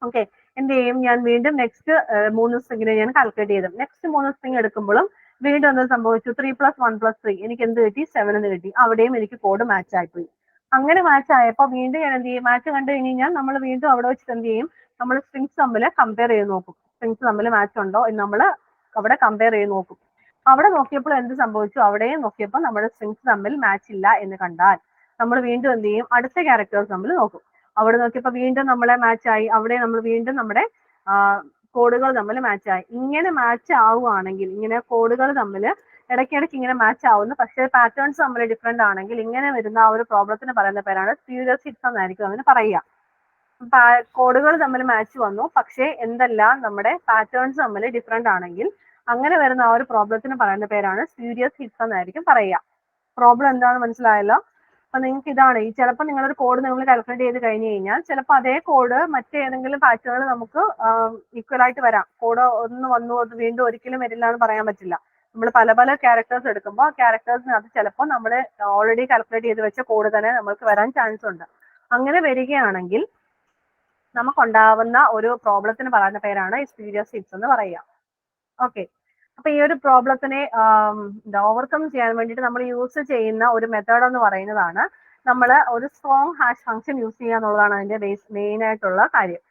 ഓക്കെ, എന്ത് ചെയ്യും, ഞാൻ വീണ്ടും നെക്സ്റ്റ് 3 സ്ട്രിങ്ങിനെ ഞാൻ കാൽക്കുലേറ്റ് ചെയ്തു. നെക്സ്റ്റ് 3 സ്ട്രിങ് എടുക്കുമ്പോഴും വീണ്ടും എന്ത് സംഭവിച്ചു, 3 + 1 + 3 എനിക്ക് എന്ത് കിട്ടി, 7 എന്ന് കിട്ടി. അവിടെയും എനിക്ക് കോഡ് മാച്ച് ആയിപ്പോയി. അങ്ങനെ മാച്ച് ആയപ്പോൾ വീണ്ടും ഞാൻ എന്ത് ചെയ്യും, മാച്ച് കണ്ടു കഴിഞ്ഞാൽ നമ്മൾ വീണ്ടും അവിടെ വെച്ചിട്ട് എന്ത് ചെയ്യും, നമ്മൾ സ്ട്രിങ്സ് തമ്മിൽ കമ്പയർ ചെയ്ത് നോക്കും. സ്ട്രിങ്സ് തമ്മിൽ മാച്ച് ഉണ്ടോ എന്ന് നമ്മൾ അവിടെ കമ്പയർ ചെയ്ത് നോക്കും. അവിടെ നോക്കിയപ്പോൾ എന്ത് സംഭവിച്ചു, അവിടെയും നോക്കിയപ്പോൾ നമ്മുടെ സ്ട്രിങ്സ് തമ്മിൽ മാച്ച് ഇല്ല എന്ന് കണ്ടാൽ നമ്മൾ വീണ്ടും എന്ത് ചെയ്യും, അടുത്ത ക്യാരക്ടേഴ്സ് തമ്മിൽ നോക്കും. അവിടെ നോക്കിയപ്പോൾ വീണ്ടും നമ്മളെ മാച്ച് ആയി. അവിടെ നമ്മൾ വീണ്ടും നമ്മുടെ കോഡുകൾ തമ്മിൽ മാച്ച് ആയി. ഇങ്ങനെ മാച്ച് ആവുകയാണെങ്കിൽ, ഇങ്ങനെ കോഡുകൾ തമ്മിൽ ഇടയ്ക്കിടയ്ക്ക് ഇങ്ങനെ മാച്ച് ആവുന്നു, പക്ഷേ പാറ്റേൺസ് തമ്മിൽ ഡിഫറെന്റ് ആണെങ്കിൽ ഇങ്ങനെ വരുന്ന ആ ഒരു പ്രോബ്ലത്തിന് പറയുന്ന പേരാണ് സ്പ്യൂരിയസ് ഹിറ്റ്സ് എന്നായിരിക്കും അതിന് പറയുക. കോഡുകൾ തമ്മിൽ മാച്ച് വന്നു, പക്ഷേ എന്തെല്ലാം നമ്മുടെ പാറ്റേൺസ് തമ്മിൽ ഡിഫറെന്റ് ആണെങ്കിൽ അങ്ങനെ വരുന്ന ആ ഒരു പ്രോബ്ലത്തിന് പറയുന്ന പേരാണ് സ്പ്യൂരിയസ് ഹിറ്റ്സ് എന്നായിരിക്കും പറയുക. പ്രോബ്ലം എന്താണെന്ന് മനസ്സിലായല്ലോ? അപ്പൊ നിങ്ങൾക്ക് ഇതാണ്, ഈ ചിലപ്പോൾ നിങ്ങളൊരു കോഡ് നിങ്ങൾ കാൽക്കുലേറ്റ് ചെയ്ത് കഴിഞ്ഞ് കഴിഞ്ഞാൽ ചിലപ്പോൾ അതേ കോഡ് മറ്റേതെങ്കിലും പാറ്റേൺ നമുക്ക് ഈക്വൽ ആയിട്ട് വരാം. കോഡ് ഒന്ന് വന്നു അത് വീണ്ടും ഒരിക്കലും വരില്ല എന്ന് പറയാൻ പറ്റില്ല. നമ്മൾ പല ക്യാരക്ടേഴ്സ് എടുക്കുമ്പോൾ ആ ക്യാരക്ടേഴ്സിനകത്ത് ചിലപ്പോൾ നമ്മൾ ഓൾറെഡി കാൽക്കുലേറ്റ് ചെയ്ത് വെച്ച കോഡ് തന്നെ നമുക്ക് വരാൻ ചാൻസ് ഉണ്ട്. അങ്ങനെ വരികയാണെങ്കിൽ നമുക്കുണ്ടാവുന്ന ഒരു പ്രോബ്ലത്തിന് പറയുന്ന പേരാണ് സ്പ്യൂരിയസ് ഹിറ്റ്സ് എന്ന് പറയുക. ഓക്കെ, അപ്പൊ ഈ ഒരു പ്രോബ്ലത്തിനെ ഓവർകം ചെയ്യാൻ വേണ്ടിയിട്ട് നമ്മൾ യൂസ് ചെയ്യുന്ന ഒരു മെത്തേഡ് എന്ന് പറയുന്നതാണ് നമ്മൾ ഒരു സ്ട്രോങ് ഹാഷ് ഫംഗ്ഷൻ യൂസ് ചെയ്യുക എന്നുള്ളതാണ് അതിന്റെ മെയിൻ ആയിട്ടുള്ള കാര്യം.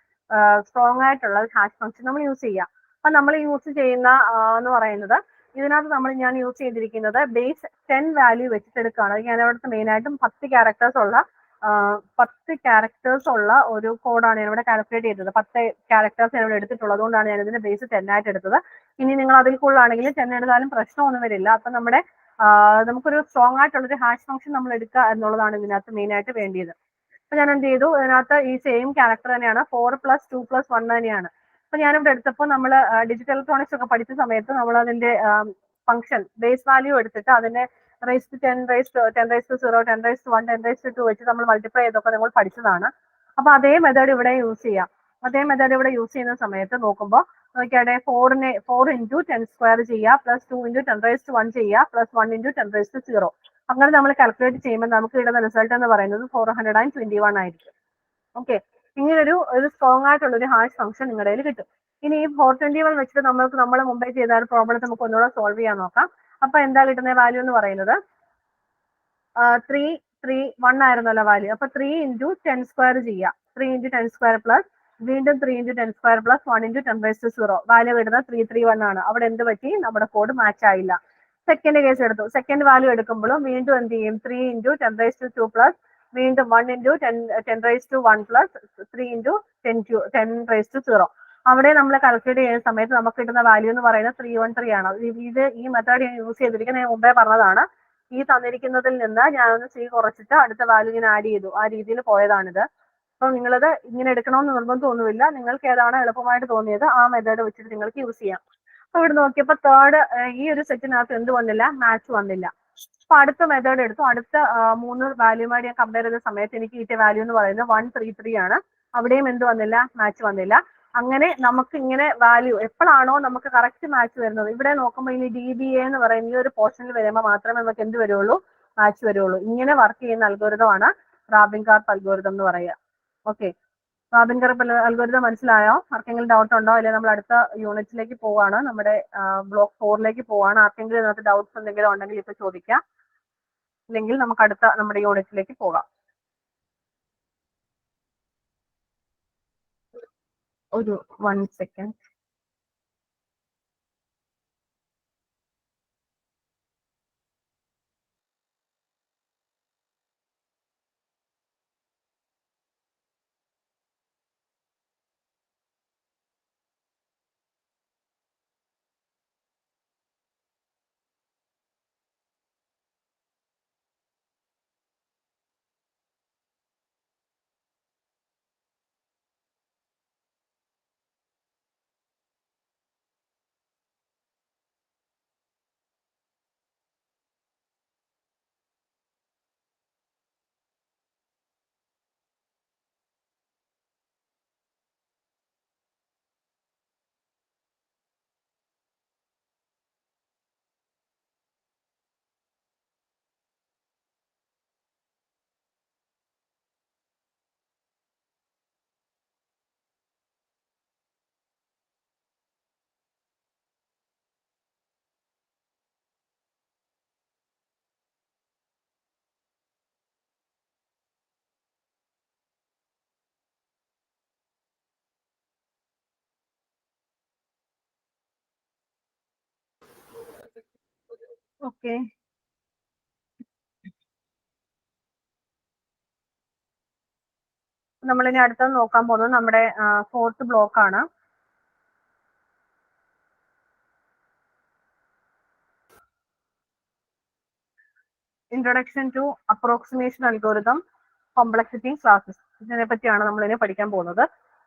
സ്ട്രോങ് ആയിട്ടുള്ള ഹാഷ് ഫംഗ്ഷൻ നമ്മൾ യൂസ് ചെയ്യുക. അപ്പൊ നമ്മൾ യൂസ് ചെയ്യുന്ന എന്ന് പറയുന്നത് ഇതിനകത്ത് ഞാൻ യൂസ് ചെയ്തിരിക്കുന്നത് ബേസ് 10 വാല്യൂ വെച്ചിട്ടെടുക്കുകയാണ്. ഞാൻ അവിടുത്തെ മെയിൻ ആയിട്ടും 10 ക്യാരക്ടേഴ്സ് ഉള്ള ഒരു കോഡാണ് ഞാൻ ഇവിടെ കാൽക്കുലേറ്റ് ചെയ്തത്. 10 ക്യാരക്ടേഴ്സ് ഞാൻ ഇവിടെ എടുത്തിട്ടുള്ളത്. അതുകൊണ്ടാണ് ഞാൻ ഇതിന്റെ ബേസ് 10 ആയിട്ട് എടുത്തത്. ഇനി നിങ്ങൾ അതിൽ കൂടുതലാണെങ്കിൽ 10 എടുത്താലും പ്രശ്നമൊന്നും വരില്ല. അപ്പൊ നമ്മുടെ നമുക്കൊരു സ്ട്രോങ് ആയിട്ടുള്ള ഒരു ഹാഷ് ഫംഗ്ഷൻ നമ്മൾ എടുക്കുക എന്നുള്ളതാണ് ഇതിനകത്ത് മെയിൻ ആയിട്ട് വേണ്ടിയത്. അപ്പൊ ഞാൻ എന്ത് ചെയ്തു, ഇതിനകത്ത് ഈ സെയിം ക്യാരക്ടർ തന്നെയാണ്, 4 + 2 + 1 തന്നെയാണ്. അപ്പൊ ഞാനിവിടെ എടുത്തപ്പോൾ നമ്മൾ ഡിജിറ്റൽ ഇലക്ട്രോണിക്സ് ഒക്കെ പഠിച്ച സമയത്ത് നമ്മൾ അതിന്റെ ഫംഗ്ഷൻ ബേസ് വാല്യൂ എടുത്തിട്ട് അതിനെ raised to 10, raised to 10 raised to 0, 10 raised to 1, 10 raised to 2 വെച്ച് നമ്മൾ മൾട്ടിപ്ലൈ ചെയ്തൊക്കെ നമ്മൾ പഠിച്ചതാണ്. അപ്പൊ അതേ മെത്തേഡ് ഇവിടെ യൂസ് ചെയ്യാം. അതേ മെത്തേഡ് ഇവിടെ യൂസ് ചെയ്യുന്ന സമയത്ത് നോക്കുമ്പോൾ നോക്കിയാടെ 4 × 10² ചെയ്യുക, +2 × 10 raised to 1 ചെയ്യുക, +1 × 10 raised to 0. അങ്ങനെ നമ്മൾ കാൽക്കുലേറ്റ് ചെയ്യുമ്പോൾ നമുക്ക് കിട്ടുന്ന റിസൾട്ട് എന്ന് പറയുന്നത് 421 ആയിരിക്കും. ഓക്കെ, ഇങ്ങനൊരു സ്ട്രോങ് ആയിട്ടുള്ള ഒരു ഹാഷ് ഫംഗ്ഷൻ നിങ്ങളുടെ കയ്യിൽ കിട്ടും. ഇനി ഈ 421 വെച്ചിട്ട് നമ്മൾ മുമ്പേ ചെയ്ത ഒരു പ്രോബ്ലം നമുക്ക് ഒന്നുകൂടെ സോൾവ് ചെയ്യാൻ നോക്കാം. അപ്പൊ എന്താ കിട്ടുന്ന വാല്യൂ എന്ന് പറയുന്നത് 3, 3, 1 ആയിരുന്നല്ലോ വാല്യൂ. അപ്പൊ 3 × 10² ചെയ്യുക, 3 × 10² പ്ലസ് വീണ്ടും 3 × 10² പ്ലസ് 1 × 10 raised to 0. വാല്യൂ വരുന്നത് 331 ആണ്. അവിടെ എന്ത് പറ്റി, നമ്മുടെ കോഡ് മാച്ച് ആയില്ല. സെക്കൻഡ് കേസ് എടുത്തു. സെക്കൻഡ് വാല്യൂ എടുക്കുമ്പോഴും വീണ്ടും എന്ത് ചെയ്യും, 3 × 10 raised to 2 പ്ലസ് വീണ്ടും 1 × 10 raised to 1 plus 3 × 10 raised to 0. അവിടെ നമ്മൾ കാൽക്കുലേറ്റ് ചെയ്യുന്ന സമയത്ത് നമുക്ക് കിട്ടുന്ന വാല്യൂ എന്ന് പറയുന്നത് 313 ആണ്. ഈ മെത്തേഡ് ഞാൻ യൂസ് ചെയ്തിരിക്കുന്നത് ഞാൻ മുമ്പേ പറഞ്ഞതാണ്. ഈ തന്നിരിക്കുന്നതിൽ നിന്ന് ഞാനൊന്ന് C കുറച്ചിട്ട് അടുത്ത വാല്യൂ ഞാൻ ആഡ് ചെയ്തു. ആ രീതിയിൽ പോയതാണിത്. അപ്പൊ നിങ്ങളത് ഇങ്ങനെ എടുക്കണമെന്ന് നിർബന്ധമൊന്നുമില്ല. നിങ്ങൾക്ക് ഏതാണ് എളുപ്പമായിട്ട് തോന്നിയത് ആ മെത്തേഡ് വെച്ചിട്ട് നിങ്ങൾക്ക് യൂസ് ചെയ്യാം. അപ്പൊ ഇവിടെ നോക്കിയപ്പോൾ തേർഡ് ഈ ഒരു സെറ്റിനകത്ത് എന്ത് വന്നില്ല, മാച്ച് വന്നില്ല. അപ്പൊ അടുത്ത മെത്തേഡ് എടുത്തു. അടുത്ത 3 വാല്യൂമായിട്ട് ഞാൻ കമ്പയർ ചെയ്ത സമയത്ത് എനിക്ക് കിട്ടിയ വാല്യൂ എന്ന് പറയുന്നത് 133 ആണ്. അവിടെയും എന്ത് വന്നില്ല, മാച്ച് വന്നില്ല. അങ്ങനെ നമുക്ക് ഇങ്ങനെ വാല്യൂ എപ്പോഴാണോ നമുക്ക് കറക്റ്റ് മാച്ച് വരുന്നത്, ഇവിടെ നോക്കുമ്പോൾ ഇനി DBA എന്ന് പറയുന്ന ഈ ഒരു പോർഷനിൽ വരുമ്പോൾ മാത്രമേ നമുക്ക് എന്ത് വരുള്ളൂ, മാച്ച് വരുള്ളൂ. ഇങ്ങനെ വർക്ക് ചെയ്യുന്ന അൽഗോരിതമാണ് റാബിൻ കാർപ്പ് അൽഗോരിതം എന്ന് പറയുക. ഓക്കെ, റാബിൻ കാർപ്പ് അൽഗോരിതം മനസ്സിലായോ? ആർക്കെങ്കിലും ഡൗട്ട് ഉണ്ടോ? അല്ലെങ്കിൽ നമ്മൾ അടുത്ത യൂണിറ്റിലേക്ക് പോവാണ്, നമ്മുടെ ബ്ലോക്ക് 4ലേക്ക് പോവാണ്. ആർക്കെങ്കിലും ഇതിനകത്ത് ഡൗട്ട്സ് എന്തെങ്കിലും ഉണ്ടെങ്കിൽ ഇപ്പൊ ചോദിക്കാം, ഇല്ലെങ്കിൽ നമുക്ക് അടുത്ത നമ്മുടെ യൂണിറ്റിലേക്ക് പോകാം. ഒരു 1 സെക്കൻഡ്. ഓക്കെ, നമ്മളിനി അടുത്തത് നോക്കാൻ പോകുന്നത് നമ്മുടെ 4th ബ്ലോക്ക് ആണ്. Introduction to approximation algorithm complexity classes. ഇതിനെ പറ്റിയാണ് നമ്മൾ ഇനി പഠിക്കാൻ പോകുന്നത്.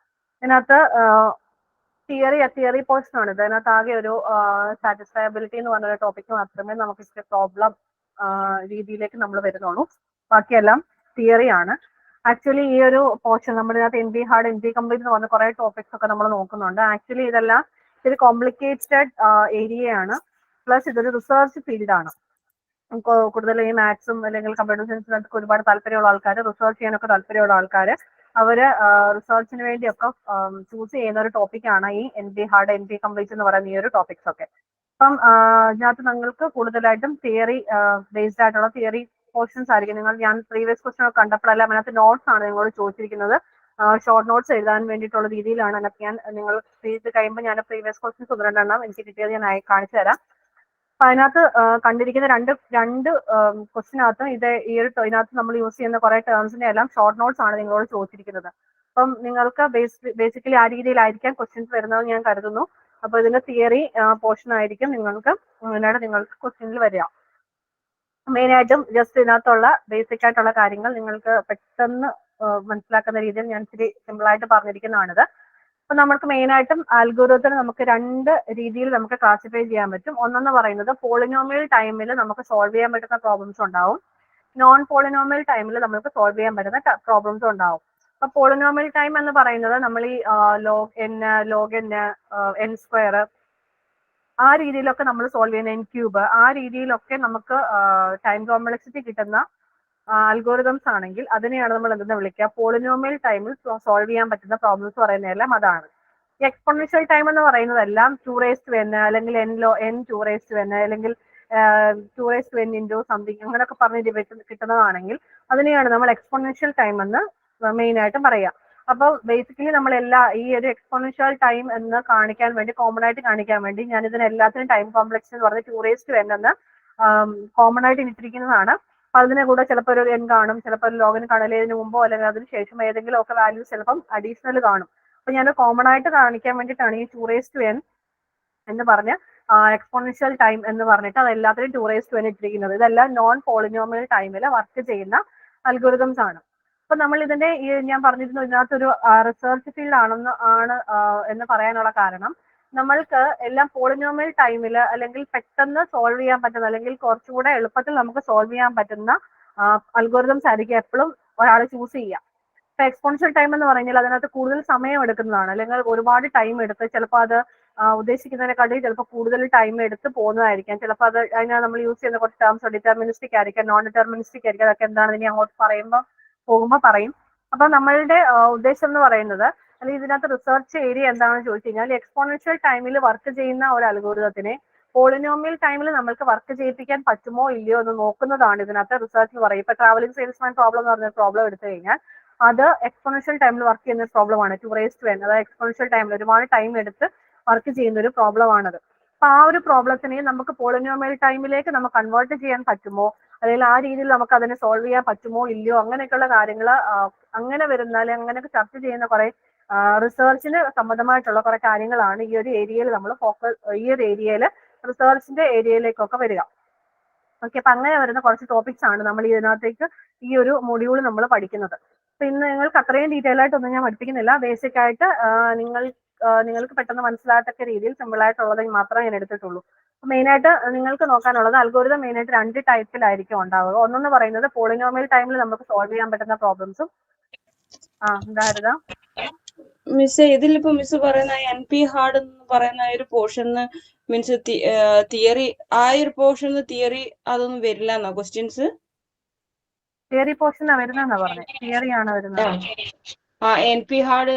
ഇതിനകത്ത് തിയറി പോർഷൻ ആണ്. ഇതിനകത്ത് ആകെ ഒരു സാറ്റിസ്ഫയബിലിറ്റി എന്ന് പറഞ്ഞൊരു ടോപ്പിക്ക് മാത്രമേ നമുക്ക് പ്രോബ്ലം രീതിയിലേക്ക് നമ്മൾ വരുന്നുള്ളൂ. ബാക്കിയെല്ലാം തിയറി ആണ്. ആക്ച്വലി ഈ ഒരു പോർഷൻ നമ്മുടെ ഇതിനകത്ത് NP ഹാർഡ്, NP കംപ്ലീറ്റ് എന്ന് പറഞ്ഞ കുറെ ടോപ്പിക്സ് ഒക്കെ നമ്മൾ നോക്കുന്നുണ്ട്. ആക്ച്വലി ഇതെല്ലാം ഒരു കോംപ്ലിക്കേറ്റഡ് ഏരിയയാണ്. പ്ലസ് ഇതൊരു റിസർച്ച് ഫീൽഡാണ്. കൂടുതൽ ഈ മാത്സും അല്ലെങ്കിൽ കമ്പ്യൂട്ടർ സയൻസിനൊക്കെ ഒരുപാട് താല്പര്യമുള്ള ആൾക്കാർ, റിസർച്ച് ചെയ്യാനൊക്കെ താല്പര്യമുള്ള ആൾക്കാർ, അവര് റിസർച്ചിന് വേണ്ടിയൊക്കെ ചൂസ് ചെയ്യുന്ന ഒരു ടോപ്പിക്കാണ് ഈ NP ഹാർഡ്, NP കംപ്ലീറ്റ് എന്ന് പറയുന്ന ഈ ഒരു ടോപ്പിക്സ് ഒക്കെ. അപ്പം ഇതിനകത്ത് നിങ്ങൾക്ക് കൂടുതലായിട്ടും തിയറി ബേസ്ഡ് ആയിട്ടുള്ള തിയറി പോർഷൻസ് ആയിരിക്കും. ഞാൻ പ്രീവിയസ് ക്വസ്റ്റൻ കണ്ടപ്പോഴെല്ലാം അതിനകത്ത് നോട്ട്സ് ആണ് നിങ്ങളോട് ചോദിച്ചിരിക്കുന്നത്. ഷോർട്ട് നോട്ട്സ് എഴുതാൻ വേണ്ടിയിട്ടുള്ള രീതിയിലാണ് അതിനകത്ത് ഞാൻ നിങ്ങൾ ചെയ്ത് കഴിയുമ്പോൾ ഞാൻ പ്രീവിയസ് ക്വസ്റ്റൻസ് 1-2 എനിക്ക് കിട്ടിയത് ഞാൻ കാണിച്ചു തരാം. അപ്പൊ അതിനകത്ത് കണ്ടിരിക്കുന്ന രണ്ട് ക്വസ്റ്റിനകത്തും ഇതിനകത്ത് നമ്മൾ യൂസ് ചെയ്യുന്ന കുറെ ടേംസിന്റെ എല്ലാം ഷോർട്ട് നോട്ട്സ് ആണ് നിങ്ങളോട് ചോദിച്ചിരിക്കുന്നത്. അപ്പം നിങ്ങൾക്ക് ബേസിക്കലി ആ രീതിയിലായിരിക്കാം ക്വസ്റ്റ്യൻസ് വരുന്നത് ഞാൻ കരുതുന്നു. അപ്പൊ ഇതിന്റെ തിയറി പോർഷൻ ആയിരിക്കും നിങ്ങൾക്ക് ക്വസ്റ്റ്യനിൽ വരിക. മെയിൻ ആയിട്ടും ജസ്റ്റ് ഇതിനകത്തുള്ള ബേസിക് ആയിട്ടുള്ള കാര്യങ്ങൾ നിങ്ങൾക്ക് പെട്ടെന്ന് മനസ്സിലാക്കുന്ന രീതിയിൽ ഞാൻ ഇച്ചിരി സിമ്പിൾ ആയിട്ട് പറഞ്ഞിരിക്കുന്നതാണിത്. അപ്പൊ നമുക്ക് മെയിൻ ആയിട്ടും അൽഗോരിതത്തിന് നമുക്ക് 2 രീതിയിൽ നമുക്ക് ക്ലാസിഫൈ ചെയ്യാൻ പറ്റും. ഒന്നെന്ന് പറയുന്നത് പോളിനോമിയൽ ടൈമിൽ നമുക്ക് സോൾവ് ചെയ്യാൻ പറ്റുന്ന പ്രോബ്ലംസ് ഉണ്ടാവും. നോൺ പോളിനോമിയൽ ടൈമിൽ നമുക്ക് സോൾവ് ചെയ്യാൻ പറ്റുന്ന പ്രോബ്ലംസ് ഉണ്ടാവും. അപ്പൊ പോളിനോമിയൽ ടൈം എന്ന് പറയുന്നത് നമ്മൾ ഈ ലോഗ് എൻ സ്ക്വയർ ആ രീതിയിലൊക്കെ നമ്മൾ സോൾവ് ചെയ്യുന്ന എൻ ക്യൂബ് ആ രീതിയിലൊക്കെ നമുക്ക് ടൈം കോംപ്ലക്സിറ്റി കിട്ടുന്ന അൽഗോരിതംസ് ആണെങ്കിൽ അതിനെയാണ് നമ്മൾ എന്തെന്ന് വിളിക്കുക, പോളിനോമിയൽ ടൈമിൽ സോൾവ് ചെയ്യാൻ പറ്റുന്ന പ്രോബ്ലംസ് പറയുന്നതെല്ലാം അതാണ്. ഈ എക്സ്പോണൻഷ്യൽ ടൈം എന്ന് പറയുന്നതെല്ലാം 2n അല്ലെങ്കിൽ n 2n അല്ലെങ്കിൽ 2n ഇൻറ്റു സംതിങ് അങ്ങനെയൊക്കെ പറഞ്ഞ് കിട്ടുന്നതാണെങ്കിൽ അതിനെയാണ് നമ്മൾ എക്സ്പോണൻഷ്യൽ ടൈം എന്ന് മെയിൻ ആയിട്ടും പറയാം. അപ്പോൾ ബേസിക്കലി നമ്മൾ ഈ ഒരു എക്സ്പോണൻഷ്യൽ ടൈം എന്ന് കാണിക്കാൻ വേണ്ടി, കോമൺ ആയിട്ട് കാണിക്കാൻ വേണ്ടി ഞാൻ ഇതിന് എല്ലാത്തിനും ടൈം കോംപ്ലക്സ് എന്ന് പറഞ്ഞ് 2n എന്ന് കോമൺ ആയിട്ട് ഇട്ടിരിക്കുന്നതാണ്. അപ്പൊ അതിനെ കൂടെ ചിലപ്പോൾ ഒരു n കാണും, ചിലപ്പോൾ ഒരു ലോഗിന് കാണുന്നതിന് മുമ്പോ അല്ലെങ്കിൽ അതിന് ശേഷം ഏതെങ്കിലും ഒക്കെ വാല്യൂസ് ചിലപ്പം അഡീഷണൽ കാണും. അപ്പൊ ഞാൻ കോമൺ ആയിട്ട് കാണിക്കാൻ വേണ്ടിയിട്ടാണ് ഈ 2n എന്ന് പറഞ്ഞ് എക്സ്പോണൻഷ്യൽ ടൈം എന്ന് പറഞ്ഞിട്ട് അത് എല്ലാത്തിനും 2n ഇട്ടിരിക്കുന്നത്. ഇതെല്ലാം നോൺ പോളിനോമിയൽ ടൈമിൽ വർക്ക് ചെയ്യുന്ന അൽഗോരിതംസ് ആണ്. അപ്പൊ നമ്മൾ ഇതിന്റെ ഞാൻ പറഞ്ഞിരുന്നു ഇതിനകത്തൊരു റിസർച്ച് ഫീൽഡ് എന്ന് പറയാനുള്ള കാരണം നമ്മൾക്ക് എല്ലാം പോളിനോമിയൽ ടൈമിൽ അല്ലെങ്കിൽ പെട്ടെന്ന് സോൾവ് ചെയ്യാൻ പറ്റുന്ന അല്ലെങ്കിൽ കുറച്ചുകൂടെ എളുപ്പത്തിൽ നമുക്ക് സോൾവ് ചെയ്യാൻ പറ്റുന്ന അൽഗോരിതംസ് ആയിരിക്കും എപ്പോഴും ഒരാൾ ചൂസ് ചെയ്യുക. ഇപ്പൊ എക്സ്പോണൻഷ്യൽ ടൈം എന്ന് പറഞ്ഞാൽ അതിനകത്ത് കൂടുതൽ സമയം എടുക്കുന്നതാണ്, അല്ലെങ്കിൽ ഒരുപാട് ടൈം എടുത്ത് ചിലപ്പോൾ അത് ഉദ്ദേശിക്കുന്നതിനെക്കാട്ടി ചിലപ്പോൾ കൂടുതൽ ടൈം എടുത്ത് പോകുന്നതായിരിക്കാം. ചിലപ്പോൾ അതിനാ നമ്മൾ യൂസ് ചെയ്യുന്ന കുറച്ച് ടേംസ് ഡിറ്റർമിനിസ്റ്റിക് ആയിരിക്കാം, നോൺ ഡിറ്റർമിനിസ്റ്റിക് ആയിരിക്കും. അതൊക്കെ എന്താണെന്ന് ഇനി അങ്ങോട്ട് പോകുമ്പോൾ പറയും. അപ്പൊ നമ്മളുടെ ഉദ്ദേശം എന്ന് പറയുന്നത് അല്ലെങ്കിൽ ഇതിനകത്ത് റിസർച്ച് ഏരിയ എന്താണെന്ന് ചോദിച്ചു കഴിഞ്ഞാൽ എക്സ്പോണൻഷ്യൽ ടൈമിൽ വർക്ക് ചെയ്യുന്ന ഒരു അൽഗോരിതത്തിനെ പോളിനോമിയൽ ടൈമിൽ നമുക്ക് വർക്ക് ചെയ്യിപ്പിക്കാൻ പറ്റുമോ ഇല്ലയോ എന്ന് നോക്കുന്നതാണ് ഇതിനകത്ത് റിസർച്ച് എന്ന് പറയും. ഇപ്പൊ ട്രാവലിംഗ് സെയിൽസ്മാൻ പ്രോബ്ലം എന്ന് പറഞ്ഞ പ്രോബ്ലം എടുത്തു കഴിഞ്ഞാൽ അത് എക്സ്പോണൻഷ്യൽ ടൈമിൽ വർക്ക് ചെയ്യുന്ന പ്രോബ്ലം ആണ്. 2n അതായത് എക്സ്പോണൻഷ്യൽ ടൈമിൽ ഒരുപാട് ടൈം എടുത്ത് വർക്ക് ചെയ്യുന്ന ഒരു പ്രോബ്ലം ആണത്. അപ്പൊ ആ ഒരു പ്രോബ്ലത്തിനെ നമുക്ക് പോളിനോമിയൽ ടൈമിലേക്ക് നമുക്ക് കൺവേർട്ട് ചെയ്യാൻ പറ്റുമോ, അല്ലെങ്കിൽ ആ രീതിയിൽ നമുക്ക് അതിനെ സോൾവ് ചെയ്യാൻ പറ്റുമോ ഇല്ലയോ, അങ്ങനെയൊക്കെയുള്ള കാര്യങ്ങൾ അങ്ങനെ വരുന്ന അല്ലെങ്കിൽ അങ്ങനെയൊക്കെ ചർച്ച ചെയ്യുന്ന കുറെ റിസർച്ചിന് സംബന്ധമായിട്ടുള്ള കുറെ കാര്യങ്ങളാണ് ഈ ഒരു ഏരിയയിൽ നമ്മൾ ഈ ഒരു ഏരിയയിൽ റിസർച്ചിന്റെ ഏരിയയിലേക്കൊക്കെ വരിക. ഓക്കെ, അപ്പൊ അങ്ങനെ വരുന്ന കുറച്ച് ടോപ്പിക്സ് ആണ് നമ്മൾ ഇതിനകത്തേക്ക് ഈ ഒരു മൊഡ്യൂൾ നമ്മൾ പഠിക്കുന്നത്. പിന്നെ നിങ്ങൾക്ക് അത്രയും ഡീറ്റെയിൽ ആയിട്ടൊന്നും ഞാൻ പഠിപ്പിക്കുന്നില്ല. ബേസിക് ആയിട്ട് നിങ്ങൾക്ക് പെട്ടെന്ന് മനസ്സിലാകത്തക്ക രീതിയിൽ സിമ്പിൾ ആയിട്ടുള്ളത് മാത്രമേ ഞാൻ എടുത്തിട്ടുള്ളൂ. മെയിൻ ആയിട്ട് നിങ്ങൾക്ക് നോക്കാനുള്ളത് അൽഗോരിതം മെയിൻ ആയിട്ട് 2 ടൈപ്പിലായിരിക്കും ഉണ്ടാവുക. ഒന്നെന്ന് പറയുന്നത് പോളിനോമിയൽ ടൈമിൽ നമുക്ക് സോൾവ് ചെയ്യാൻ പറ്റുന്ന പ്രോബ്ലംസും എന്തായിരുന്നു മിസ് ഇതിലിപ്പോ മിസ് പറയുന്ന NP ഹാർഡ് എന്ന് പറയുന്ന ഒരു പോർഷന് മീൻസ് തിയറി ആ ഒരു പോർഷന് തിയറി അതൊന്നും വരില്ല എന്നോ ക്വസ്റ്റ്യൻസ്? തിയറി പോർഷനാണ് വരുന്നതെന്നാ പറഞ്ഞത്. തിയറി ആണ് വരുന്നത്. NP ഹാർഡ്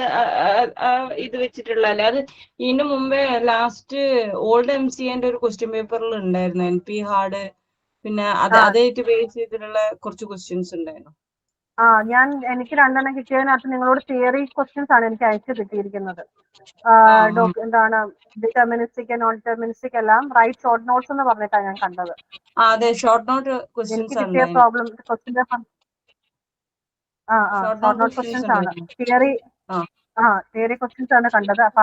ഇത് വെച്ചിട്ടുള്ളല്ലേ? അത് ഇതിനു മുമ്പേ ലാസ്റ്റ് ഓൾഡ് MCAന്റെ ഒരു ക്വസ്റ്റ്യൻ പേപ്പറിൽ ഉണ്ടായിരുന്നു NP ഹാർഡ്. പിന്നെ അതായിട്ട് ബേസ് ചെയ്തിട്ടുള്ള കുറച്ച് ക്വസ്റ്റ്യൻസ് ഉണ്ടായിരുന്നു. എനിക്ക് 2 എണ്ണം കിട്ടിയതിനകത്ത് നിങ്ങളോട് തിയറി ക്വസ്റ്റ്യൻസ് ആണ് എനിക്ക് അയച്ചു കിട്ടിയിരിക്കുന്നത്. എന്താണ് ഡിറ്റർമിനിസ്റ്റിക് നോൺ ഡിറ്റർമിനിസ്റ്റിക് എല്ലാം റൈറ്റ് ഷോർട്ട് നോട്ട്സ് എന്ന് പറഞ്ഞിട്ടാണ് ഞാൻ കണ്ടത്. അതെ, ഷോർട്ട് നോട്ട് എനിക്ക് ക്വസ്റ്റ്യൻസ് കിട്ടിയ problem question paper short note questions ആണ്. തിയറി ക്വസ്റ്റ്യൻസ് ആണ് കണ്ടത്. അപ്പൊ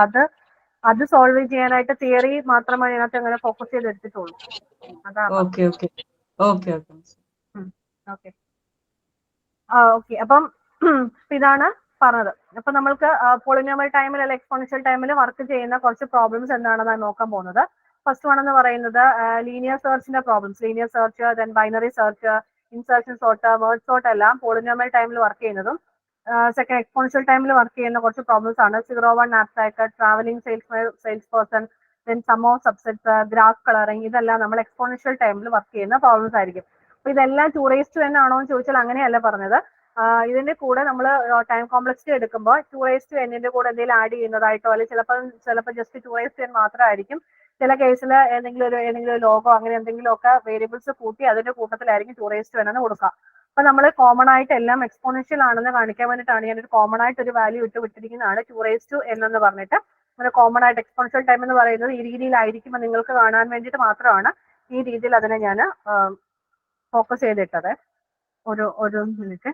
അത് സോൾവ് ചെയ്യാനായിട്ട് തിയറി മാത്രമേ അതിനകത്ത് അങ്ങനെ ഫോക്കസ് ചെയ്ത് എടുത്തിട്ടുള്ളൂ. അതാണ്. ഓക്കെ, അപ്പം ഇതാണ് പറഞ്ഞത്. അപ്പൊ നമ്മൾക്ക് പോളിനോമിയൽ ടൈമിൽ അല്ലെങ്കിൽ എക്സ്പോണൻഷ്യൽ ടൈമിൽ വർക്ക് ചെയ്യുന്ന കുറച്ച് പ്രോബ്ലംസ് എന്താണെന്നാണ് നോക്കാൻ പോകുന്നത്. ഫസ്റ്റ് വൺ എന്ന് പറയുന്നത് ലീനിയർ സെർച്ചിന്റെ problems. Linear search, then binary search, insertion sort, word sort എല്ലാം പോളിനോമിയൽ ടൈമിൽ വർക്ക് ചെയ്യുന്നതും. സെക്കൻഡ് എക്സ്പോണൻഷ്യൽ ടൈമിൽ വർക്ക് ചെയ്യുന്ന കുറച്ച് പ്രോബ്ലംസ് ആണ് 0-1 abstract, travelling sales person, then sum of subsets, graph colouring. ഇതെല്ലാം നമ്മൾ എക്സ്പോണൻഷ്യൽ ടൈമിൽ വർക്ക് ചെയ്യുന്ന പ്രോബ്ലംസ് ആയിരിക്കും. അപ്പൊ ഇതെല്ലാം 2n ആണോ എന്ന് ചോദിച്ചാൽ അങ്ങനെയല്ല പറഞ്ഞത്. ഇതിന്റെ കൂടെ നമ്മൾ ടൈം കോംപ്ലക്സിറ്റി എടുക്കുമ്പോൾ 2n കൂടെ എന്തെങ്കിലും ആഡ് ചെയ്യുന്നതായിട്ടോ അല്ലെങ്കിൽ ചിലപ്പോൾ ജസ്റ്റ് 2n മാത്രമായിരിക്കും ചില കേസിൽ ഏതെങ്കിലും ഒരു ലോഗോ അങ്ങനെ എന്തെങ്കിലും ഒക്കെ വേരിയബിൾസ് കൂട്ടി അതിന്റെ കൂട്ടത്തിലായിരിക്കും 2 എന്ന് കൊടുക്കുക. അപ്പൊ നമ്മൾ കോമൺ ആയിട്ട് എല്ലാം എക്സ്പോണൻഷ്യൽ ആണെന്ന് കാണിക്കാൻ വേണ്ടിയിട്ടാണ് ഞാനൊരു കോമൺ ആയിട്ട് ഒരു വാല്യൂ വിട്ടിരിക്കുന്നതാണ് 2 എന്ന് പറഞ്ഞിട്ട്. അങ്ങനെ കോമൺ ആയിട്ട് എക്സ്പോണൻഷ്യൽ ടൈം എന്ന് പറയുന്നത് ഈ രീതിയിലായിരിക്കും നിങ്ങൾക്ക് കാണാൻ വേണ്ടിയിട്ട് മാത്രമാണ് ഈ രീതിയിൽ അതിനെ ഞാൻ ഫോക്കസ് ചെയ്തിട്ടത്. ഒരു മിനിറ്റ്.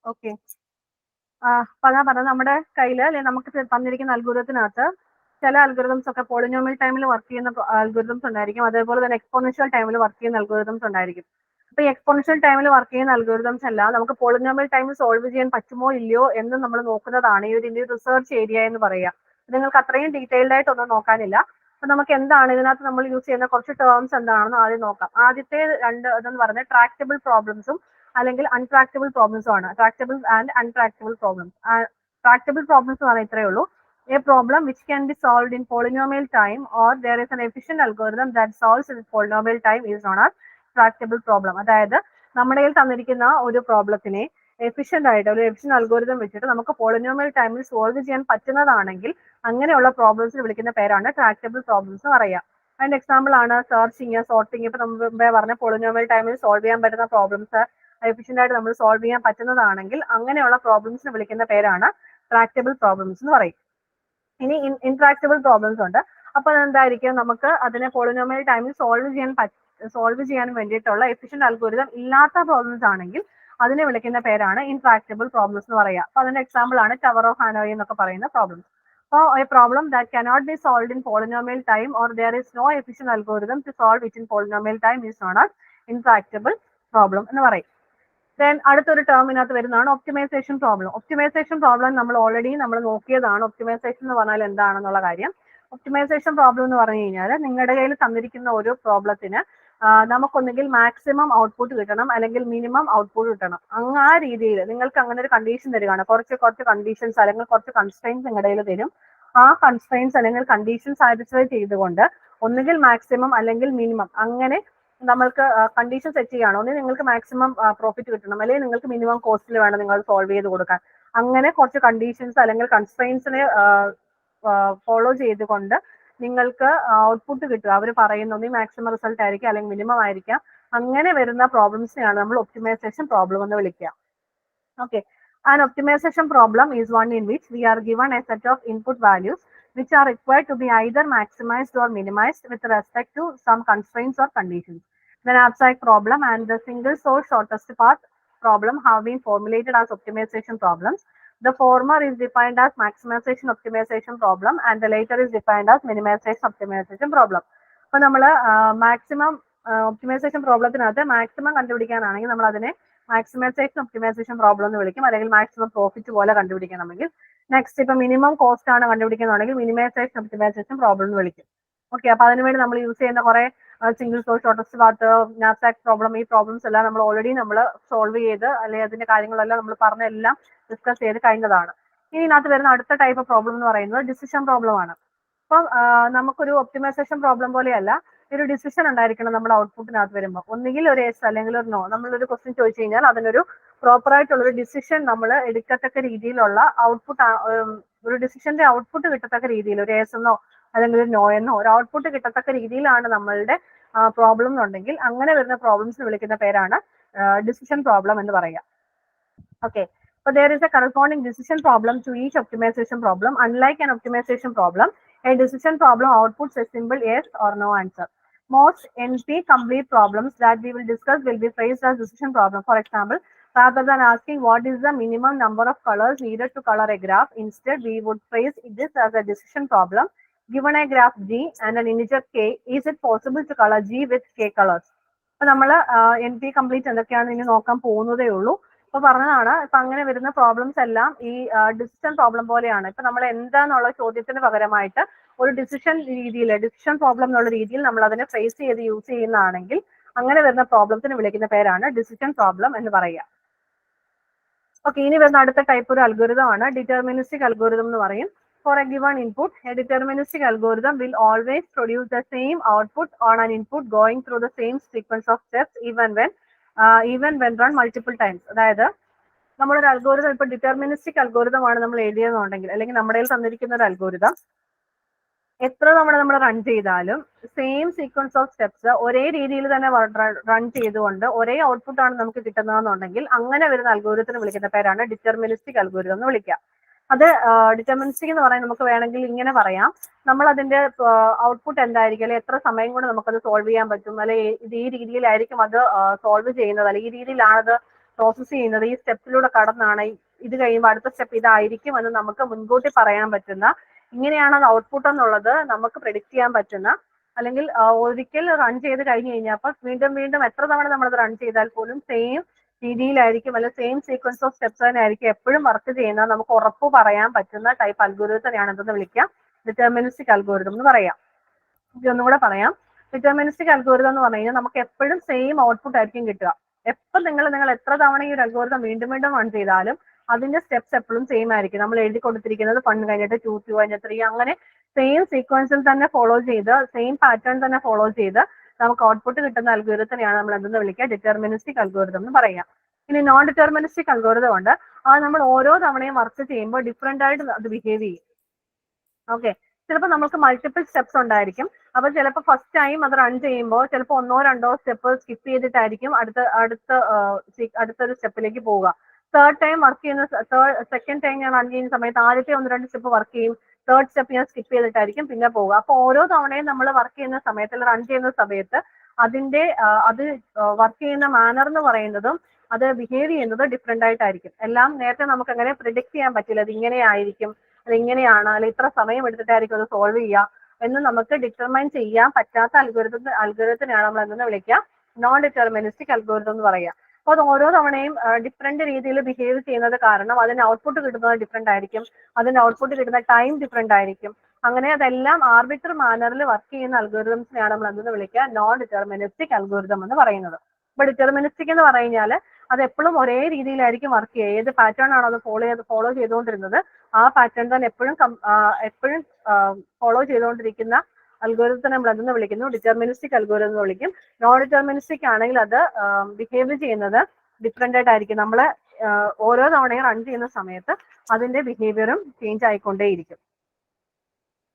ഓക്കെ. അപ്പൊ അതാ പറഞ്ഞത്, നമ്മുടെ കയ്യിൽ നമുക്ക് തന്നിരിക്കുന്ന അൽഗോരിതത്തിനകത്ത് ചില അൽഗോരിതംസ് ഒക്കെ പോളിനോമിയൽ ടൈമിൽ വർക്ക് ചെയ്യുന്ന അൽഗോരിതംസ് ഉണ്ടായിരിക്കും, അതേപോലെ തന്നെ എക്സ്പോണൻഷ്യൽ ടൈമിൽ വർക്ക് ചെയ്യുന്ന അൽഗോരിതംസ് ഉണ്ടായിരിക്കും. അപ്പൊ ഈ എക്സ്പോണൻഷ്യൽ ടൈമിൽ വർക്ക് ചെയ്യുന്ന അൽഗോരിതംസ് എല്ലാം നമുക്ക് പോളിനോമിയൽ ടൈമിൽ സോൾവ് ചെയ്യാൻ പറ്റുമോ ഇല്ലയോ എന്ന് നമ്മൾ നോക്കുന്നതാണ് ഈ ഒരു റിസർച്ച് ഏരിയ എന്ന് പറയുക. നിങ്ങൾക്ക് അത്രയും ഡീറ്റെയിൽഡ് ആയിട്ടൊന്നും നോക്കാനില്ല. അപ്പൊ നമുക്ക് എന്താണ് ഇതിനകത്ത് നമ്മൾ യൂസ് ചെയ്യുന്ന കുറച്ച് ടേംസ് എന്താണെന്ന് ആദ്യം നോക്കാം. ആദ്യത്തെ 2 ഇതെന്ന് പറഞ്ഞാൽ ട്രാക്റ്റബിൾ പ്രോബ്ലംസും അല്ലെങ്കിൽ അൺട്രാക്റ്റബിൾ പ്രോബ്ലംസും ആണ്. Tractable and untractable problems. Tractable problems എന്ന് പറഞ്ഞാൽ ഇത്രയേ ഉള്ളൂ. A problem which can be solved in polynomial time or there is an efficient algorithm that solves in polynomial time is known as tractable problem. അതായത് നമ്മുടെ കയ്യിൽ തന്നിരിക്കുന്ന ഒരു പ്രോബ്ലത്തിനെ efficient ആയിട്ട് ഒരു എഫിഷ്യന്റ് അൽഗോരിതം വെച്ചിട്ട് നമുക്ക് പോളിനോമിയൽ ടൈമിൽ സോൾവ് ചെയ്യാൻ പറ്റുന്നതാണെങ്കിൽ അങ്ങനെയുള്ള പ്രോബ്ലംസിന് വിളിക്കുന്ന പേരാണ് ട്രാക്റ്റബിൾ പ്രോബ്ലംസ് എന്ന് പറയുക. അതിന്റെ എക്സാമ്പിൾ ആണ് സെർച്ചിങ്, സോർട്ടിങ്. ഇപ്പൊ നമ്മൾ മുമ്പേ പറഞ്ഞ പോളിനോമിയൽ ടൈമിൽ സോൾവ് ചെയ്യാൻ പറ്റുന്ന പ്രോബ്ലംസ് എഫിഷ്യന്റ് ആയിട്ട് നമ്മൾ സോൾവ് ചെയ്യാൻ പറ്റുന്നതാണെങ്കിൽ അങ്ങനെയുള്ള പ്രോബ്ലംസിന് വിളിക്കുന്ന പേരാണ് ട്രാക്റ്റബിൾ പ്രോബ്ലംസ് എന്ന് പറയും. ഇനി ഇൻട്രാക്റ്റബിൾ പ്രോബ്ലംസ് ഉണ്ട്. അപ്പൊ അതെന്തായിരിക്കും, നമുക്ക് അതിനെ പോളിനോമിയൽ ടൈമിൽ സോൾവ് ചെയ്യാൻ വേണ്ടിയിട്ടുള്ള എഫിഷ്യന്റ് അൽഗോരിതം ഇല്ലാത്ത പ്രോബ്ലംസ് ആണെങ്കിൽ അതിനെ വിളിക്കുന്ന പേരാണ് ഇൻട്രാക്റ്റബിൾ പ്രോബ്ലംസ് എന്ന് പറയുക. അപ്പൊ അതിന്റെ എക്സാമ്പിൾ ആണ് ടവർ ഓഫ് ഹാനോയി എന്നൊക്കെ പറയുന്ന പ്രോബ്ലംസ്. അപ്പോൾ a problem that cannot be solved in polynomial time or there is no efficient algorithm to solve it in polynomial time is known as intractable problem എന്ന് പറയും. Then അടുത്തൊരു term ഇതിനകത്ത് വരുന്നതാണ് optimization problem. Optimization problem നമ്മൾ already നോക്കിയതാണ്. Optimization എന്ന് പറഞ്ഞാൽ എന്താണെന്നുള്ള കാര്യം. ഒപ്റ്റിമൈസേഷൻ പ്രോബ്ലം എന്ന് പറഞ്ഞു കഴിഞ്ഞാൽ നിങ്ങളുടെ കയ്യിൽ തന്നിരിക്കുന്ന ഒരു പ്രോബ്ലത്തിന് നമുക്കൊന്നെങ്കിൽ മാക്സിമം ഔട്ട്പുട്ട് കിട്ടണം അല്ലെങ്കിൽ മിനിമം ഔട്ട്പുട്ട് കിട്ടണം. ആ രീതിയിൽ നിങ്ങൾക്ക് അങ്ങനെ ഒരു കണ്ടീഷൻ തരികയാണ്. കുറച്ച് കണ്ടീഷൻസ് അല്ലെങ്കിൽ കുറച്ച് കൺസ്ട്രെയിൻസ് നിങ്ങളുടെ കയ്യിൽ തരും. ആ കൺസ്ട്രെയിൻസ് അല്ലെങ്കിൽ കണ്ടീഷൻ സാറ്റിസ്ഫൈ ചെയ്തുകൊണ്ട് ഒന്നുകിൽ മാക്സിമം അല്ലെങ്കിൽ മിനിമം അങ്ങനെ നമ്മൾക്ക് കണ്ടീഷൻ സെറ്റ് ചെയ്യുകയാണ്. ഒന്നുകിൽ നിങ്ങൾക്ക് മാക്സിമം പ്രോഫിറ്റ് കിട്ടണം അല്ലെങ്കിൽ നിങ്ങൾക്ക് മിനിമം കോസ്റ്റിൽ വേണം നിങ്ങൾ സോൾവ് ചെയ്ത് കൊടുക്കാൻ. അങ്ങനെ കുറച്ച് കണ്ടീഷൻസ് അല്ലെങ്കിൽ കൺസ്ട്രെയിൻസിനെ ഫോളോ ചെയ്തുകൊണ്ട് നിങ്ങൾക്ക് ഔട്ട്പുട്ട് കിട്ടുക. അവർ പറയുന്ന ഒന്നീ മാക്സിമം റിസൾട്ട് ആയിരിക്കും അല്ലെങ്കിൽ മിനിമം ആയിരിക്കാം. അങ്ങനെ വരുന്ന പ്രോബ്ലംസിനെയാണ് നമ്മൾ ഒപ്റ്റിമൈസേഷൻ പ്രോബ്ലം എന്ന് വിളിക്കുക. Okay. An optimization problem is one in which we are given a set of input values which are required to be either maximized or minimized with respect to some constraints or conditions. The abstract problem and the single source shortest path problem have been formulated as optimization problems. The former is defined as maximization optimization problem and the later is defined as minimization optimization problem. അപ്പോൾ നമ്മൾ maximum optimisation പ്രോബ്ലത്തിനകത്ത് maximum കണ്ടുപിടിക്കാനാണെങ്കിൽ നമ്മൾ അതിനെ maximisation optimisation problem എന്ന് വിളിക്കും. അല്ലെങ്കിൽ maximum profit പോലെ കണ്ടുപിടിക്കണമെങ്കിൽ next ഇപ്പൊ minimum cost ആണ് കണ്ടുപിടിക്കുന്നുണ്ടെങ്കിൽ മിനിമൈസേഷൻ ഒപ്റ്റിമൈസേഷൻ പ്രോബ്ലം എന്ന് വിളിക്കും. ഓക്കെ. അപ്പൊ അതിനുവേണ്ടി നമ്മൾ യൂസ് ചെയ്യുന്ന കുറെ single source shortest path, knapsack problem, ഈ പ്രോബ്ലംസ് എല്ലാം നമ്മൾ ഓൾറെഡി സോൾവ് ചെയ്ത് അല്ലെങ്കിൽ അതിന്റെ കാര്യങ്ങളെല്ലാം നമ്മൾ പറഞ്ഞെല്ലാം ഡിസ്കസ് ചെയ്ത് കഴിഞ്ഞതാണ്. ഇനി ഇതിനകത്ത് വരുന്ന അടുത്ത ടൈപ്പ് ഓഫ് പ്രോബ്ലം എന്ന് പറയുന്നത് ഡിസിഷൻ പ്രോബ്ലം ആണ്. അപ്പം നമുക്കൊരു ഒപ്റ്റിമൈസേഷൻ പ്രോബ്ലം പോലെയല്ല, ഒരു ഡിസിഷൻ ഉണ്ടായിരിക്കണം നമ്മുടെ ഔട്ട്പുട്ടിനകത്ത് വരുമ്പോൾ. ഒന്നുകിൽ ഒരു എസ് അല്ലെങ്കിൽ ഒരു നോ. നമ്മളൊരു ക്വസ്റ്റ്യൻ ചോദിച്ചു കഴിഞ്ഞാൽ അതിനൊരു പ്രോപ്പർ ആയിട്ടുള്ള ഒരു ഡിസിഷൻ നമ്മൾ എടുക്കത്തക്ക രീതിയിലുള്ള ഔട്ട്പുട്ട്, ഒരു ഡിസിഷന്റെ ഔട്ട്പുട്ട് കിട്ടത്തക്ക രീതിയിൽ ഒരു എസ് എന്നോ അല്ലെങ്കിൽ ഒരു നോ എന്നോ ഒരു ഔട്ട്പുട്ട് കിട്ടത്തക്ക രീതിയിലാണ് നമ്മളുടെ പ്രോബ്ലം എന്നുണ്ടെങ്കിൽ അങ്ങനെ വരുന്ന പ്രോബ്ലംസിന് വിളിക്കുന്ന പേരാണ് ഡിസിഷൻ പ്രോബ്ലം എന്ന് പറയുക. Okay, so there is a corresponding decision problem to each optimization problem. Unlike an optimization problem, a decision problem outputs a simple yes or no answer. Most NP complete problems that we will discuss will be phrased as decision problem. For example, rather than asking what is the minimum number of colors needed to color a graph, instead we would phrase this as a decision problem. Given a graph G and an integer k, is it possible to color G with k colors? അപ്പൊ നമ്മൾ NP complete എന്തൊക്കെയാണ് ഇനി നോക്കാൻ പോകുന്നതേ ഉള്ളൂ. ഇപ്പൊ പറഞ്ഞതാണ്, ഇപ്പൊ അങ്ങനെ വരുന്ന പ്രോബ്ലംസ് എല്ലാം ഈ ഡിസിഷൻ പ്രോബ്ലം പോലെയാണ്. ഇപ്പൊ നമ്മൾ എന്താന്നുള്ള ചോദ്യത്തിന് പകരമായിട്ട് ഒരു ഡിസിഷൻ രീതിയിൽ, ഡിസിഷൻ പ്രോബ്ലം എന്നുള്ള രീതിയിൽ നമ്മൾ അതിനെ ഫേസ് ചെയ്ത് യൂസ് ചെയ്യുന്നതാണെങ്കിൽ അങ്ങനെ വരുന്ന പ്രോബ്ലത്തിന് വിളിക്കുന്ന പേരാണ് ഡിസിഷൻ പ്രോബ്ലം എന്ന് പറയുക. ഓക്കെ, ഇനി വരുന്ന അടുത്ത ടൈപ്പ് ഒരു അൽഗോരിതം ആണ് ഡിറ്റർമിനിസ്റ്റിക് അൽഗോരിതം എന്ന് പറയും. For a given input, a deterministic algorithm will always produce the same output on an input going through the same sequence of steps even when run multiple times. അതായത് നമ്മളൊരു algorithm, ഇപ്പൊ deterministic algorithm ആണ് നമ്മൾ എഴുതിയെന്നുണ്ടെങ്കിൽ, അല്ലെങ്കിൽ നമ്മുടെ കയ്യിൽ തന്നിരിക്കുന്ന ഒരു അൽഗോരിതം എത്ര തവണ നമ്മൾ റൺ ചെയ്താലും സെയിം സീക്വൻസ് ഓഫ് സ്റ്റെപ്സ് ഒരേ രീതിയിൽ തന്നെ റൺ ചെയ്തുകൊണ്ട് ഒരേ ഔട്ട്പുട്ട് ആണ് നമുക്ക് കിട്ടുന്നതെന്നുണ്ടെങ്കിൽ അങ്ങനെ വരുന്ന അൽഗോരിതത്തിന് വിളിക്കുന്ന പേരാണ് ഡിറ്റർമിനിസ്റ്റിക് അൽഗോരിതം എന്ന് വിളിക്കുക. അത് ഡിറ്റർമിനിസ്റ്റിക് എന്ന് പറയാൻ നമുക്ക് വേണമെങ്കിൽ ഇങ്ങനെ പറയാം, നമ്മൾ അതിന്റെ ഔട്ട്പുട്ട് എന്തായിരിക്കും, അല്ലെങ്കിൽ എത്ര സമയം കൊണ്ട് നമുക്കത് സോൾവ് ചെയ്യാൻ പറ്റും, അല്ലെങ്കിൽ ഇത് ഈ രീതിയിലായിരിക്കും അത് സോൾവ് ചെയ്യുന്നത്, അല്ലെങ്കിൽ ഈ രീതിയിലാണ് അത് പ്രോസസ് ചെയ്യുന്നത്, ഈ സ്റ്റെപ്പിലൂടെ കടന്നാണ് ഇത് കഴിയുമ്പോൾ അടുത്ത സ്റ്റെപ്പ് ഇതായിരിക്കും എന്ന് നമുക്ക് മുൻകൂട്ടി പറയാൻ പറ്റുന്ന, ഇങ്ങനെയാണ് അത് ഔട്ട്പുട്ട് എന്നുള്ളത് നമുക്ക് പ്രെഡിക്റ്റ് ചെയ്യാൻ പറ്റുന്ന, അല്ലെങ്കിൽ ഒരിക്കൽ റൺ ചെയ്ത് കഴിഞ്ഞ് കഴിഞ്ഞപ്പോൾ വീണ്ടും വീണ്ടും എത്ര തവണ നമ്മളത് റൺ ചെയ്താൽ പോലും സെയിം രീതിയിലായിരിക്കും, അല്ലെങ്കിൽ സെയിം സീക്വൻസ് ഓഫ് സ്റ്റെപ്സ് തന്നെ ആയിരിക്കും എപ്പോഴും വർക്ക് ചെയ്യുന്നത് നമുക്ക് ഉറപ്പ് പറയാൻ പറ്റുന്ന ടൈപ്പ് അൽഗോരിതത്തിനെയാണ് എന്തെന്ന് വിളിക്കുക, ഡിറ്റർമിനിസ്റ്റിക് അൽഗോരിതം എന്ന് പറയാം. ഒന്നുകൂടെ പറയാം, ഡിറ്റർമിനിസ്റ്റിക് അൽഗോരിതം എന്ന് പറഞ്ഞു കഴിഞ്ഞാൽ നമുക്ക് എപ്പോഴും സെയിം ഔട്ട്പുട്ട് ആയിരിക്കും കിട്ടുക. എപ്പോൾ നിങ്ങൾ എത്ര തവണ ഈ ഒരു അൽഗോരിതം വീണ്ടും വീണ്ടും റൺ ചെയ്താലും അതിന്റെ സ്റ്റെപ്സ് എപ്പോഴും സെയിം ആയിരിക്കും. നമ്മൾ എഴുതി കൊടുത്തിരിക്കുന്നത് 1 കഴിഞ്ഞിട്ട് 2, 2 കഴിഞ്ഞിട്ട് 3, അങ്ങനെ സെയിം സീക്വൻസിൽ തന്നെ ഫോളോ ചെയ്ത്, സെയിം പാറ്റേൺ തന്നെ ഫോളോ ചെയ്ത് നമുക്ക് ഔട്ട്പുട്ട് കിട്ടുന്ന അൽഗോരിതത്തിനെയാണ് നമ്മൾ എന്തെന്ന് വിളിക്കുക, ഡിറ്റർമിനിസ്റ്റിക് അൽഗോരിതം എന്ന് പറയാം. ഇനി നോൺ ഡിറ്റർമിനിസ്റ്റിക് അൽഗോരിതം ഉണ്ട്, അത് നമ്മൾ ഓരോ തവണയും വർക്ക് ചെയ്യുമ്പോൾ ഡിഫറെന്റ് ആയിട്ട് അത് ബിഹേവ് ചെയ്യും. ഓക്കെ, ചിലപ്പോൾ നമുക്ക് മൾട്ടിപ്പിൾ സ്റ്റെപ്സ് ഉണ്ടായിരിക്കും. അപ്പൊ ചിലപ്പോൾ ഫസ്റ്റ് ടൈം അത് റൺ ചെയ്യുമ്പോൾ ചിലപ്പോൾ 1 or 2 സ്റ്റെപ്പ് സ്കിപ്പ് ചെയ്തിട്ടായിരിക്കും അടുത്തൊരു സ്റ്റെപ്പിലേക്ക് പോവുക. തേർഡ് ടൈം വർക്ക് ചെയ്യുന്ന സെക്കൻഡ് ടൈം ഞാൻ റൺ ചെയ്യുന്ന സമയത്ത് ആദ്യത്തെ 1-2 സ്റ്റെപ്പ് വർക്ക് ചെയ്യും, തേർഡ് സ്റ്റെപ്പ് ഞാൻ സ്കിപ്പ് ചെയ്തിട്ടായിരിക്കും പിന്നെ പോവുക. അപ്പൊ ഓരോ തവണയും നമ്മൾ വർക്ക് ചെയ്യുന്ന സമയത്ത്, റൺ ചെയ്യുന്ന സമയത്ത് അതിന്റെ അത് വർക്ക് ചെയ്യുന്ന മാനർ എന്ന് പറയുന്നതും അത് ബിഹേവ് ചെയ്യുന്നത് ഡിഫറെന്റ് ആയിട്ടായിരിക്കും. എല്ലാം നേരത്തെ നമുക്ക് അങ്ങനെ പ്രിഡിക്ട് ചെയ്യാൻ പറ്റില്ല, അത് ഇങ്ങനെ ആയിരിക്കും, അത് ഇങ്ങനെയാണ്, അല്ലെങ്കിൽ ഇത്ര സമയം എടുത്തിട്ടായിരിക്കും അത് സോൾവ് ചെയ്യുക എന്ന് നമുക്ക് ഡിറ്റർമൈൻ ചെയ്യാൻ പറ്റാത്ത അൽഗോരിതത്തിനെയാണ് നമ്മൾ എന്തെന്ന് വിളിക്കുക, നോൺ ഡിറ്റർമിനിസ്റ്റിക് അൽഗോരിതം എന്ന് പറയുക. അപ്പൊ അത് ഓരോ തവണയും ഡിഫറെന്റ് രീതിയിൽ ബിഹേവ് ചെയ്യുന്നത് കാരണം അതിന് ഔട്ട്പുട്ട് കിട്ടുന്നത് ഡിഫറെന്റ് ആയിരിക്കും, അതിന് ഔട്ട്പുട്ട് കിട്ടുന്ന ടൈം ഡിഫറെന്റ് ആയിരിക്കും. അങ്ങനെ അതെല്ലാം ആർബിട്രറി മാനറിൽ വർക്ക് ചെയ്യുന്ന അൽഗോരിതംസിനെയാണ് നമ്മൾ എന്തെന്ന് വിളിക്കുക, നോൺ ഡിറ്റർമിനിസ്റ്റിക് അൽഗോരിതം എന്ന് പറയുന്നത്. അപ്പൊ ഡിറ്റർമിനിസ്റ്റിക് എന്ന് പറഞ്ഞു കഴിഞ്ഞാൽ അത് എപ്പോഴും ഒരേ രീതിയിലായിരിക്കും വർക്ക് ചെയ്യുക. ഏത് പാറ്റേൺ ആണോ അത് ഫോളോ ചെയ്തുകൊണ്ടിരുന്നത് ആ പാറ്റേൺ തന്നെ എപ്പോഴും ഫോളോ ചെയ്തുകൊണ്ടിരിക്കുന്ന അൽഗോരിതത്തിനെ നമ്മൾ എന്തെന്ന് വിളിക്കുന്നു, ഡിറ്റർമിനിസ്റ്റിക് അൽഗോരിതം എന്ന് വിളിക്കും. നോൺ ഡിറ്റർമിനിസ്റ്റിക് ആണെങ്കിൽ അത് ബിഹേവ് ചെയ്യുന്നത് ഡിഫറെന്റ് ആയിട്ടായിരിക്കും. നമ്മൾ ഓരോ തവണയും റൺ ചെയ്യുന്ന സമയത്ത് അതിന്റെ ബിഹേവിയറും ചേഞ്ച് ആയിക്കൊണ്ടേയിരിക്കും.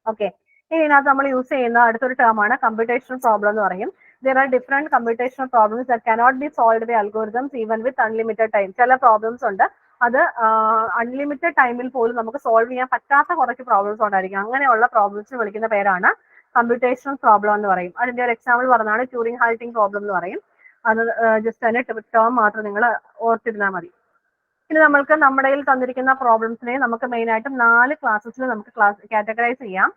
ഓക്കെ, ഇനി ഇതിനകത്ത് നമ്മൾ യൂസ് ചെയ്യുന്ന അടുത്തൊരു ടേം ആണ് കമ്പ്യൂട്ടേഷണൽ പ്രോബ്ലം എന്ന് പറയും. There are different computational problems that cannot be solved by algorithms even with unlimited time. ചില പ്രോബ്ലംസ് ഉണ്ട് അത് അൺലിമിറ്റഡ് ടൈമിൽ പോലും നമുക്ക് സോൾവ് ചെയ്യാൻ പറ്റാത്ത കുറച്ച് പ്രോബ്ലംസ് ഉണ്ടായിരിക്കും. അങ്ങനെയുള്ള പ്രോബ്ലംസിന് വിളിക്കുന്ന പേരാണ് കമ്പ്യൂട്ടേഷണൽ പ്രോബ്ലം എന്ന് പറയും. അതിന്റെ ഒരു എക്സാമ്പിൾ പറഞ്ഞാണ് ട്യൂറിംഗ് ഹാൾട്ടിംഗ് പ്രോബ്ലം എന്ന് പറയും. അത് ജസ്റ്റ് അതിന്റെ ടേം മാത്രം നിങ്ങൾ ഓർത്തിരുന്നാൽ മതി. ഇനി നമ്മൾക്ക് നമ്മുടെ കയ്യിൽ തന്നിരിക്കുന്ന പ്രോബ്ലംസിനെ നമുക്ക് മെയിൻ ആയിട്ടും 4 ക്ലാസ്സസിൽ നമുക്ക് കാറ്റഗറൈസ് ചെയ്യാം.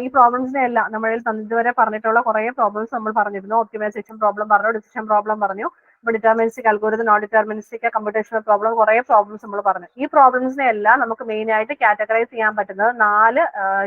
ഈ പ്രോബ്ലംസിനെ എല്ലാം നമ്മൾ ഇതുവരെ പറഞ്ഞിട്ടുള്ള കുറെ പ്രോബ്ലംസ് നമ്മൾ പറഞ്ഞിരുന്നു. ഒപ്റ്റിമൈസേഷൻ പ്രോബ്ലം പറഞ്ഞു, ഡിസിഷൻ പ്രോബ്ലം പറഞ്ഞു, ഇപ്പൊ deterministic algorithm, non deterministic, computational problem, കുറെ പ്രോബ്ലംസ് നമ്മൾ പറഞ്ഞു. ഈ പ്രോബ്ലംസിനെ എല്ലാം നമുക്ക് മെയിൻ ആയിട്ട് കാറ്റഗറൈസ് ചെയ്യാൻ പറ്റുന്നത് 4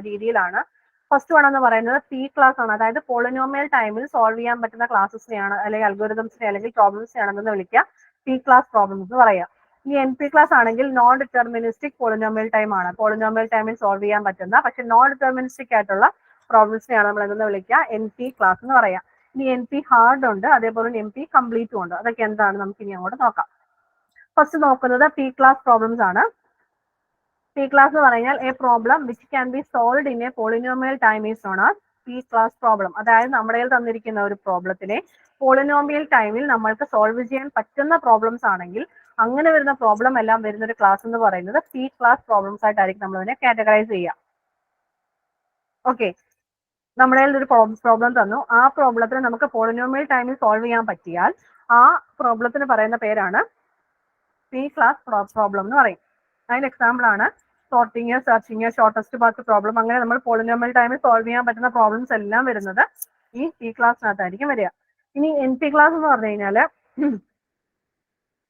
രീതിയിലാണ്. ഫസ്റ്റ് വൺ എന്ന് പറയുന്നത് പി ക്ലാസ് ആണ്. അതായത് പോളിനോമിയൽ ടൈമിൽ സോൾവ് ചെയ്യാൻ പറ്റുന്ന ക്ലാസ്സസിനെയാണ് അല്ലെങ്കിൽ അൽഗോരിതംസിനെ അല്ലെങ്കിൽ പ്രോബ്ലംസിനെയാണെന്ന് വിളിക്കുക പി ക്ലാസ് പ്രോബ്ലംസ് എന്ന് പറയാം. ഈ എൻ പി ക്ലാസ് ആണെങ്കിൽ നോൺ ഡിറ്റർമിനിസ്റ്റിക് പോളിനോമിയൽ ടൈം ആണ്. പോളിനോമിയൽ ടൈമിൽ സോൾവ് ചെയ്യാൻ പറ്റുന്ന പക്ഷെ നോൺ ഡിറ്റർമിനിസ്റ്റിക് ആയിട്ടുള്ള പ്രോബ്ലംസിനെയാണ് നമ്മൾ എന്തെന്ന് വിളിക്കുക എൻ പി ക്ലാസ് എന്ന് പറയാം. ഇനി എൻ പി ഹാർഡ് ഉണ്ട്, അതേപോലെ എൻ പി കംപ്ലീറ്റും ഉണ്ട്. അതൊക്കെ എന്താണ് നമുക്ക് ഇനി അങ്ങോട്ട് നോക്കാം. ഫസ്റ്റ് നോക്കുന്നത് പി ക്ലാസ് പ്രോബ്ലംസ് ആണ്. പി ക്ലാസ് എന്ന് പറഞ്ഞാൽ A problem which can be solved in A polynomial time is known as P class problem. അതായത് നമ്മുടെ കയ്യിൽ തന്നിരിക്കുന്ന ഒരു പ്രോബ്ലത്തിനെ പോളിനോമിയൽ ടൈമിൽ നമ്മൾക്ക് സോൾവ് ചെയ്യാൻ പറ്റുന്ന പ്രോബ്ലംസ് ആണെങ്കിൽ അങ്ങനെ വരുന്ന പ്രോബ്ലം എല്ലാം വരുന്ന ഒരു ക്ലാസ് എന്ന് പറയുന്നത് പി ക്ലാസ് പ്രോബ്ലംസ് ആയിട്ടായിരിക്കും നമ്മൾ അതിനെ കാറ്റഗറൈസ് ചെയ്യുക. ഓക്കെ, നമ്മുടെ കയ്യിൽ ഒരു പ്രോബ്ലം തന്നു. ആ പ്രോബ്ലത്തിന് നമുക്ക് പോളിനോമിയൽ ടൈമിൽ സോൾവ് ചെയ്യാൻ പറ്റിയാൽ ആ പ്രോബ്ലത്തിന് പറയുന്ന പേരാണ് പി ക്ലാസ് പ്രോബ്ലം എന്ന് പറയും. അതിന്റെ എക്സാമ്പിൾ ആണ് sorting, searching, shortest path problem. അങ്ങനെ നമ്മൾ പോളിനോമിയൽ ടൈമിൽ സോൾവ് ചെയ്യാൻ പറ്റുന്ന പ്രോബ്ലംസ് എല്ലാം വരുന്നത് ഈ പി ക്ലാസ്സിനകത്തായിരിക്കും വരിക. ഇനി എൻ പി ക്ലാസ് എന്ന് പറഞ്ഞു കഴിഞ്ഞാൽ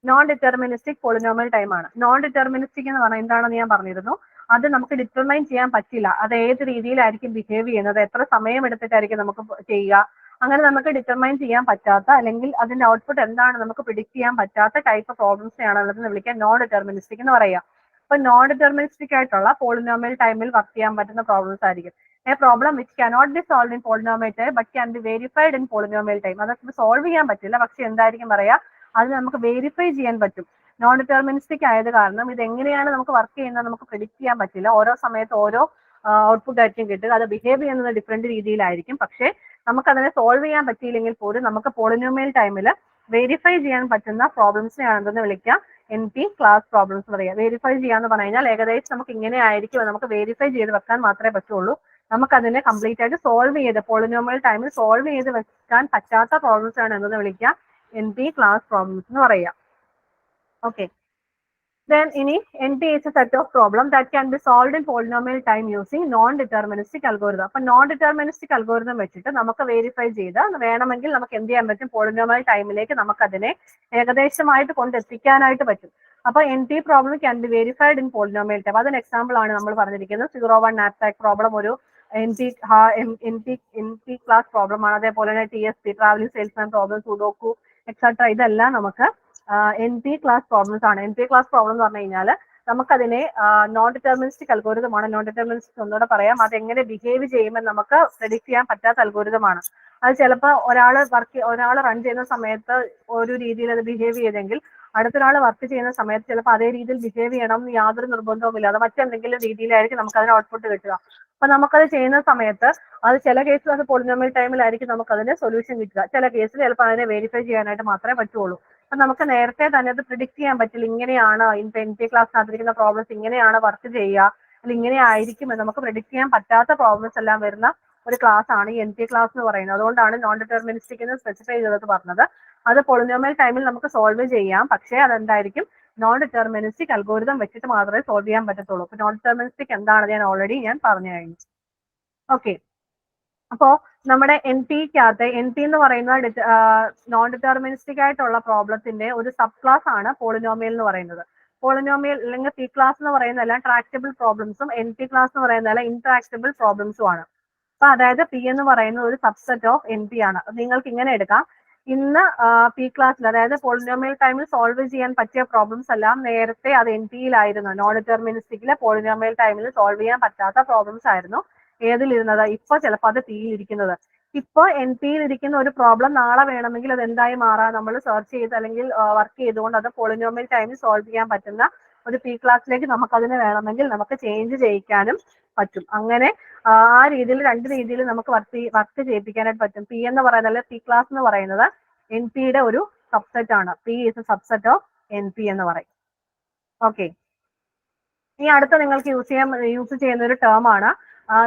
നോൺ ഡിറ്റർമിനിസ്റ്റിക് പോളിനോമിയൽ ടൈം ആണ്. നോൺ ഡിറ്റർമിനിസ്റ്റിക് എന്ന് പറഞ്ഞാൽ എന്താണെന്ന് ഞാൻ പറഞ്ഞിരുന്നു. അത് നമുക്ക് ഡിറ്റർമൈൻ ചെയ്യാൻ പറ്റില്ല. അത് ഏത് രീതിയിലായിരിക്കും ബിഹേവ് ചെയ്യുന്നത്, എത്ര സമയം എടുത്തിട്ടായിരിക്കും നമുക്ക് ചെയ്യുക, അങ്ങനെ നമുക്ക് ഡിറ്റർമൈൻ ചെയ്യാൻ പറ്റാത്ത അല്ലെങ്കിൽ അതിന്റെ ഔട്ട്പുട്ട് എന്താണ് നമുക്ക് പ്രിഡിക്ട് ചെയ്യാൻ പറ്റാത്ത ടൈപ്പ് ഓഫ് പ്രോബ്ലംസിനെയാണ് ഉള്ളതെന്ന് വിളിക്കാൻ നോൺ ഡിറ്റർമിനിസ്റ്റിക് എന്ന് പറയാം. അപ്പൊ നോൺ ഡിറ്റർമിനിസ്റ്റിക് ആയിട്ടുള്ള പോളിനോമിയൽ ടൈമിൽ വർക്ക് ചെയ്യാൻ പറ്റുന്ന പ്രോബ്ലംസ് ആയിരിക്കും. A problem which cannot be solved in polynomial time but can be verified in polynomial time. അതൊക്കെ സോൾവ് ചെയ്യാൻ പറ്റില്ല, പക്ഷെ എന്തായിരിക്കും പറയാ, അത് നമുക്ക് വെരിഫൈ ചെയ്യാൻ പറ്റും. നോൺ ഡിറ്റർമിനിസ്റ്റിക് ആയത് കാരണം ഇത് എങ്ങനെയാണ് നമുക്ക് വർക്ക് ചെയ്യുന്നത് നമുക്ക് പ്രിഡിക്ട് ചെയ്യാൻ പറ്റില്ല. ഓരോ സമയത്ത് ഓരോ ഔട്ട്പുട്ട് ആയിരിക്കും കിട്ടുക. അത് ബിഹേവ് ചെയ്യുന്നത് ഡിഫറെന്റ് രീതിയിലായിരിക്കും. പക്ഷേ നമുക്ക് അതിനെ സോൾവ് ചെയ്യാൻ പറ്റിയില്ലെങ്കിൽ പോലും നമുക്ക് പോളിനോമിയൽ ടൈമിൽ വെരിഫൈ ചെയ്യാൻ പറ്റുന്ന പ്രോബ്ലംസിനെയാണ് എന്തെന്ന് വിളിക്കുക, എൻ പി ക്ലാസ് പ്രോബ്ലംസ് പറയുക. വെരിഫൈ ചെയ്യാന്ന് പറഞ്ഞു കഴിഞ്ഞാൽ ഏകദേശം നമുക്ക് ഇങ്ങനെ ആയിരിക്കും, നമുക്ക് വെരിഫൈ ചെയ്ത് വെക്കാൻ മാത്രമേ പറ്റുള്ളൂ. നമുക്ക് അതിനെ കംപ്ലീറ്റ് ആയിട്ട് സോൾവ് ചെയ്ത് പോളിനോമിയൽ ടൈമിൽ സോൾവ് ചെയ്ത് വെക്കാൻ പറ്റാത്ത പ്രോബ്ലംസ് ആണ് എന്തെന്ന് വിളിക്കുക, എൻ പി ക്ലാസ് പ്രോബ്ലംസ് എന്ന് പറയുക. ഓക്കെ, then ഇനി NP is a set of problem that can be solved in polynomial time using non-deterministic algorithm. അപ്പൊ നോൺ ഡിറ്റർമിനിസ്റ്റിക് അൽഗോരിതം വെച്ചിട്ട് നമുക്ക് വെരിഫൈ ചെയ്ത് വേണമെങ്കിൽ നമുക്ക് എന്ത് ചെയ്യാൻ പറ്റും, പോളിനോമിയൽ ടൈമിലേക്ക് നമുക്ക് അതിനെ ഏകദേശമായിട്ട് കൊണ്ടെത്തിക്കാനായിട്ട് പറ്റും. അപ്പൊ NP problem can be verified in polynomial time. അതിന് എക്സാമ്പിൾ ആണ് നമ്മൾ പറഞ്ഞിരിക്കുന്നത് 01 knapsack പ്രോബ്ലം ഒരു NP ക്ലാസ് പ്രോബ്ലം ആണ്. അതേപോലെ തന്നെ TSP travelling salesman problem, sudoku etcetera ഇതെല്ലാം നമുക്ക് NP ക്ലാസ് പ്രോബ്ലംസ് ആണ്. NP ക്ലാസ് പ്രോബ്ലം എന്ന് പറഞ്ഞു കഴിഞ്ഞാൽ നമുക്കതിനെ നോൺ ഡിറ്റർമിനിസ്റ്റിക് അൽഗോരിതമാണ്. നോൺ ഡിറ്റർമിനിസ്റ്റിക് ഒന്നുകൂടെ പറയാം, അത് എങ്ങനെ ബിഹേവ് ചെയ്യുമെന്ന് നമുക്ക് പ്രെഡിക്ട് ചെയ്യാൻ പറ്റാത്ത അൽഗോരിതമാണ്. അത് ചിലപ്പോൾ ഒരാൾ റൺ ചെയ്യുന്ന സമയത്ത് ഒരു രീതിയിൽ അത് ബിഹേവ് ചെയ്തെങ്കിൽ അടുത്തൊരാൾ വർക്ക് ചെയ്യുന്ന സമയത്ത് ചിലപ്പോൾ അതേ രീതിയിൽ ബിഹേവ് ചെയ്യണം എന്ന് യാതൊരു നിർബന്ധവുമില്ല. അത് മറ്റെന്തെങ്കിലും രീതിയിലായിരിക്കും നമുക്ക് അതിന് ഔട്ട്പുട്ട് കിട്ടുക. അപ്പൊ നമുക്കത് ചെയ്യുന്ന സമയത്ത് അത് ചില കേസിൽ അത് പോളിനോമിയൽ ടൈമിലായിരിക്കും നമുക്ക് അതിന് സൊല്യൂഷൻ കിട്ടുക. ചില കേസിൽ ചിലപ്പോൾ അതിനെ വെരിഫൈ ചെയ്യാനായിട്ട് മാത്രമേ പറ്റുള്ളൂ. അപ്പൊ നമുക്ക് നേരത്തെ തന്നെ അത് പ്രിഡിക്ട് ചെയ്യാൻ പറ്റില്ല, ഇങ്ങനെയാണ് NP ക്ലാസ്സിനകത്തിരിക്കുന്ന പ്രോബ്ലംസ് ഇങ്ങനെയാണ് വർക്ക് ചെയ്യുക, അല്ലെങ്കിൽ ഇങ്ങനെ ആയിരിക്കും എന്ന് നമുക്ക് പ്രിഡിക്ട് ചെയ്യാൻ പറ്റാത്ത പ്രോബ്ലംസ് എല്ലാം വരുന്ന ഒരു ക്ലാസ് ആണ് ഈ NP ക്ലാസ് എന്ന് പറയുന്നത്. അതുകൊണ്ടാണ് നോൺ ഡിറ്റർമിനിസ്റ്റിക് എന്ന് സ്പെസിഫൈ ചെയ്തത് പറഞ്ഞത്. അത് പോളിനോമിയൽ ടൈമിൽ നമുക്ക് സോൾവ് ചെയ്യാം, പക്ഷേ അതെന്തായിരിക്കും, നോൺ ഡിറ്റർമിനിസ്റ്റിക് അൽഗോരിതം വെച്ചിട്ട് മാത്രമേ സോൾവ് ചെയ്യാൻ പറ്റത്തുള്ളൂ. അപ്പൊ നോൺ ഡിറ്റർമിനിസ്റ്റിക് എന്താണെന്ന് ഞാൻ പറഞ്ഞു കഴിഞ്ഞു. ഓക്കെ, അപ്പോ നമ്മുടെ NPക്കകത്ത് NP എന്ന് പറയുന്ന നോൺ ഡിറ്റർമിനിസ്റ്റിക് ആയിട്ടുള്ള പ്രോബ്ലത്തിന്റെ ഒരു സബ് ക്ലാസ് ആണ് പോളിനോമിയൽ എന്ന് പറയുന്നത്. പോളിനോമിയൽ അല്ലെങ്കിൽ P ക്ലാസ് എന്ന് പറയുന്ന എല്ലാം ട്രാക്റ്റബിൾ പ്രോബ്ലംസും NP ക്ലാസ് എന്ന് പറയുന്ന എല്ലാം ഇൻട്രാക്റ്റബിൾ പ്രോബ്ലംസും ആണ്. അപ്പൊ അതായത് P എന്ന് പറയുന്നത് ഒരു സബ്സെറ്റ് ഓഫ് NP ആണ്. നിങ്ങൾക്ക് ഇങ്ങനെ എടുക്കാം, ഇന്ന് P ക്ലാസ്സിൽ അതായത് പോളിനോമിയൽ ടൈമിൽ സോൾവ് ചെയ്യാൻ പറ്റിയ പ്രോബ്ലംസ് എല്ലാം നേരത്തെ അത് NPയിലായിരുന്നു. നോൺ ഡിറ്റർമിനിസ്റ്റിക്കിലെ പോളിനോമിയൽ ടൈമിൽ സോൾവ് ചെയ്യാൻ പറ്റാത്ത പ്രോബ്ലംസ് ആയിരുന്നു ഏതിലിരുന്നത്, ഇപ്പൊ ചിലപ്പോൾ അത് Pയിൽ ഇരിക്കുന്നത്. ഇപ്പൊ NPയിൽ ഇരിക്കുന്ന ഒരു പ്രോബ്ലം നാളെ വേണമെങ്കിൽ അത് എന്തായി മാറാം, നമ്മൾ സെർച്ച് ചെയ്ത് അല്ലെങ്കിൽ വർക്ക് ചെയ്തുകൊണ്ട് അത് പോളിനോമിയൽ ടൈമിൽ സോൾവ് ചെയ്യാൻ പറ്റുന്ന ഒരു P ക്ലാസ്സിലേക്ക് നമുക്കതിനെ വേണമെങ്കിൽ നമുക്ക് ചേഞ്ച് ചെയ്യിക്കാനും പറ്റും. അങ്ങനെ ആ രീതിയിൽ രണ്ട് രീതിയിൽ നമുക്ക് വർക്ക് ചെയ്യിപ്പിക്കാനായിട്ട് പറ്റും. P എന്ന് പറയുന്നത് P ക്ലാസ് എന്ന് പറയുന്നത് NPയുടെ ഒരു സബ്സെറ്റ് ആണ്. P is a subset of NP എന്ന് പറയും. ഓക്കെ, ഇനി അടുത്ത നിങ്ങൾക്ക് യൂസ് ചെയ്യുന്ന ഒരു ടേം ആണ്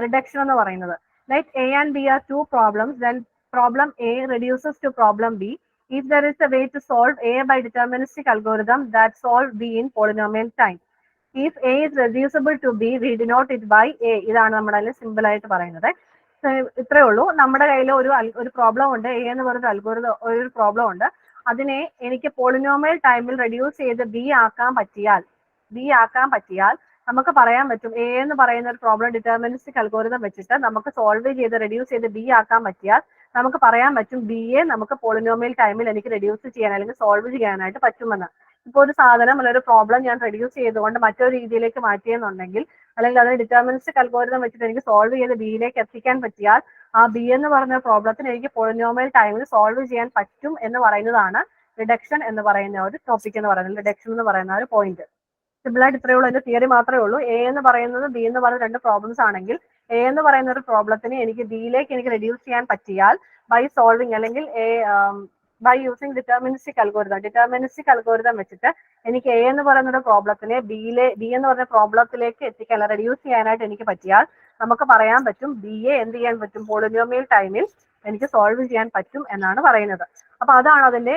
റിഡക്ഷൻ എന്ന് പറയുന്നത്. Like A and B are two problems, then problem A reduces to problem B if there is a way to solve A by deterministic algorithm that solve B in polynomial time. If A is reducible to B, we denote it by A. ഇതാണ് നമ്മുടെ simple ആയിട്ട് പറയുന്നത്. ഇത്രയേ ഉള്ളൂ. നമ്മുടെ കയ്യിൽ ഒരു problem ഉണ്ട്, A എന്ന് പറയുന്ന അൽഗോരിതം ഒരു പ്രോബ്ലം ഉണ്ട്. അതിനെ എനിക്ക് പോളിനോമിയൽ ടൈമിൽ റെഡ്യൂസ് ചെയ്ത് B ആക്കാൻ പറ്റിയാൽ നമുക്ക് പറയാൻ പറ്റും A എന്ന് പറയുന്ന ഒരു പ്രോബ്ലം ഡിറ്റർമിനിസ്റ്റിക് അൽഗോരിതം വെച്ചിട്ട് നമുക്ക് സോൾവ് ചെയ്ത് റെഡ്യൂസ് ചെയ്ത് B ആക്കാൻ പറ്റിയാൽ നമുക്ക് പറയാൻ പറ്റും B യെ നമുക്ക് പോളിനോമിയൽ ടൈമിൽ എനിക്ക് റെഡ്യൂസ് ചെയ്യാൻ അല്ലെങ്കിൽ സോൾവ് ചെയ്യാനായിട്ട് പറ്റുമെന്ന്. ഇപ്പോൾ ഒരു സാധനം അല്ലെങ്കിൽ ഒരു പ്രോബ്ലം ഞാൻ റെഡ്യൂസ് ചെയ്തുകൊണ്ട് മറ്റൊരു രീതിയിലേക്ക് മാറ്റിയെന്നുണ്ടെങ്കിൽ അല്ലെങ്കിൽ അതിന് ഡിറ്റർമിനിസ്റ്റിക് അൽഗോരിതം വെച്ചിട്ട് എനിക്ക് സോൾവ് ചെയ്ത് Bയിലേക്ക് എത്തിക്കാൻ പറ്റിയാൽ ആ B എന്ന് പറഞ്ഞ പ്രോബ്ലത്തിന് എനിക്ക് പോളിനോമിയൽ ടൈമിൽ സോൾവ് ചെയ്യാൻ പറ്റും എന്ന് പറയുന്നതാണ് റിഡക്ഷൻ എന്ന് പറയുന്ന ഒരു ടോപ്പിക് എന്ന് പറയുന്നത്. റിഡക്ഷൻ എന്ന് പറയുന്ന ഒരു പോയിന്റ് സിമ്പിൾ ആയിട്ട് ഇത്രയേ ഉള്ളൂ. അതിന്റെ തിയറി മാത്രമേ ഉള്ളൂ. A എന്ന് പറയുന്നത് B എന്ന് പറയുന്ന രണ്ട് പ്രോബ്ലംസ് ആണെങ്കിൽ എ എന്ന് പറയുന്ന ഒരു പ്രോബ്ലത്തിന് എനിക്ക് ബിയിലേക്ക് എനിക്ക് റെഡ്യൂസ് ചെയ്യാൻ പറ്റിയാൽ ബൈ സോൾവിങ് അല്ലെങ്കിൽ ബൈ യൂസിങ് ഡിറ്റർമിനിസ്റ്റിക് അൽഗോരിതം വെച്ചിട്ട് എനിക്ക് എ എന്ന് പറയുന്ന ഒരു പ്രോബ്ലത്തിനെ ബി എന്ന് പറഞ്ഞ പ്രോബ്ലത്തിലേക്ക് എത്തിക്കാൻ റെഡ്യൂസ് ചെയ്യാനായിട്ട് എനിക്ക് പറ്റിയാൽ നമുക്ക് പറയാൻ പറ്റും ബിയെ എന്ത് ചെയ്യാൻ പറ്റും, പോളിനോമിയൽ ടൈമിൽ എനിക്ക് സോൾവ് ചെയ്യാൻ പറ്റും എന്നാണ് പറയുന്നത്. അപ്പൊ അതാണ് അതിന്റെ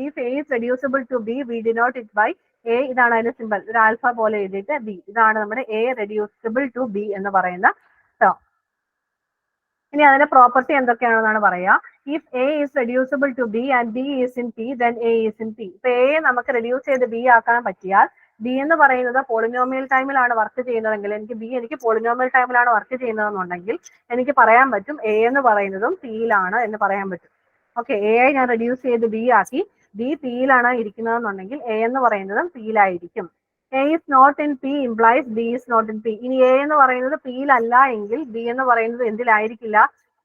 if A is reducible to B, we denote it by A. ഇതാണ് അതിന്റെ സിമ്പൽ, ഒരു ആൽഫ പോലെ എഴുതിയിട്ട് ബി. ഇതാണ് നമ്മുടെ A reducible to B എന്ന് പറയുന്ന ടേം. ഇനി അതിന്റെ പ്രോപ്പർട്ടി എന്തൊക്കെയാണെന്നാണ് പറയാ. If A is reducible to B and B is in P, then A is in P. ഇപ്പൊ A നമുക്ക് റെഡ്യൂസ് ചെയ്ത് B ആക്കാൻ പറ്റിയാൽ ബി എന്ന് പറയുന്നത് പോളിനോമിയൽ ടൈമിലാണ് വർക്ക് ചെയ്യുന്നതെങ്കിൽ എനിക്ക് പോളിനോമിയൽ ടൈമിലാണ് വർക്ക് ചെയ്യുന്നതെന്നുണ്ടെങ്കിൽ എനിക്ക് പറയാൻ പറ്റും എ എന്ന് പറയുന്നതും പിയിലാണ് എന്ന് പറയാൻ പറ്റും. ഓക്കെ, എ ആയി ഞാൻ റെഡ്യൂസ് ചെയ്ത് ബി ആക്കി, ബി പിയിലാണ് ഇരിക്കുന്നതെന്നുണ്ടെങ്കിൽ എ എന്ന് പറയുന്നതും പിയിലായിരിക്കും. A is not in P implies B is not in P. ഇനി എ എന്ന് പറയുന്നത് പിയിലല്ല എങ്കിൽ ബി എന്ന് പറയുന്നത് എന്തിലായിരിക്കില്ല,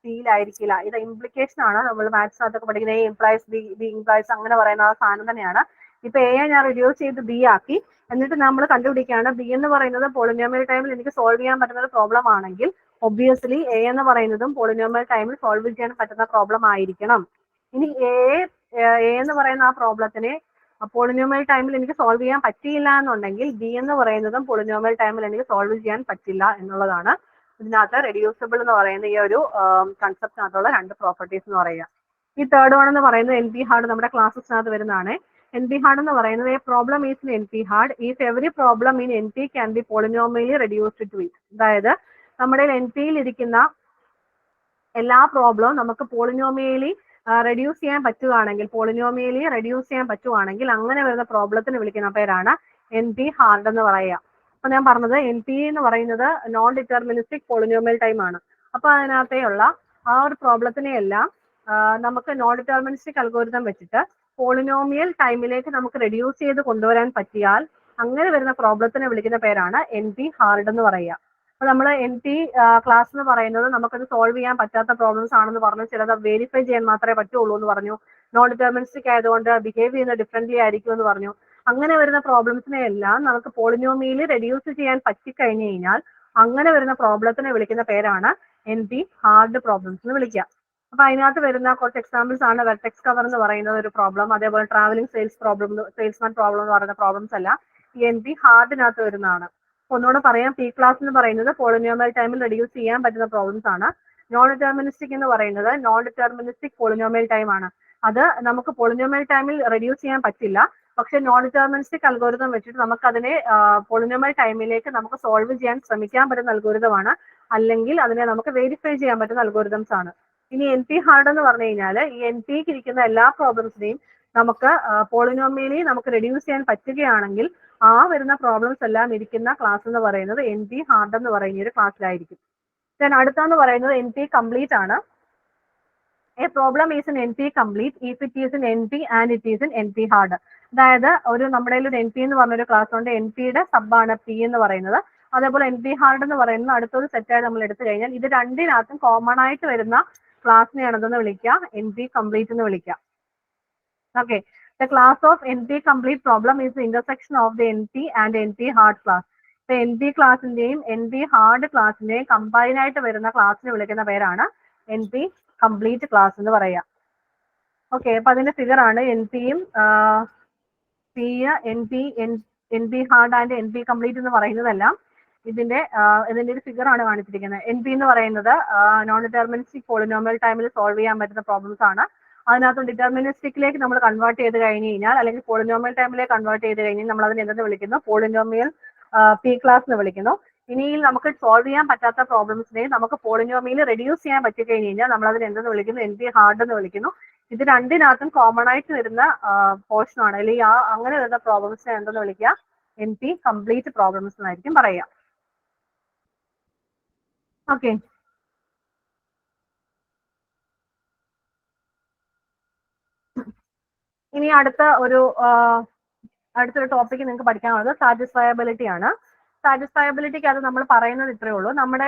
പിയിലായിരിക്കില്ല. ഇത് ഇംപ്ലിക്കേഷൻ ആണ്, നമ്മൾ മാത്സിനകത്തൊക്കെ പഠിക്കുന്നത്. A implies B, B implies അങ്ങനെ പറയുന്ന ആ സാധനം തന്നെയാണ്. ഇപ്പൊ എ ഞാൻ റെഡ്യൂസ് ചെയ്ത് ബി ആക്കി, എന്നിട്ട് നമ്മൾ കണ്ടുപിടിക്കുകയാണ് ബി എന്ന് പറയുന്നത് പോളിനോമിയൽ ടൈമിൽ എനിക്ക് സോൾവ് ചെയ്യാൻ പറ്റുന്ന ഒരു പ്രോബ്ലം ആണെങ്കിൽ ഒബ്വിയസ്ലി എ എന്ന് പറയുന്നതും പോളിനോമിയൽ ടൈമിൽ സോൾവ് ചെയ്യാൻ പറ്റുന്ന പ്രോബ്ലം ആയിരിക്കണം. ഇനി എ എന്ന് പറയുന്ന ആ പ്രോബ്ലത്തിനെ പോളിനോമിയൽ ടൈമിൽ എനിക്ക് സോൾവ് ചെയ്യാൻ പറ്റിയില്ല എന്നുണ്ടെങ്കിൽ ബി എന്ന് പറയുന്നതും പോളിനോമിയൽ ടൈമിൽ എനിക്ക് സോൾവ് ചെയ്യാൻ പറ്റില്ല എന്നുള്ളതാണ് ഇതിനകത്ത് റെഡ്യൂസിബിൾ എന്ന് പറയുന്ന ഈ ഒരു കൺസെപ്റ്റിനകത്തുള്ള രണ്ട് പ്രോപ്പർട്ടീസ് എന്ന് പറയുക. ഈ തേർഡ് വൺ എന്ന് പറയുന്നത് എൻ പി ഹാർഡ് നമ്മുടെ ക്ലാസ്സസിനകത്ത് വരുന്നതാണ്. എൻ പി ഹാർഡ് എന്ന് പറയുന്നത് a problem is in N P hard if every problem in N P can be polynomially reduced to it. അതായത് നമ്മുടെ എൻ പിയിൽ ഇരിക്കുന്ന എല്ലാ പ്രോബ്ലവും നമുക്ക് പോളിനോമിയലി റെഡ്യൂസ് ചെയ്യാൻ പറ്റുവാണെങ്കിൽ അങ്ങനെ വരുന്ന പ്രോബ്ലത്തിന് വിളിക്കുന്ന പേരാണ് എൻ പി ഹാർഡ് എന്ന് പറയുക. അപ്പൊ ഞാൻ പറഞ്ഞത് എൻ പി എന്ന് പറയുന്നത് നോൺ ഡിറ്റർമിനിസ്റ്റിക് പോളിനോമിയൽ ടൈം ആണ്. അപ്പൊ അതിനകത്തെയുള്ള ആ ഒരു പ്രോബ്ലത്തിനെ എല്ലാം നമുക്ക് നോൺ ഡിറ്റർമിനിസ്റ്റിക് അൽഗോരിതം വെച്ചിട്ട് പോളിനോമിയൽ ടൈമിലേക്ക് നമുക്ക് റെഡ്യൂസ് ചെയ്ത് കൊണ്ടുവരാൻ പറ്റിയാൽ അങ്ങനെ വരുന്ന പ്രോബ്ലത്തിനെ വിളിക്കുന്ന പേരാണ് എൻ പി ഹാർഡ് എന്ന് പറയുക. അപ്പൊ നമ്മൾ എൻ പി ക്ലാസ് എന്ന് പറയുന്നത് നമുക്കത് സോൾവ് ചെയ്യാൻ പറ്റാത്ത പ്രോബ്ലംസ് ആണെന്ന് പറഞ്ഞു, ചിലത് വെരിഫൈ ചെയ്യാൻ മാത്രമേ പറ്റുള്ളൂ എന്ന് പറഞ്ഞു, നോൺ ഡിറ്റർമിനിസ്റ്റിക് ആയതുകൊണ്ട് ബിഹേവ് ചെയ്യുന്നത് ഡിഫറെന്റ്ലി ആയിരിക്കും എന്ന് പറഞ്ഞു. അങ്ങനെ വരുന്ന പ്രോബ്ലംസിനെ എല്ലാം നമുക്ക് പോളിനോമിയലി റെഡ്യൂസ് ചെയ്യാൻ പറ്റിക്കഴിഞ്ഞു കഴിഞ്ഞാൽ അങ്ങനെ വരുന്ന പ്രോബ്ലത്തിനെ വിളിക്കുന്ന പേരാണ് എൻ പി ഹാർഡ് പ്രോബ്ലംസ് എന്ന് വിളിക്കുക. അപ്പൊ അതിനകത്ത് വരുന്ന കുറച്ച് എക്സാമ്പിൾസ് ആണ് വെർട്ടെക്സ് കവർ എന്ന് പറയുന്ന ഒരു പ്രോബ്ലം, അതേപോലെ ട്രാവലിംഗ് സെയിൽസ്മാൻ പ്രോബ്ലം എന്ന് പറയുന്ന പ്രോബ്ലംസ് എല്ലാം ഈ എൻ പി ഹാർഡിനകത്ത് വരുന്നതാണ്. ഒന്നുകൂടെ പറയാം, പി ക്ലാസ് എന്ന് പറയുന്നത് പോളിനോമിയൽ ടൈമിൽ റെഡ്യൂസ് ചെയ്യാൻ പറ്റുന്ന പ്രോബ്ലംസ് ആണ്. നോൺ ഡിറ്റർമിനിസ്റ്റിക് എന്ന് പറയുന്നത് നോൺ ഡിറ്റർമിനിസ്റ്റിക് പോളിനോമിയൽ ടൈം ആണ്. അത് നമുക്ക് പോളിനോമിയൽ ടൈമിൽ റെഡ്യൂസ് ചെയ്യാൻ പറ്റില്ല, പക്ഷെ നോൺ ഡിറ്റർമിനിസ്റ്റിക് അൽഗോരിതം വെച്ചിട്ട് നമുക്ക് അതിനെ പോളിനോമിയൽ ടൈമിലേക്ക് നമുക്ക് സോൾവ് ചെയ്യാൻ ശ്രമിക്കാൻ പറ്റുന്ന അൽഗോരിതമാണ്, അല്ലെങ്കിൽ അതിനെ നമുക്ക് വെരിഫൈ ചെയ്യാൻ പറ്റുന്ന അൽഗോരിതംസ് ആണ്. ഇനി എൻ പി ഹാർഡ് എന്ന് പറഞ്ഞു കഴിഞ്ഞാൽ ഈ എൻ പിക്ക് ഇരിക്കുന്ന എല്ലാ പ്രോബ്ലംസിനെയും നമുക്ക് പോളിനോമിയലി നമുക്ക് റെഡ്യൂസ് ചെയ്യാൻ പറ്റുകയാണെങ്കിൽ ആ വരുന്ന പ്രോബ്ലംസ് എല്ലാം ഇരിക്കുന്ന ക്ലാസ് എന്ന് പറയുന്നത് എൻ പി ഹാർഡ് എന്ന് പറയുന്ന ഒരു ക്ലാസ്സിലായിരിക്കും. ദെൻ അടുത്തെന്ന് പറയുന്നത് എൻ പി കംപ്ലീറ്റ് ആണ്. A problem is in N P complete if it is in N P and it is in N P hard. അതായത് നമ്മുടെ ഒരു എൻ പി എന്ന് പറഞ്ഞൊരു ക്ലാസ് ഉണ്ട്, എൻ പിയുടെ സബാണ് പി എന്ന് പറയുന്നത്. അതേപോലെ എൻ പി ഹാർഡ് എന്ന് പറയുന്നത് അടുത്തൊരു സെറ്റായിട്ട് നമ്മൾ എടുത്തു കഴിഞ്ഞാൽ ഇത് രണ്ടിനകത്തും കോമൺ ആയിട്ട് വരുന്ന ക്ലാസ്സിനെയാണ് എന്തെന്ന് വിളിക്കുക, എൻ പി കംപ്ലീറ്റ് എന്ന് വിളിക്കുക. Okay, the class of NP complete problem is the intersection of the NP and NP hard class. ഇപ്പൊ NP ക്ലാസിന്റെയും NP ഹാർഡ് ക്ലാസിന്റെയും കമ്പൈൻ ആയിട്ട് വരുന്ന ക്ലാസ്സിനെ വിളിക്കുന്ന പേരാണ് NP കംപ്ലീറ്റ് ക്ലാസ് എന്ന് പറയാം. ഓക്കെ, അപ്പൊ അതിന്റെ ഫിഗർ ആണ് NPയും NP hard and NP complete എന്ന് പറയുന്നതെല്ലാം ഇതിന്റെ ഒരു ഫിഗർ ആണ് കാണിച്ചിരിക്കുന്നത്. NP എന്ന് പറയുന്നത് നോൺ ഡിറ്റർമിനിസ്റ്റിക് പോളിനോമിയൽ ടൈമിൽ സോൾവ് ചെയ്യാൻ പറ്റുന്ന പ്രോബ്ലംസ് ആണ്. അതിനകത്ത് ഡിറ്റർമിനിസ്റ്റിക്കിലേക്ക് നമ്മൾ കൺവേർട്ട് ചെയ്ത് കഴിഞ്ഞ് കഴിഞ്ഞാൽ, അല്ലെങ്കിൽ പോളിനോമിയൽ ടൈമിലേക്ക് കൺവേർട്ട് ചെയ്ത് കഴിഞ്ഞാൽ നമ്മൾ അതിനെ എന്തെന്ന് വിളിക്കുന്നു, പോളിനോമിയൽ പി ക്ലാസ് എന്ന് വിളിക്കുന്നു. ഇനി നമുക്ക് സോൾവ് ചെയ്യാൻ പറ്റാത്ത പ്രോബ്ലംസിനെ നമുക്ക് പോളിനോമിയൽ റെഡ്യൂസ് ചെയ്യാൻ പറ്റി കഴിഞ്ഞ് കഴിഞ്ഞാൽ നമ്മൾ അതിനെ എന്തെന്ന് വിളിക്കുന്നു, എൻ പി ഹാർഡ് എന്ന് വിളിക്കുന്നു. ഇത് രണ്ടിനകത്തും കോമൺ ആയിട്ട് വരുന്ന പോർഷൻ ആണ്, അല്ലെങ്കിൽ അങ്ങനെ വരുന്ന പ്രോബ്ലംസിനെ എന്തെന്ന് വിളിക്കുക, എൻ പി കംപ്ലീറ്റ് പ്രോബ്ലംസ് എന്നായിരിക്കും പറയുക. ഓക്കെ, ഇനി അടുത്തൊരു ടോപ്പിക്ക് നിങ്ങൾക്ക് പഠിക്കാനുള്ളത് സാറ്റിസ്ഫയബിലിറ്റി ആണ്. സാറ്റിസ്ഫയബിലിറ്റിക്ക് അത് നമ്മൾ പറയുന്നത് ഇത്രയേ ഉള്ളൂ.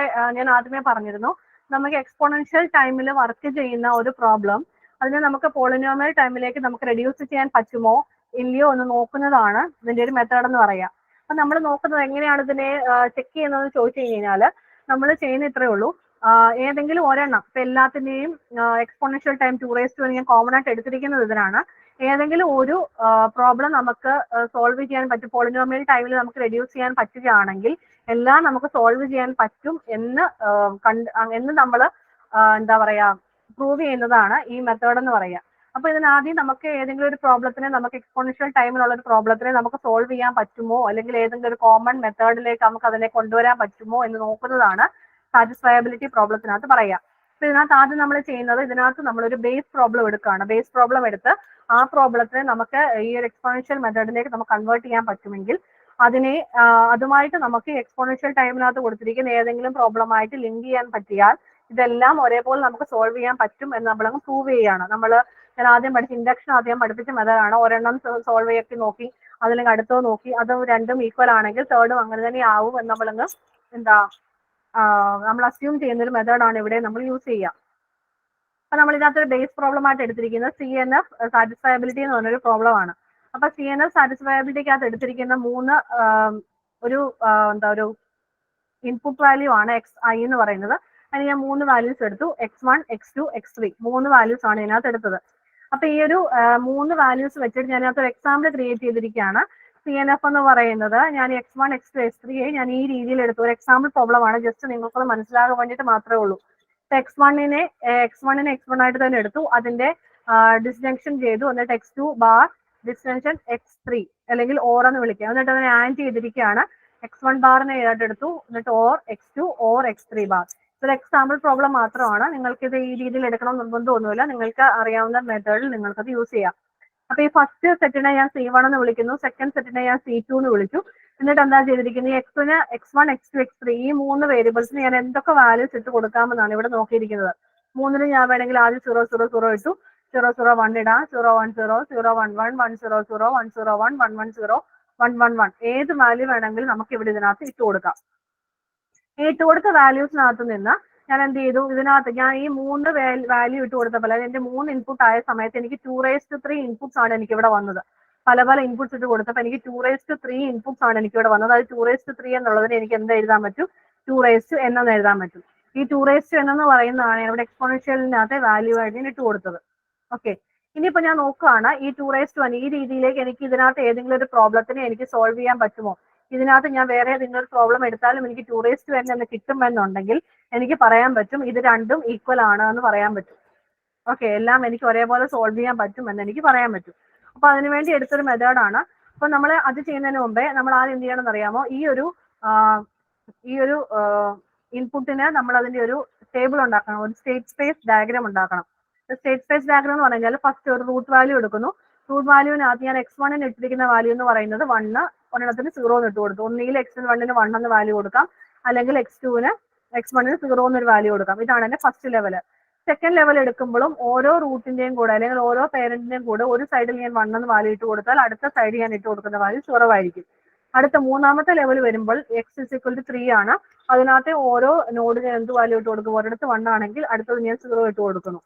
ഞാൻ ആദ്യമേ പറഞ്ഞിരുന്നു, നമുക്ക് എക്സ്പോണൻഷ്യൽ ടൈമിൽ വർക്ക് ചെയ്യുന്ന ഒരു പ്രോബ്ലം അതിനെ നമുക്ക് പോളിനോമിയൽ ടൈമിലേക്ക് നമുക്ക് റെഡ്യൂസ് ചെയ്യാൻ പറ്റുമോ ഇല്ലയോ എന്ന് നോക്കുന്നതാണ് ഇതിന്റെ ഒരു മെത്തേഡ് എന്ന് പറയാം. അപ്പൊ നമ്മൾ നോക്കുന്നത് എങ്ങനെയാണ് ഇതിനെ ചെക്ക് ചെയ്യുന്നതെന്ന് ചോദിച്ചു കഴിഞ്ഞാൽ, നമ്മൾ ചെയ്യുന്ന ഇത്രേ ഉള്ളൂ. ഏതെങ്കിലും ഒരെണ്ണം, ഇപ്പൊ എല്ലാത്തിന്റെയും എക്സ്പോണൻഷ്യൽ ടൈം 2 ഞാൻ കോമൺ ആയിട്ട് എടുത്തിരിക്കുന്നത് ഇതിനാണ്. ഏതെങ്കിലും ഒരു പ്രോബ്ലം നമുക്ക് സോൾവ് ചെയ്യാൻ പറ്റും, പോളിനോമിയൽ ടൈമിൽ നമുക്ക് റെഡ്യൂസ് ചെയ്യാൻ പറ്റുകയാണെങ്കിൽ എല്ലാം നമുക്ക് സോൾവ് ചെയ്യാൻ പറ്റും എന്ന് നമ്മൾ എന്താ പറയാ പ്രൂവ് ചെയ്യുന്നതാണ് ഈ മെത്തേഡ് എന്ന് പറയാം. അപ്പൊ ഇതിനാദ്യം നമുക്ക് ഏതെങ്കിലും ഒരു പ്രോബ്ലത്തിനെ, നമുക്ക് എക്സ്പോണൻഷ്യൽ ടൈമിലുള്ള ഒരു പ്രോബ്ലത്തിനെ നമുക്ക് സോൾവ് ചെയ്യാൻ പറ്റുമോ, അല്ലെങ്കിൽ ഏതെങ്കിലും ഒരു കോമൺ മെത്തേഡിലേക്ക് നമുക്ക് അതിനെ കൊണ്ടുവരാൻ പറ്റുമോ എന്ന് നോക്കുന്നതാണ് സാറ്റിസ്ഫയബിലിറ്റി പ്രോബ്ലത്തിനകത്ത് പറയാം. അപ്പൊ ഇതിനകത്ത് ആദ്യം നമ്മൾ ചെയ്യുന്നത്, ഇതിനകത്ത് നമ്മളൊരു ബേസ് പ്രോബ്ലം എടുക്കുകയാണ്. ബേസ് പ്രോബ്ലം എടുത്ത് ആ പ്രോബ്ലത്തിനെ നമുക്ക് ഈ ഒരു എക്സ്പോണൻഷ്യൽ മെത്തേഡിലേക്ക് നമുക്ക് കൺവേർട്ട് ചെയ്യാൻ പറ്റുമെങ്കിൽ അതുമായിട്ട് നമുക്ക് എക്സ്പോണൻഷ്യൽ ടൈമിനകത്ത് കൊടുത്തിരിക്കുന്ന ഏതെങ്കിലും പ്രോബ്ലമായിട്ട് ലിങ്ക് ചെയ്യാൻ പറ്റിയാൽ ഇതെല്ലാം ഒരേപോലെ നമുക്ക് സോൾവ് ചെയ്യാൻ പറ്റും എന്ന് നമ്മളങ്ങ് പ്രൂവ് ചെയ്യുകയാണ്. ഞാൻ ആദ്യം പഠിച്ച ഇൻഡക്ഷൻ ആദ്യം പഠിപ്പിച്ച മെത്തേഡാണ്. ഒരെണ്ണം സോൾവ് ചെയ്യൊക്കെ നോക്കി, അതിലേക്ക് അടുത്തോ നോക്കി, അത് രണ്ടും ഈക്വൽ ആണെങ്കിൽ തേർഡും അങ്ങനെ തന്നെ ആവും എന്ന് നമ്മളങ്ങ് നമ്മൾ അസ്യൂം ചെയ്യുന്ന ഒരു മെത്തേഡാണ് ഇവിടെ നമ്മൾ യൂസ് ചെയ്യുക. അപ്പൊ നമ്മൾ ഇതിനകത്തൊരു ബേസ് പ്രോബ്ലം ആയിട്ട് എടുത്തിരിക്കുന്നത് CNF സാറ്റിസ്ഫയബിലിറ്റി എന്ന് പറഞ്ഞൊരു പ്രോബ്ലം ആണ്. അപ്പൊ CNF സാറ്റിസ്ഫയബിലിറ്റിക്കകത്ത് എടുത്തിരിക്കുന്ന ഒരു ഇൻപുട്ട് വാല്യൂ ആണ് xi എന്ന് പറയുന്നത്. അതിന് ഞാൻ 3 വാല്യൂസ് എടുത്തു, x1, x2, x3 3 വാല്യൂസ് ആണ് ഇതിനകത്ത് എടുത്തത്. അപ്പൊ ഈ ഒരു 3 വാല്യൂസ് വെച്ചിട്ട് ഞാൻ ഇതിനകത്ത് ഒരു എക്സാമ്പിൾ ക്രിയേറ്റ് ചെയ്തിരിക്കുകയാണ്. CNF എന്ന് പറയുന്നത് ഞാൻ x1, x2, x3 ഞാൻ ഈ രീതിയിൽ എടുത്തു. ഒരു എക്സാമ്പിൾ പ്രോബ്ലം ആണ്, ജസ്റ്റ് നിങ്ങൾക്കത് മനസ്സിലാകാൻ വേണ്ടിയിട്ട് മാത്രമേ ഉള്ളൂ. x1നെ x1 ആയിട്ട് തന്നെ എടുത്തു, അതിന്റെ ഡിസ്ജങ്ഷൻ ചെയ്തു, എന്നിട്ട് x2 ബാർ ഡിസ്ജങ്ഷൻ x3 അല്ലെങ്കിൽ ഓർ എന്ന് വിളിക്കുക, എന്നിട്ട് അതിനെ ആഡ് ചെയ്തിരിക്കുകയാണ്. x1 ബാറിനെ ഏതായിട്ട് എടുത്തു, എന്നിട്ട് or x2 or x3 bar. ഇതൊരു എക്സാമ്പിൾ പ്രോബ്ലം മാത്രമാണ്, നിങ്ങൾക്ക് ഇത് ഈ രീതിയിൽ എടുക്കണം നിർബന്ധമൊന്നുമില്ല, നിങ്ങൾക്ക് അറിയാവുന്ന മെത്തേഡിൽ നിങ്ങൾക്കത് യൂസ് ചെയ്യാം. അപ്പൊ ഈ ഫസ്റ്റ് സെറ്റിനെ ഞാൻ C1 എന്ന് വിളിക്കുന്നു, സെക്കൻഡ് സെറ്റിനെ ഞാൻ C2 എന്ന് വിളിച്ചു. എന്നിട്ട് എന്താ ചെയ്തിരിക്കുന്നത്, x1, x2, x3 ഈ 3 വേരിയബിൾസിന് ഞാൻ എന്തൊക്കെ വാല്യൂസ് ഇട്ട് കൊടുക്കാമെന്നാണ് ഇവിടെ നോക്കിയിരിക്കുന്നത്. 3ന് ഞാൻ വേണമെങ്കിൽ ആദ്യം 0, 0, 0 ഇട്ടു, 0, 0, 1 ഇടാം, 0, 1, 0, 0, 1, 1, 1, 0, 0, 1, 0, 1, 1, 1, 0, 1, 1, 1 ഏത് വാല്യൂ വേണമെങ്കിലും നമുക്ക് ഇവിടെ ഇതിനകത്ത് ഇട്ട് കൊടുക്കാം. ഈ ഇട്ട് കൊടുത്ത വാല്യൂസിനകത്ത് നിന്ന് ഞാൻ എന്ത് ചെയ്തു, ഇതിനകത്ത് ഞാൻ ഈ 3 വാല്യൂ ഇട്ട് കൊടുത്തപ്പോൾ എന്റെ 3 ഇൻപുട്ട് ആയ സമയത്ത് എനിക്ക് 2�3 ഇൻപുട്സ് ആണ് എനിക്ക് ഇവിടെ വന്നത്. പല ഇൻപുട്സ് ഇട്ട് കൊടുത്തപ്പോൾ എനിക്ക് 2�3 ഇൻപുട്സ് ആണ് എനിക്ക് ഇവിടെ വന്നത്. അത് 2�3 എന്നുള്ളതിന് എനിക്ക് എന്ത് എഴുതാൻ പറ്റും, 2n എന്ന് എഴുതാൻ പറ്റും. ഈ 2n എന്ന് പറയുന്നതാണ് ഇവിടെ എക്സ്പോണൻഷ്യലിനകത്തെ വാല്യൂ ആയിട്ട് ഞാൻ ഇട്ട് കൊടുത്തത്. ഓക്കെ, ഇനിയിപ്പോ ഞാൻ നോക്കുകയാണ് ഈ 2n ഈ രീതിയിലേക്ക് എനിക്ക് ഇതിനകത്ത് ഏതെങ്കിലും ഒരു പ്രോബ്ലത്തിനെ എനിക്ക് സോൾവ് ചെയ്യാൻ പറ്റുമോ. ഇതിനകത്ത് ഞാൻ വേറെ ഏതെങ്കിലും ഒരു പ്രോബ്ലം എടുത്താലും എനിക്ക് 2n എന്ന് കിട്ടുമെന്നുണ്ടെങ്കിൽ എനിക്ക് പറയാൻ പറ്റും ഇത് രണ്ടും ഈക്വൽ ആണ് എന്ന് പറയാൻ പറ്റും. ഓക്കെ, എല്ലാം എനിക്ക് ഒരേപോലെ സോൾവ് ചെയ്യാൻ പറ്റും എന്ന് എനിക്ക് പറയാൻ പറ്റും. അപ്പൊ അതിനുവേണ്ടി എടുത്തൊരു മെത്തേഡാണ്. അപ്പൊ നമ്മൾ അത് ചെയ്യുന്നതിന് മുമ്പേ നമ്മൾ ആദ്യം എന്ത് ചെയ്യണമെന്ന് അറിയാമോ, ഈ ഒരു ഇൻപുട്ടിന് നമ്മൾ അതിന്റെ ഒരു ടേബിൾ ഉണ്ടാക്കണം, ഒരു സ്റ്റേറ്റ് സ്പേസ് ഡയഗ്രാം ഉണ്ടാക്കണം. സ്റ്റേറ്റ് സ്പേസ് ഡയഗ്രാം എന്ന് പറഞ്ഞാൽ ഫസ്റ്റ് ഒരു റൂട്ട് വാല്യൂ എടുക്കുന്നു. റൂട്ട് വാല്യൂവിനകത്ത് ഞാൻ x1ന് ഇട്ടിരിക്കുന്ന വാല്യൂ എന്ന് പറയുന്നത് 1, ഒരെണ്ണത്തിന് 0 എന്ന് ഇട്ട് കൊടുത്തു. ഒന്നുകിൽ x1ന് 1 എന്ന് വാല്യൂ കൊടുക്കാം, അല്ലെങ്കിൽ x1ന് 0 എന്നൊരു വാല്യൂ കൊടുക്കാം. ഇതാണ് എന്റെ ഫസ്റ്റ് ലെവൽ. സെക്കൻഡ് ലെവൽ എടുക്കുമ്പോഴും ഓരോ റൂട്ടിന്റെയും കൂടെ അല്ലെങ്കിൽ ഓരോ പേരന്റിന്റെയും കൂടെ ഒരു സൈഡിൽ ഞാൻ 1 എന്ന് വാല്യൂ ഇട്ട് കൊടുത്താൽ അടുത്ത സൈഡിൽ ഞാൻ ഇട്ട് കൊടുക്കുന്ന വാല്യൂ 0 ആയിരിക്കും. അടുത്ത മൂന്നാമത്തെ ലെവൽ വരുമ്പോൾ x = 3 ആണ്. അതിനകത്ത് ഓരോ നോഡിന് എന്ത് വാല്യൂ ഇട്ട് കൊടുക്കും, ഒരിടത്ത് 1 ആണെങ്കിൽ അടുത്തത് ഞാൻ 0 ഇട്ട് കൊടുക്കുന്നു.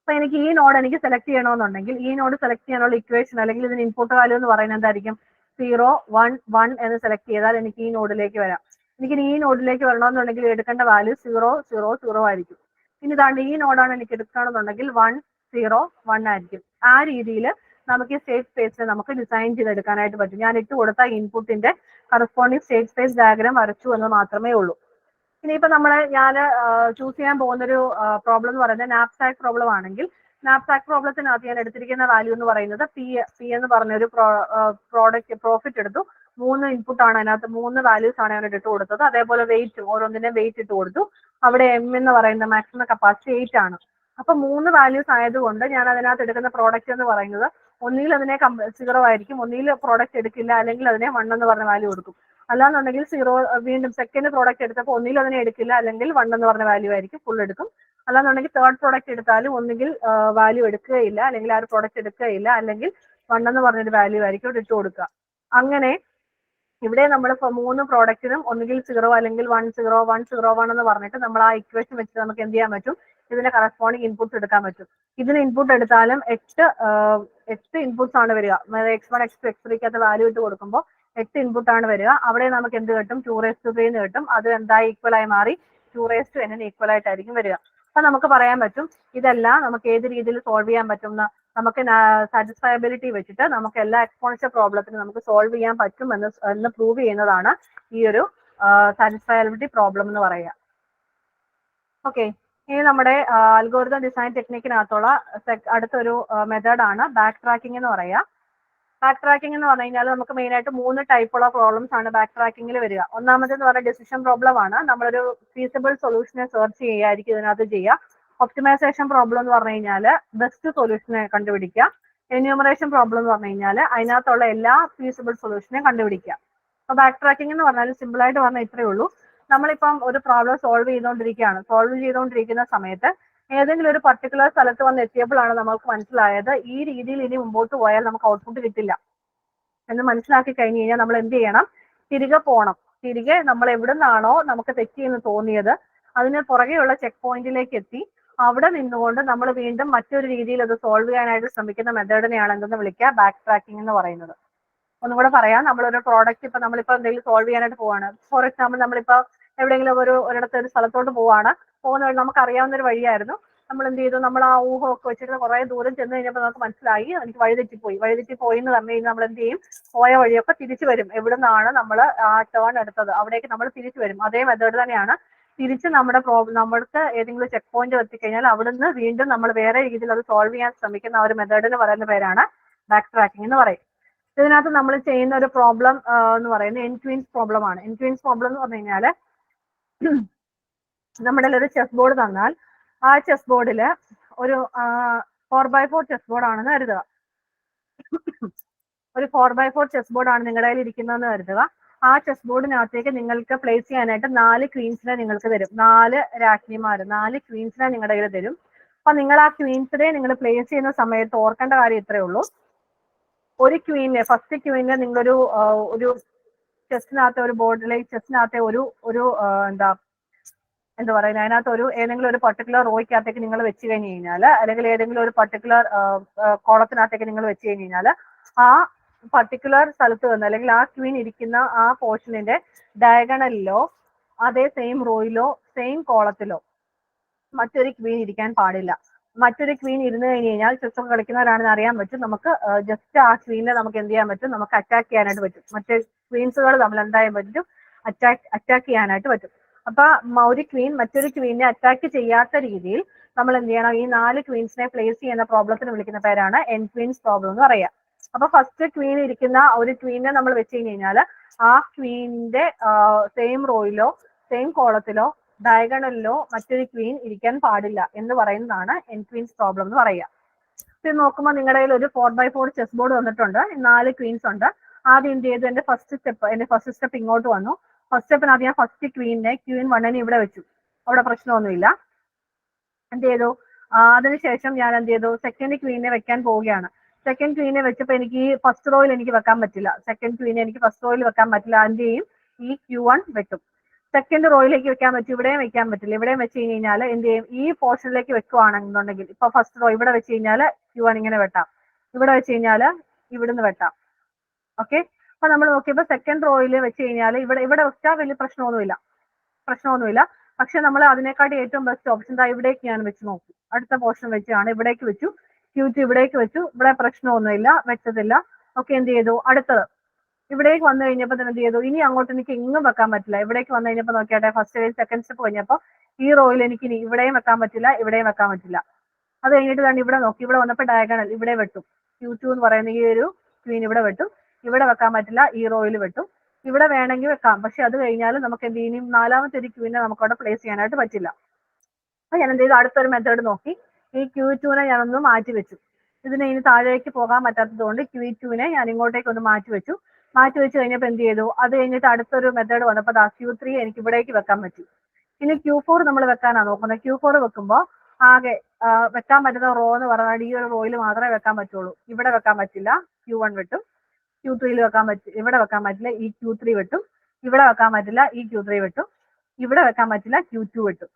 അപ്പൊ എനിക്ക് ഈ നോഡ് എനിക്ക് സെലക്ട് ചെയ്യണമെന്നുണ്ടെങ്കിൽ ഈ നോഡ് സെലക്ട് ചെയ്യാനുള്ള ഇക്വേഷൻ അല്ലെങ്കിൽ ഇതിന് ഇൻപുട്ട് വാല്യൂ എന്ന് പറയുന്നത് എന്തായിരിക്കും, 0, 1, 1 എന്ന് സെലക്ട് ചെയ്താൽ എനിക്ക് ഈ നോഡിലേക്ക് വരാം. എനിക്ക് ഈ നോഡിലേക്ക് വരണമെന്നുണ്ടെങ്കിൽ എടുക്കേണ്ട വാല്യൂ 0, 0, 0 ആയിരിക്കും. ഇനി ഇതാണ്ട് ഈ നോഡാണ് എനിക്ക് എടുക്കണമെന്നുണ്ടെങ്കിൽ 1, 0, 1 ആയിരിക്കും. ആ രീതിയിൽ നമുക്ക് ഈ സ്റ്റേറ്റ് സ്പേസിനെ നമുക്ക് ഡിസൈൻ ചെയ്തെടുക്കാനായിട്ട് പറ്റും. ഞാൻ ഇട്ട് കൊടുത്ത ഇൻപുട്ടിന്റെ കറസ്പോണ്ടിങ് സ്റ്റേറ്റ് സ്പേസ് ഡയഗ്രാം വരച്ചു എന്ന് മാത്രമേ ഉള്ളൂ. ഇനിയിപ്പോ ഞാൻ ചൂസ് ചെയ്യാൻ പോകുന്നൊരു പ്രോബ്ലം എന്ന് പറയുന്നത് നാപ്സാക്ക് പ്രോബ്ലം ആണെങ്കിൽ നാപ്സാക്ക് പ്രോബ്ലത്തിനകത്ത് ഞാൻ എടുത്തിരിക്കുന്ന വാല്യൂ എന്ന് പറയുന്നത് പി എന്ന് പറഞ്ഞൊരു പ്രോഫിറ്റ് എടുത്തു. 3 ഇൻപുട്ട് ആണ് അതിനകത്ത്, 3 വാല്യൂസ് ആണ് ഞാൻ ഇട്ട് കൊടുത്തത്. അതേപോലെ വെയിറ്റ്, ഓരോന്നിന്റെയും വെയിറ്റ് ഇട്ട് കൊടുത്തു. അവിടെ m എന്ന് പറയുന്ന മാക്സിമം കപ്പാസിറ്റി 8 ആണ്. അപ്പൊ 3 വാല്യൂസ് ആയതുകൊണ്ട് ഞാൻ അതിനകത്ത് എടുക്കുന്ന പ്രോഡക്റ്റ് എന്ന് പറയുന്നത് ഒന്നുകിൽ അതിനെ 0 ആയിരിക്കും, ഒന്നുകിൽ പ്രോഡക്റ്റ് എടുക്കില്ല, അല്ലെങ്കിൽ അതിനെ 1 എന്ന് പറഞ്ഞ വാല്യൂ കൊടുക്കും. അല്ലാന്നുണ്ടെങ്കിൽ 0 വീണ്ടും സെക്കൻഡ് പ്രോഡക്റ്റ് എടുത്തപ്പോൾ ഒന്നുകിൽ അതിനെ എടുക്കില്ല, അല്ലെങ്കിൽ 1 എന്ന് പറഞ്ഞ വാല്യൂ ആയിരിക്കും, ഫുൾ എടുക്കും. അല്ലാന്നുണ്ടെങ്കിൽ തേർഡ് പ്രോഡക്റ്റ് എടുത്താലും ഒന്നുകിൽ വാല്യൂ എടുക്കുകയില്ല, അല്ലെങ്കിൽ ആ ഒരു പ്രോഡക്റ്റ് എടുക്കുകയില്ല, അല്ലെങ്കിൽ 1 എന്ന് പറഞ്ഞൊരു വാല്യൂ ആയിരിക്കും ഇട്ട് കൊടുക്കുക. അങ്ങനെ ഇവിടെ നമ്മൾ 3 പ്രോഡക്റ്റിനും ഒന്നുകിൽ 0 അല്ലെങ്കിൽ 1, 0, 1, 0, 1 എന്ന് പറഞ്ഞിട്ട് നമ്മൾ ആ ഇക്വേഷൻ വെച്ച് നമുക്ക് എന്ത് ചെയ്യാൻ പറ്റും, ഇതിന്റെ കറസ്പോണ്ടിങ് ഇൻപുട്സ് എടുക്കാൻ പറ്റും. ഇതിന് ഇൻപുട്ട് എടുത്താലും 8 ഇൻപുട്സ് ആണ് വരിക. x1, x2, x3 വാല്യൂ ഇട്ട് കൊടുക്കുമ്പോൾ 8 ഇൻപുട്ടാണ് വരിക. അവിടെ നമുക്ക് എന്ത് കിട്ടും? 2⁻³ എന്ന് കിട്ടും. അത് എന്തായി ഈക്വലായി മാറി 2⁻n ഈക്വൽ ആയിട്ടായിരിക്കും വരിക. അപ്പൊ നമുക്ക് പറയാൻ പറ്റും ഇതെല്ലാം നമുക്ക് ഏത് രീതിയിൽ സോൾവ് ചെയ്യാൻ പറ്റും. നമുക്ക് സാറ്റിസ്ഫയബിലിറ്റി വെച്ചിട്ട് നമുക്ക് എല്ലാ എക്സ്പോണൻഷ്യൽ പ്രോബ്ലത്തിനും നമുക്ക് സോൾവ് ചെയ്യാൻ പറ്റും എന്ന് പ്രൂവ് ചെയ്യുന്നതാണ് ഈ ഒരു സാറ്റിസ്ഫയബിലിറ്റി പ്രോബ്ലം എന്ന് പറയുക. ഓക്കെ, ഇനി നമ്മുടെ അൽഗോരിതം ഡിസൈൻ ടെക്നിക്കിനകത്തുള്ള അടുത്തൊരു മെത്തേഡാണ് ബാക്ക് ട്രാക്കിംഗ് എന്ന് പറയുക. ബാക്ക് ട്രാക്കിംഗ് എന്ന് പറഞ്ഞു കഴിഞ്ഞാൽ നമുക്ക് മെയിൻ ആയിട്ട് 3 ടൈപ്പുള്ള പ്രോബ്ലംസ് ആണ് ബാക്ക് ട്രാക്കിംഗിൽ വരിക. ഒന്നാമതെന്ന് പറഞ്ഞാൽ ഡിസിഷൻ പ്രോബ്ലം ആണ്. നമ്മളൊരു ഫീസിബിൾ സൊല്യൂഷനെ സെർച്ച് ചെയ്യുകയായിരിക്കും ഇതിനകത്ത് ചെയ്യുക. ഒപ്റ്റിമൈസേഷൻ പ്രോബ്ലം എന്ന് പറഞ്ഞു കഴിഞ്ഞാൽ ബെസ്റ്റ് സൊല്യൂഷനെ കണ്ടുപിടിക്കുക. എന്യൂമറേഷൻ പ്രോബ്ലം എന്ന് പറഞ്ഞു കഴിഞ്ഞാൽ അതിനകത്തുള്ള എല്ലാ ഫീസിബിൾ സൊല്യൂഷനെ കണ്ടുപിടിക്കുക. അപ്പൊ ബാക്ക് ട്രാക്കിംഗ് എന്ന് പറഞ്ഞാൽ സിമ്പിൾ ആയിട്ട് പറഞ്ഞാൽ ഇത്രയേ ഉള്ളൂ. നമ്മളിപ്പം ഒരു പ്രോബ്ലം സോൾവ് ചെയ്തുകൊണ്ടിരിക്കുന്ന സമയത്ത് ഏതെങ്കിലും ഒരു പർട്ടിക്കുലർ സ്ഥലത്ത് വന്ന് എത്തിയപ്പോഴാണ് നമുക്ക് മനസ്സിലായത് ഈ രീതിയിൽ ഇനി മുമ്പോട്ട് പോയാൽ നമുക്ക് ഔട്ട്പുട്ട് കിട്ടില്ല എന്ന് മനസ്സിലാക്കി കഴിഞ്ഞ് കഴിഞ്ഞാൽ നമ്മൾ എന്ത് ചെയ്യണം? തിരികെ പോകണം. തിരികെ നമ്മൾ എവിടെ നിന്നാണോ നമുക്ക് തെറ്റിയെന്ന് തോന്നിയത് അതിന് പുറകെയുള്ള ചെക്ക് പോയിന്റിലേക്ക് എത്തി അവിടെ നിന്നുകൊണ്ട് നമ്മൾ വീണ്ടും മറ്റൊരു രീതിയിൽ അത് സോൾവ് ചെയ്യാനായിട്ട് ശ്രമിക്കുന്ന മെത്തേഡിനെയാണ് എന്തെന്ന് വിളിക്കുക? ബാക്ക് ട്രാക്കിംഗ് എന്ന് പറയുന്നത്. ഒന്നും കൂടെ പറയാം. നമ്മളൊരു പ്രോഡക്റ്റ് ഇപ്പൊ നമ്മളിപ്പോ എന്തെങ്കിലും സോൾവ് ചെയ്യാനായിട്ട് പോവാണ്. ഫോർ എക്സാമ്പിൾ നമ്മളിപ്പോ എവിടെയെങ്കിലും ഒരിടത്ത് ഒരു സ്ഥലത്തോട്ട് പോകുന്ന വഴി നമുക്ക് അറിയാവുന്ന ഒരു വഴിയായിരുന്നു. നമ്മൾ എന്ത് ചെയ്തു? നമ്മൾ ആ ഊഹമൊക്കെ വെച്ചിട്ട് കുറെ ദൂരം ചെന്ന് കഴിഞ്ഞപ്പോൾ നമുക്ക് മനസ്സിലായി എനിക്ക് വഴിതെറ്റിപ്പോയി എന്ന് പറഞ്ഞു കഴിഞ്ഞാൽ നമ്മൾ എന്ത് ചെയ്യും? പോയ വഴിയൊക്കെ തിരിച്ചു വരും. എവിടെ നിന്നാണ് നമ്മൾ ആ ടേൺ എടുത്തത് അവിടേക്ക് നമ്മൾ തിരിച്ചു വരും. അതേ മെത്തേഡ് തന്നെയാണ്. തിരിച്ച് നമ്മൾക്ക് ഏതെങ്കിലും ചെക്ക് പോയിന്റ് എത്തിക്കഴിഞ്ഞാൽ അവിടുന്ന് വീണ്ടും നമ്മൾ വേറെ രീതിയിൽ അത് സോൾവ് ചെയ്യാൻ ശ്രമിക്കുന്ന ആ ഒരു മെത്തേഡിന് പറയുന്ന പേരാണ് ബാക്ക് ട്രാക്കിംഗ് എന്ന് പറയും. ഇതിനകത്ത് നമ്മൾ ചെയ്യുന്ന ഒരു പ്രോബ്ലം എന്ന് പറയുന്നത് എൻക്വീൻസ് പ്രോബ്ലം ആണ്. എൻക്വീൻസ് പ്രോബ്ലം എന്ന് പറഞ്ഞു കഴിഞ്ഞാൽ നമ്മുടെ ഒരു ചെസ് ബോർഡ് തന്നാൽ ആ ചെസ് ബോർഡിൽ ഒരു 4x4 ചെസ് ബോർഡ് ആണെന്ന് കരുതുക. ഒരു 4x4 ചെസ് ബോർഡ് ആണ് നിങ്ങളുടെ കയ്യിൽ ഇരിക്കുന്നതെന്ന് കരുതുക. ആ ചെസ് ബോർഡിനകത്തേക്ക് നിങ്ങൾക്ക് പ്ലേസ് ചെയ്യാനായിട്ട് 4 ക്വീൻസിനെ നിങ്ങൾക്ക് തരും. 4 രാജ്ഞിമാർ 4 ക്വീൻസിനെ നിങ്ങളുടെ കയ്യിൽ തരും. അപ്പൊ നിങ്ങൾ ആ ക്വീൻസിനെ നിങ്ങൾ പ്ലേസ് ചെയ്യുന്ന സമയത്ത് ഓർക്കേണ്ട കാര്യം ഇത്രയേ ഉള്ളൂ. ഒരു ക്വീനെ ഫസ്റ്റ് ക്വീനെ നിങ്ങളൊരു ചെസ്സിനകത്തെ ഒരു ബോർഡിലേക്ക് ചെസ്സിനകത്തെ ഒരു എന്താ പറയുക അതിനകത്ത് ഏതെങ്കിലും ഒരു പർട്ടിക്കുലർ റോയ്ക്കകത്തേക്ക് നിങ്ങൾ വെച്ച് കഴിഞ്ഞ് കഴിഞ്ഞാൽ അല്ലെങ്കിൽ ഏതെങ്കിലും ഒരു പർട്ടിക്കുലർ കോളത്തിനകത്തേക്ക് നിങ്ങൾ വെച്ച് കഴിഞ്ഞ് കഴിഞ്ഞാൽ ആ പർട്ടിക്കുലർ സ്ഥലത്ത് വന്ന് അല്ലെങ്കിൽ ആ ക്വീൻ ഇരിക്കുന്ന ആ പോർഷനിന്റെ ഡയഗണലിലോ അതേ സെയിം റോയിലോ സെയിം കോളത്തിലോ മറ്റൊരു ക്വീൻ ഇരിക്കാൻ പാടില്ല. മറ്റൊരു ക്വീൻ ഇരുന്ന് കഴിഞ്ഞ് കഴിഞ്ഞാൽ ചെസ് ഒക്കെ കളിക്കുന്നവരാണെന്ന് അറിയാൻ പറ്റും. നമുക്ക് ജസ്റ്റ് ആ ക്വീനെ നമുക്ക് എന്ത് ചെയ്യാൻ പറ്റും? നമുക്ക് അറ്റാക്ക് ചെയ്യാനായിട്ട് പറ്റും. മറ്റേ ക്വീൻസുകൾ തമ്മിൽ എന്തായാലും പറ്റും അറ്റാക്ക് ചെയ്യാനായിട്ട് പറ്റും. അപ്പൊ ഒരു ക്വീൻ മറ്റൊരു ക്വീനെ അറ്റാക്ക് ചെയ്യാത്ത രീതിയിൽ നമ്മൾ എന്ത് ചെയ്യണം? ഈ 4 ക്വീൻസിനെ പ്ലേസ് ചെയ്യുന്ന പ്രോബ്ലത്തിന് വിളിക്കുന്ന പേരാണ് എൻക്വീൻസ് പ്രോബ്ലം എന്ന് പറയുക. അപ്പൊ ഫസ്റ്റ് ക്വീൻ ഇരിക്കുന്ന ഒരു ക്വീനെ നമ്മൾ വെച്ച് കഴിഞ്ഞ് കഴിഞ്ഞാൽ ആ ക്വീനിന്റെ സെയിം റോയിലോ സെയിം കോളത്തിലോ ഡയഗണലിലോ മറ്റൊരു ക്വീൻ ഇരിക്കാൻ പാടില്ല എന്ന് പറയുന്നതാണ് എൻക്വീൻസ് പ്രോബ്ലം എന്ന് പറയുക. ഇത് നോക്കുമ്പോൾ നിങ്ങളുടെ കയ്യിൽ ഒരു 4x4 ചെസ് ബോർഡ് വന്നിട്ടുണ്ട്. 4 ക്വീൻസ് ഉണ്ട്. ആദ്യം എന്ത് ചെയ്തു? എന്റെ ഫസ്റ്റ് സ്റ്റെപ്പ് ഇങ്ങോട്ട് വന്നു. ഫസ്റ്റ് സ്റ്റെപ്പിനകത്ത് ഞാൻ ഫസ്റ്റ് ക്വീൻ 1 ഇവിടെ വെച്ചു. അവിടെ പ്രശ്നമൊന്നുമില്ല. എന്ത് ചെയ്തു? അതിനുശേഷം ഞാൻ എന്ത് ചെയ്തു? സെക്കൻഡ് ക്വീനെ വെക്കാൻ പോവുകയാണ്. സെക്കൻഡ് ക്വീനെ വെച്ചപ്പോൾ എനിക്ക് ഈ ഫസ്റ്റ് റോയിൽ എനിക്ക് വെക്കാൻ പറ്റില്ല. സെക്കൻഡ് ക്വീനെ എനിക്ക് ഫസ്റ്റ് റോയിൽ വെക്കാൻ പറ്റില്ല. എന്ത് ചെയ്യും? ഈ Q1 വെക്കും. സെക്കൻഡ് റോയിലേക്ക് വെക്കാൻ പറ്റും. ഇവിടെയും വെക്കാൻ പറ്റില്ല. ഇവിടെയും വെച്ച് കഴിഞ്ഞാൽ എന്ത് ചെയ്യും? ഈ പോർഷനിലേക്ക് വെക്കുവാണെന്നുണ്ടെങ്കിൽ ഇപ്പൊ ഫസ്റ്റ് റോ ഇവിടെ വെച്ച് കഴിഞ്ഞാൽ Q1 ഇങ്ങനെ വെട്ടാം. ഇവിടെ വെച്ച് കഴിഞ്ഞാൽ ഇവിടുന്ന് വെട്ടാം. ഓക്കെ, അപ്പൊ നമ്മൾ നോക്കിയപ്പോൾ സെക്കൻഡ് റോയിൽ വെച്ച് കഴിഞ്ഞാൽ ഇവിടെ വെച്ചാൽ വലിയ പ്രശ്നമൊന്നുമില്ല. പക്ഷെ നമ്മൾ അതിനെക്കാട്ടി ഏറ്റവും ബെസ്റ്റ് ഓപ്ഷൻ ഇവിടേക്ക് ഞാൻ വെച്ച് നോക്കി. അടുത്ത പോർഷൻ വെച്ചാണ് ഇവിടേക്ക് വെച്ചു. Q2 ഇവിടേക്ക് വെച്ചു. ഇവിടെ പ്രശ്നമൊന്നുമില്ല, വെച്ചതില്ല. ഓക്കെ, എന്ത് ചെയ്തു? അടുത്തത് ഇവിടേക്ക് വന്നു കഴിഞ്ഞപ്പോൾ തന്നെ എന്ത് ചെയ്തു? ഇനി അങ്ങോട്ട് എനിക്ക് എങ്ങും വെക്കാൻ പറ്റില്ല. ഇവിടേക്ക് വന്നു കഴിഞ്ഞപ്പോൾ നോക്കിയാട്ടെ, ഫസ്റ്റ് സെക്കൻഡ് സ്റ്റെപ്പ് കഴിഞ്ഞപ്പോൾ ഈ റോയിൽ എനിക്ക് ഇനി ഇവിടെയും വെക്കാൻ പറ്റില്ല, ഇവിടെയും വെക്കാൻ പറ്റില്ല. അത് കഴിഞ്ഞിട്ട് തന്നെ ഇവിടെ നോക്കി. ഇവിടെ വന്നപ്പോൾ ഡയഗണൽ ഇവിടെ വെട്ടും. Q2 എന്ന് പറയുന്ന ഈ ഒരു ക്വീൻ ഇവിടെ വെട്ടും. ഇവിടെ വെക്കാൻ പറ്റില്ല, ഈ റോയിൽ വെട്ടും. ഇവിടെ വേണമെങ്കിൽ വെക്കാം, പക്ഷെ അത് കഴിഞ്ഞാൽ നമുക്ക് എന്ത് ചെയ്യും? 4ാമത്തെ ഒരു ക്വീനെ നമുക്ക് അവിടെ പ്ലേസ് ചെയ്യാനായിട്ട് പറ്റില്ല. അപ്പൊ ഞാൻ എന്ത് ചെയ്തു? അടുത്തൊരു മെത്തേഡ് നോക്കി. ഈ Q2നെ ഞാനൊന്ന് മാറ്റി വെച്ചു. ഇതിനെ ഇനി താഴേക്ക് പോകാൻ പറ്റാത്തത് കൊണ്ട് Q2നെ ഞാൻ ഇങ്ങോട്ടേക്ക് ഒന്ന് മാറ്റി വെച്ചു കഴിഞ്ഞപ്പോൾ എന്ത് ചെയ്തു? അത് കഴിഞ്ഞിട്ട് അടുത്തൊരു മെത്തേഡ് വന്നപ്പോൾ Q3 എനിക്ക് ഇവിടേക്ക് വെക്കാൻ പറ്റി. ഇനി Q4 നമ്മൾ വെക്കാനാണ് നോക്കുന്നത്. Q4 വെക്കുമ്പോൾ ആകെ വെക്കാൻ പറ്റുന്ന റോ എന്ന് പറഞ്ഞാൽ ഈ ഒരു റോയിൽ മാത്രമേ വെക്കാൻ പറ്റുള്ളൂ. ഇവിടെ വെക്കാൻ പറ്റില്ല, Q1 വെട്ടും. Q3 വെക്കാൻ പറ്റും, ഇവിടെ വെക്കാൻ പറ്റില്ല, ഈ Q3 വെട്ടും. ഇവിടെ വെക്കാൻ പറ്റില്ല, ഈ Q3 വെട്ടും. ഇവിടെ വെക്കാൻ പറ്റില്ല, Q2 വെട്ടും.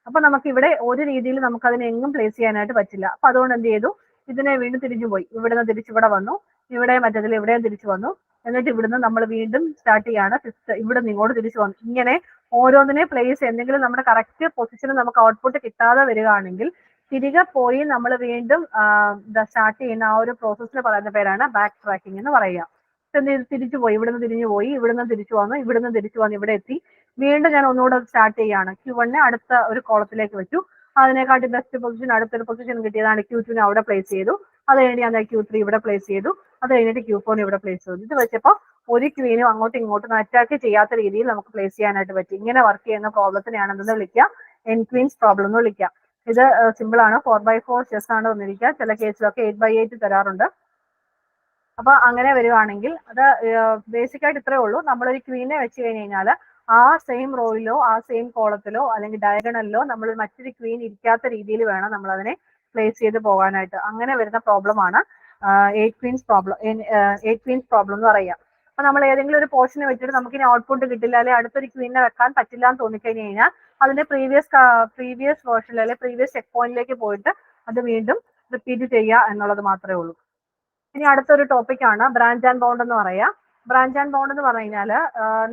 അപ്പൊ നമുക്ക് ഇവിടെ ഒരു രീതിയിൽ നമുക്ക് അതിനെ എങ്ങും പ്ലേസ് ചെയ്യാനായിട്ട് പറ്റില്ല. അപ്പൊ അതുകൊണ്ട് എന്ത് ചെയ്തു? ഇതിനെ വീണ്ടും തിരിച്ചു പോയി. ഇവിടുന്ന് തിരിച്ചിവിടെ വന്നു. ഇവിടെ മറ്റതിൽ ഇവിടെയും തിരിച്ചു വന്നു. എന്നിട്ട് ഇവിടുന്ന് നമ്മൾ വീണ്ടും സ്റ്റാർട്ട് ചെയ്യാണ് ഫിഫ്ത്ത്, ഇവിടുന്ന് ഇങ്ങോട്ട് തിരിച്ചു വന്നു. ഇങ്ങനെ ഓരോന്നിനെ പ്ലേസ് എന്തെങ്കിലും നമ്മുടെ കറക്റ്റ് പൊസിഷന് നമുക്ക് ഔട്ട്പുട്ട് കിട്ടാതെ വരികയാണെങ്കിൽ തിരികെ പോയി നമ്മൾ വീണ്ടും സ്റ്റാർട്ട് ചെയ്യുന്ന ആ ഒരു പ്രോസസ്സിന് പറയുന്ന പേരാണ് ബാക്ക് ട്രാക്കിംഗ് എന്ന് പറയുക. തിരിച്ചു പോയി, ഇവിടുന്ന് തിരിഞ്ഞു പോയി, ഇവിടുന്ന് തിരിച്ചു വന്നു, ഇവിടുന്ന് തിരിച്ചു വന്ന് ഇവിടെ എത്തി, വീണ്ടും ഞാൻ ഒന്നുകൂടെ സ്റ്റാർട്ട് ചെയ്യാണ്. Q1 അടുത്ത ഒരു കോളത്തിലേക്ക് വെച്ചു, അതിനെക്കാട്ടി ബെസ്റ്റ് പൊസിഷൻ അടുത്തൊരു പൊസിഷൻ കിട്ടിയതാണ് Q2 അവിടെ പ്ലേസ് ചെയ്തു, അത് കഴിഞ്ഞ് ഞാൻ Q3 ഇവിടെ പ്ലേസ് ചെയ്തു, അത് കഴിഞ്ഞിട്ട് Q4 ഇവിടെ പ്ലേസ് ചെയ്തു. ഇത് വെച്ചപ്പോൾ ഒരു ക്വീനും അങ്ങോട്ടും ഇങ്ങോട്ടും അറ്റാക്ക് ചെയ്യാത്ത രീതിയിൽ നമുക്ക് പ്ലേസ് ചെയ്യാനായിട്ട് പറ്റി. ഇങ്ങനെ വർക്ക് ചെയ്യുന്ന പ്രോബ്ലത്തിനെയാണ് എന്തെന്ന് വിളിക്കുക, എൻ ക്വീൻസ് പ്രോബ്ലം എന്ന് വിളിക്കുക. ഇത് സിമ്പിൾ ആണ്, 4x4 ചെസ് ആണ് വന്നിരിക്കുക. ചില കേസിലൊക്കെ 8x8 തരാറുണ്ട്. അപ്പൊ അങ്ങനെ വരുവാണെങ്കിൽ അത് ബേസിക് ആയിട്ട് ഇത്രേ ഉള്ളൂ. നമ്മളൊരു ക്വീനെ വെച്ച് കഴിഞ്ഞാൽ ആ സെയിം റോയിലോ ആ സെയിം കോളത്തിലോ അല്ലെങ്കിൽ ഡയഗണലിലോ നമ്മൾ മറ്റൊരു ക്വീൻ ഇരിക്കാത്ത രീതിയിൽ വേണം നമ്മൾ അതിനെ പ്ലേസ് ചെയ്ത് പോകാനായിട്ട്. അങ്ങനെ വരുന്ന പ്രോബ്ലം ആണ് 8 ക്വീൻസ് പ്രോബ്ലം എന്ന് പറയുക. അപ്പൊ നമ്മൾ ഏതെങ്കിലും ഒരു പോർഷനെ വെച്ചിട്ട് നമുക്ക് ഇനി ഔട്ട്പുട്ട് കിട്ടില്ല, അല്ലെങ്കിൽ അടുത്തൊരു ക്വീനെ വെക്കാൻ പറ്റില്ല എന്ന് തോന്നിക്കഴിഞ്ഞ് കഴിഞ്ഞാൽ അതിന്റെ പ്രീവിയസ് വേർഷനിൽ അല്ലെങ്കിൽ പ്രീവിയസ് ചെക്ക് പോയിന്റിലേക്ക് പോയിട്ട് അത് വീണ്ടും റിപ്പീറ്റ് ചെയ്യുക എന്നുള്ളത് മാത്രമേ ഉള്ളൂ. ഇനി അടുത്തൊരു ടോപ്പിക് ആണ് ബ്രാഞ്ച് ആൻഡ് ബൗണ്ട് എന്ന് പറയാം. ബ്രാഞ്ച് ആൻഡ് ബൗണ്ട് എന്ന് പറഞ്ഞു കഴിഞ്ഞാൽ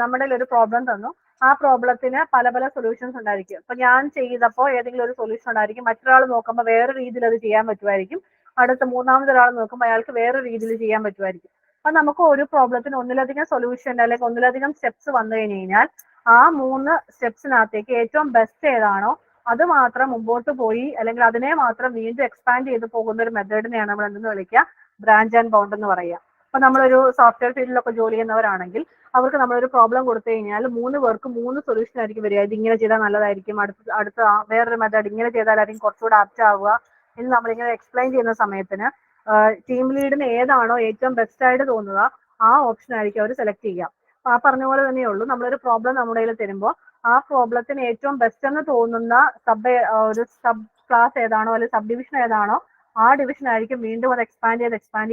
നമ്മുടെ ഒരു പ്രോബ്ലം തന്നു, ആ പ്രോബ്ലത്തിന് പല പല സൊല്യൂഷൻസ് ഉണ്ടായിരിക്കും. ഇപ്പൊ ഞാൻ ചെയ്തപ്പോൾ ഏതെങ്കിലും ഒരു സൊല്യൂഷൻ ഉണ്ടായിരിക്കും, മറ്റൊരാൾ നോക്കുമ്പോൾ വേറെ രീതിയിൽ അത് ചെയ്യാൻ പറ്റുമായിരിക്കും, അടുത്ത മൂന്നാമതൊരാൾ നോക്കുമ്പോൾ അയാൾക്ക് വേറെ രീതിയിൽ ചെയ്യാൻ പറ്റുമായിരിക്കും. അപ്പൊ നമുക്ക് ഒരു പ്രോബ്ലത്തിന് ഒന്നിലധികം സൊല്യൂഷൻ അല്ലെങ്കിൽ ഒന്നിലധികം സ്റ്റെപ്സ് വന്നു കഴിഞ്ഞ് കഴിഞ്ഞാൽ ആ 3 സ്റ്റെപ്സിനകത്തേക്ക് ഏറ്റവും ബെസ്റ്റ് ഏതാണോ അത് മാത്രം മുമ്പോട്ട് പോയി അല്ലെങ്കിൽ അതിനെ മാത്രം വീണ്ടും എക്സ്പാൻഡ് ചെയ്ത് പോകുന്ന ഒരു മെത്തേഡിനെയാണ് നമ്മൾ എന്തെന്ന് വിളിക്കുക, ബ്രാഞ്ച് ആൻഡ് ബൗണ്ട് എന്ന് പറയുക. അപ്പൊ നമ്മളൊരു സോഫ്റ്റ്വെയർ ഫീൽഡിലൊക്കെ ജോലി ചെയ്യുന്നവരാണെങ്കിൽ അവർക്ക് നമ്മളൊരു പ്രോബ്ലം കൊടുത്തു കഴിഞ്ഞാൽ 3 പേർക്ക് 3 സൊല്യൂഷൻ ആയിരിക്കും വരിക. ഇത് ഇങ്ങനെ ചെയ്താൽ നല്ലതായിരിക്കും, അടുത്ത വേറൊരു മെത്തേഡ് ഇങ്ങനെ ചെയ്താലായിരിക്കും കുറച്ചുകൂടെ ആപ്റ്റ് ആവുക എന്ന് നമ്മളിങ്ങനെ എക്സ്പ്ലെയിൻ ചെയ്യുന്ന സമയത്തിന് ടീം ലീഡിന് ഏതാണോ ഏറ്റവും ബെസ്റ്റ് ആയിട്ട് തോന്നുക ആ ഓപ്ഷൻ ആയിരിക്കും അവർ സെലക്ട് ചെയ്യുക. അപ്പൊ ആ പറഞ്ഞ പോലെ തന്നെയുള്ളൂ, നമ്മളൊരു പ്രോബ്ലം നമ്മുടെ കയ്യിൽ തരുമ്പോൾ ആ പ്രോബ്ലത്തിന് ഏറ്റവും ബെസ്റ്റ് എന്ന് തോന്നുന്ന ഒരു സബ് ക്ലാസ് ഏതാണോ അല്ലെങ്കിൽ സബ് ഡിവിഷൻ ഏതാണോ ആ ഡിവിഷൻ ആയിരിക്കും വീണ്ടും അത് എക്സ്പാൻഡ്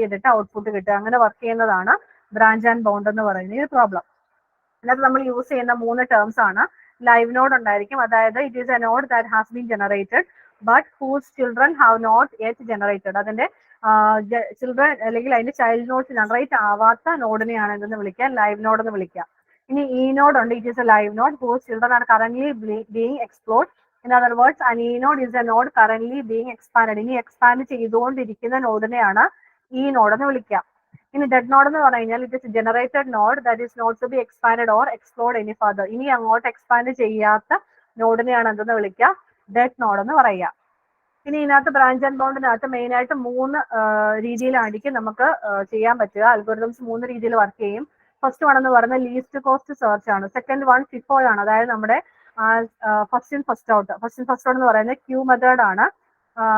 ചെയ്തിട്ട് ഔട്ട്പുട്ട് കിട്ടുക. അങ്ങനെ വർക്ക് ചെയ്യുന്നതാണ് ബ്രാഞ്ച് ആൻഡ് ബൗണ്ട് എന്ന് പറയുന്ന ഈ പ്രോബ്ലം. അതിനകത്ത് നമ്മൾ യൂസ് ചെയ്യുന്ന 3 ടേംസ് ആണ്. ലൈവ് നോഡ് ഉണ്ടായിരിക്കും, അതായത് it is a node that has been generated but whose children have not yet generated. അതിന്റെ ചിൽഡ്രൻ അല്ലെങ്കിൽ അതിന്റെ ചൈൽഡ് നോഡ് ജനറേറ്റ് ആവാത്ത നോഡിനെയാണ് എന്തെന്ന് വിളിക്കുക, ലൈവ് നോഡ് എന്ന് വിളിക്കുക. ഇനി ഇ നോഡ് ഉണ്ട്, it is a live node whose children are currently being explored. In other words an e node is a node currently being expanded. ഇനി എക്സ്പാൻഡ് ചെയ്തുകൊണ്ടിരിക്കുന്ന നോഡിനെയാണ് ഈ നോഡ് എന്ന് വിളിക്കുക. ഇനി ഡെഡ് നോഡ് എന്ന് പറഞ്ഞു കഴിഞ്ഞാൽ it is generated node that is not to be expanded or explored any further. ഇനി അങ്ങോട്ട് എക്സ്പാൻഡ് ചെയ്യാത്ത നോഡിനെയാണ് എന്തെന്ന് വിളിക്കുക, ഡെഡ് നോഡ് എന്ന് പറയുക. ഇനി ഇതിനകത്ത് ബ്രാഞ്ച് ആൻഡ് ബൗണ്ടിനകത്ത് മെയിൻ ആയിട്ട് 3 രീതിയിലായിരിക്കും നമുക്ക് ചെയ്യാൻ പറ്റുക. അൽഗോരിതംസ് 3 രീതിയിൽ വർക്ക് ചെയ്യും. ഫസ്റ്റ് വൺ എന്ന് പറയുന്നത് ലീസ്റ്റ് കോസ്റ്റ് സെർച്ച് ആണ്. സെക്കൻഡ് വൺ FIFO ആണ്, അതായത് നമ്മുടെ ഫസ്റ്റ് ഇൻ ഫസ്റ്റ് ഔട്ട് എന്ന് പറയുന്നത് ക്യൂ മെത്തേഡ് ആണ്.